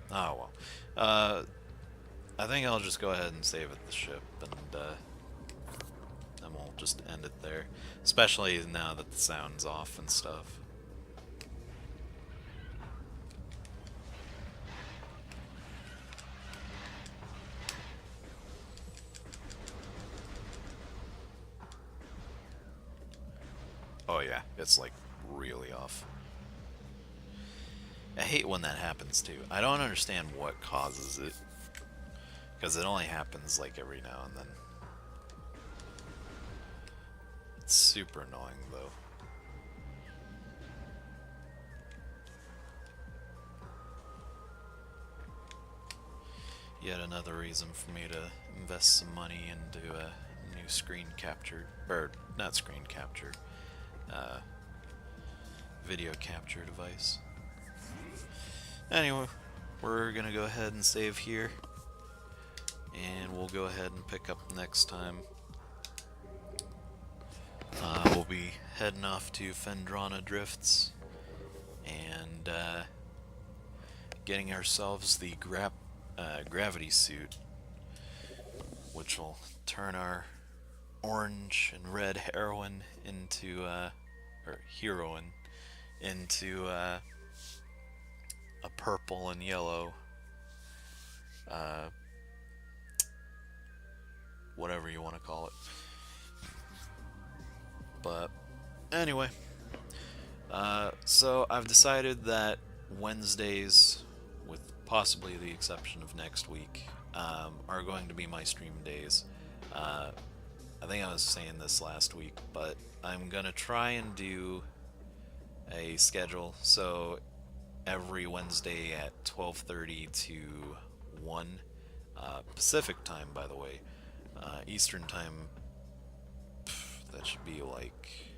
Oh well. I think I'll just go ahead and save at the ship, and then we'll just end it there. Especially now that the sound's off and stuff. Oh yeah, it's like really off. I hate when that happens too. I don't understand what causes it, because it only happens like every now and then. It's super annoying though. Yet another reason for me to invest some money into a new screen capture, or not screen capture, video capture device. Anyway, we're gonna go ahead and save here, and we'll go ahead and pick up next time. We'll be heading off to Fendrana Drifts and getting ourselves the gravity suit, which will turn our orange and red heroine into a purple and yellow whatever you want to call it. But anyway, so I've decided that Wednesdays, with possibly the exception of next week, are going to be my stream days. I think I was saying this last week, but I'm gonna try and do a schedule so every Wednesday at 12:30 to 1 Pacific time, by the way. Eastern time, that should be like...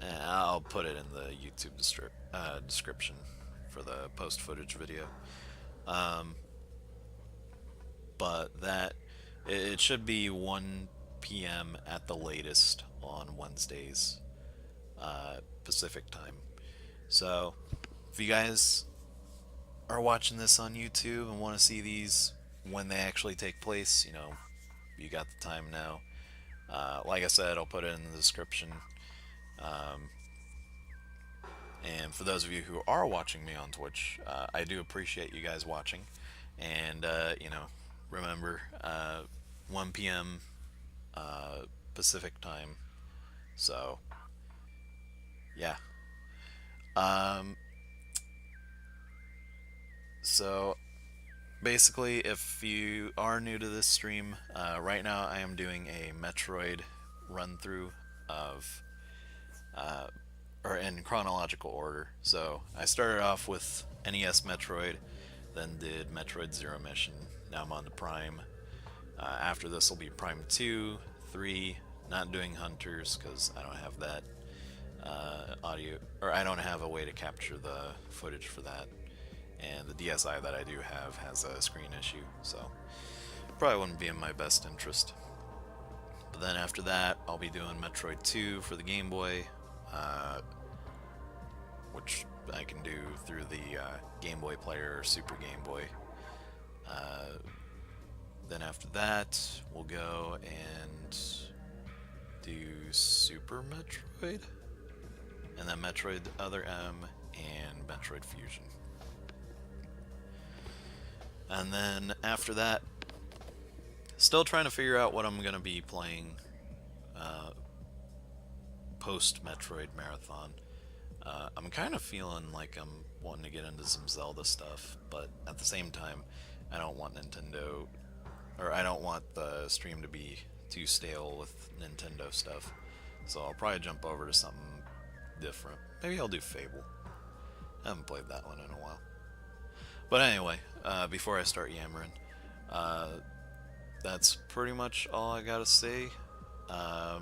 I'll put it in the YouTube description for the post-footage video. But that It should be 1 p.m. at the latest on Wednesdays, Pacific time. So, if you guys are watching this on YouTube and want to see these when they actually take place, you got the time now. Like I said, I'll put it in the description. Um, and for those of you who are watching me on Twitch, I do appreciate you guys watching. And, remember, 1 p.m. Pacific time. So, yeah. Um, so, basically, if you are new to this stream, right now I am doing a Metroid run through of, uh, or in chronological order. So I started off with NES Metroid, then did Metroid Zero Mission. Now I'm on to Prime. After this will be Prime 2, 3. Not doing Hunters because I don't have that audio, or I don't have a way to capture the footage for that. And the DSi that I do have has a screen issue, so probably wouldn't be in my best interest. But then after that, I'll be doing Metroid 2 for the Game Boy, which I can do through the Game Boy Player or Super Game Boy. Then after that, we'll go and do Super Metroid, and then Metroid Other M, and Metroid Fusion. And then after that, still trying to figure out what I'm going to be playing post Metroid Marathon. I'm kind of feeling like I'm wanting to get into some Zelda stuff, but at the same time, I don't want Nintendo, or I don't want the stream to be too stale with Nintendo stuff. So I'll probably jump over to something different. Maybe I'll do Fable. I haven't played that one in a while. But anyway, before I start yammering, that's pretty much all I gotta say. I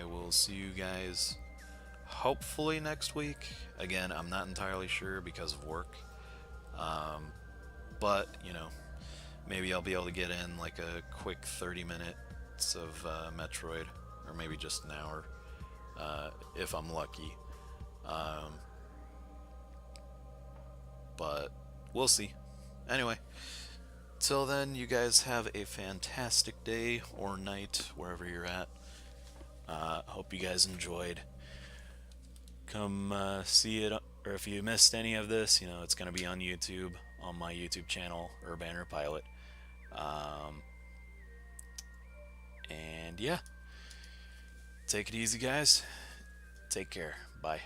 will see you guys hopefully next week. Again, I'm not entirely sure because of work. But, maybe I'll be able to get in like a quick 30 minutes of Metroid, or maybe just an hour, if I'm lucky. But we'll see. Anyway, till then, you guys have a fantastic day or night wherever you're at. Hope you guys enjoyed. Come see it, or if you missed any of this, it's going to be on YouTube, on my YouTube channel, Urbanner Pilot. And yeah, take it easy, guys. Take care. Bye.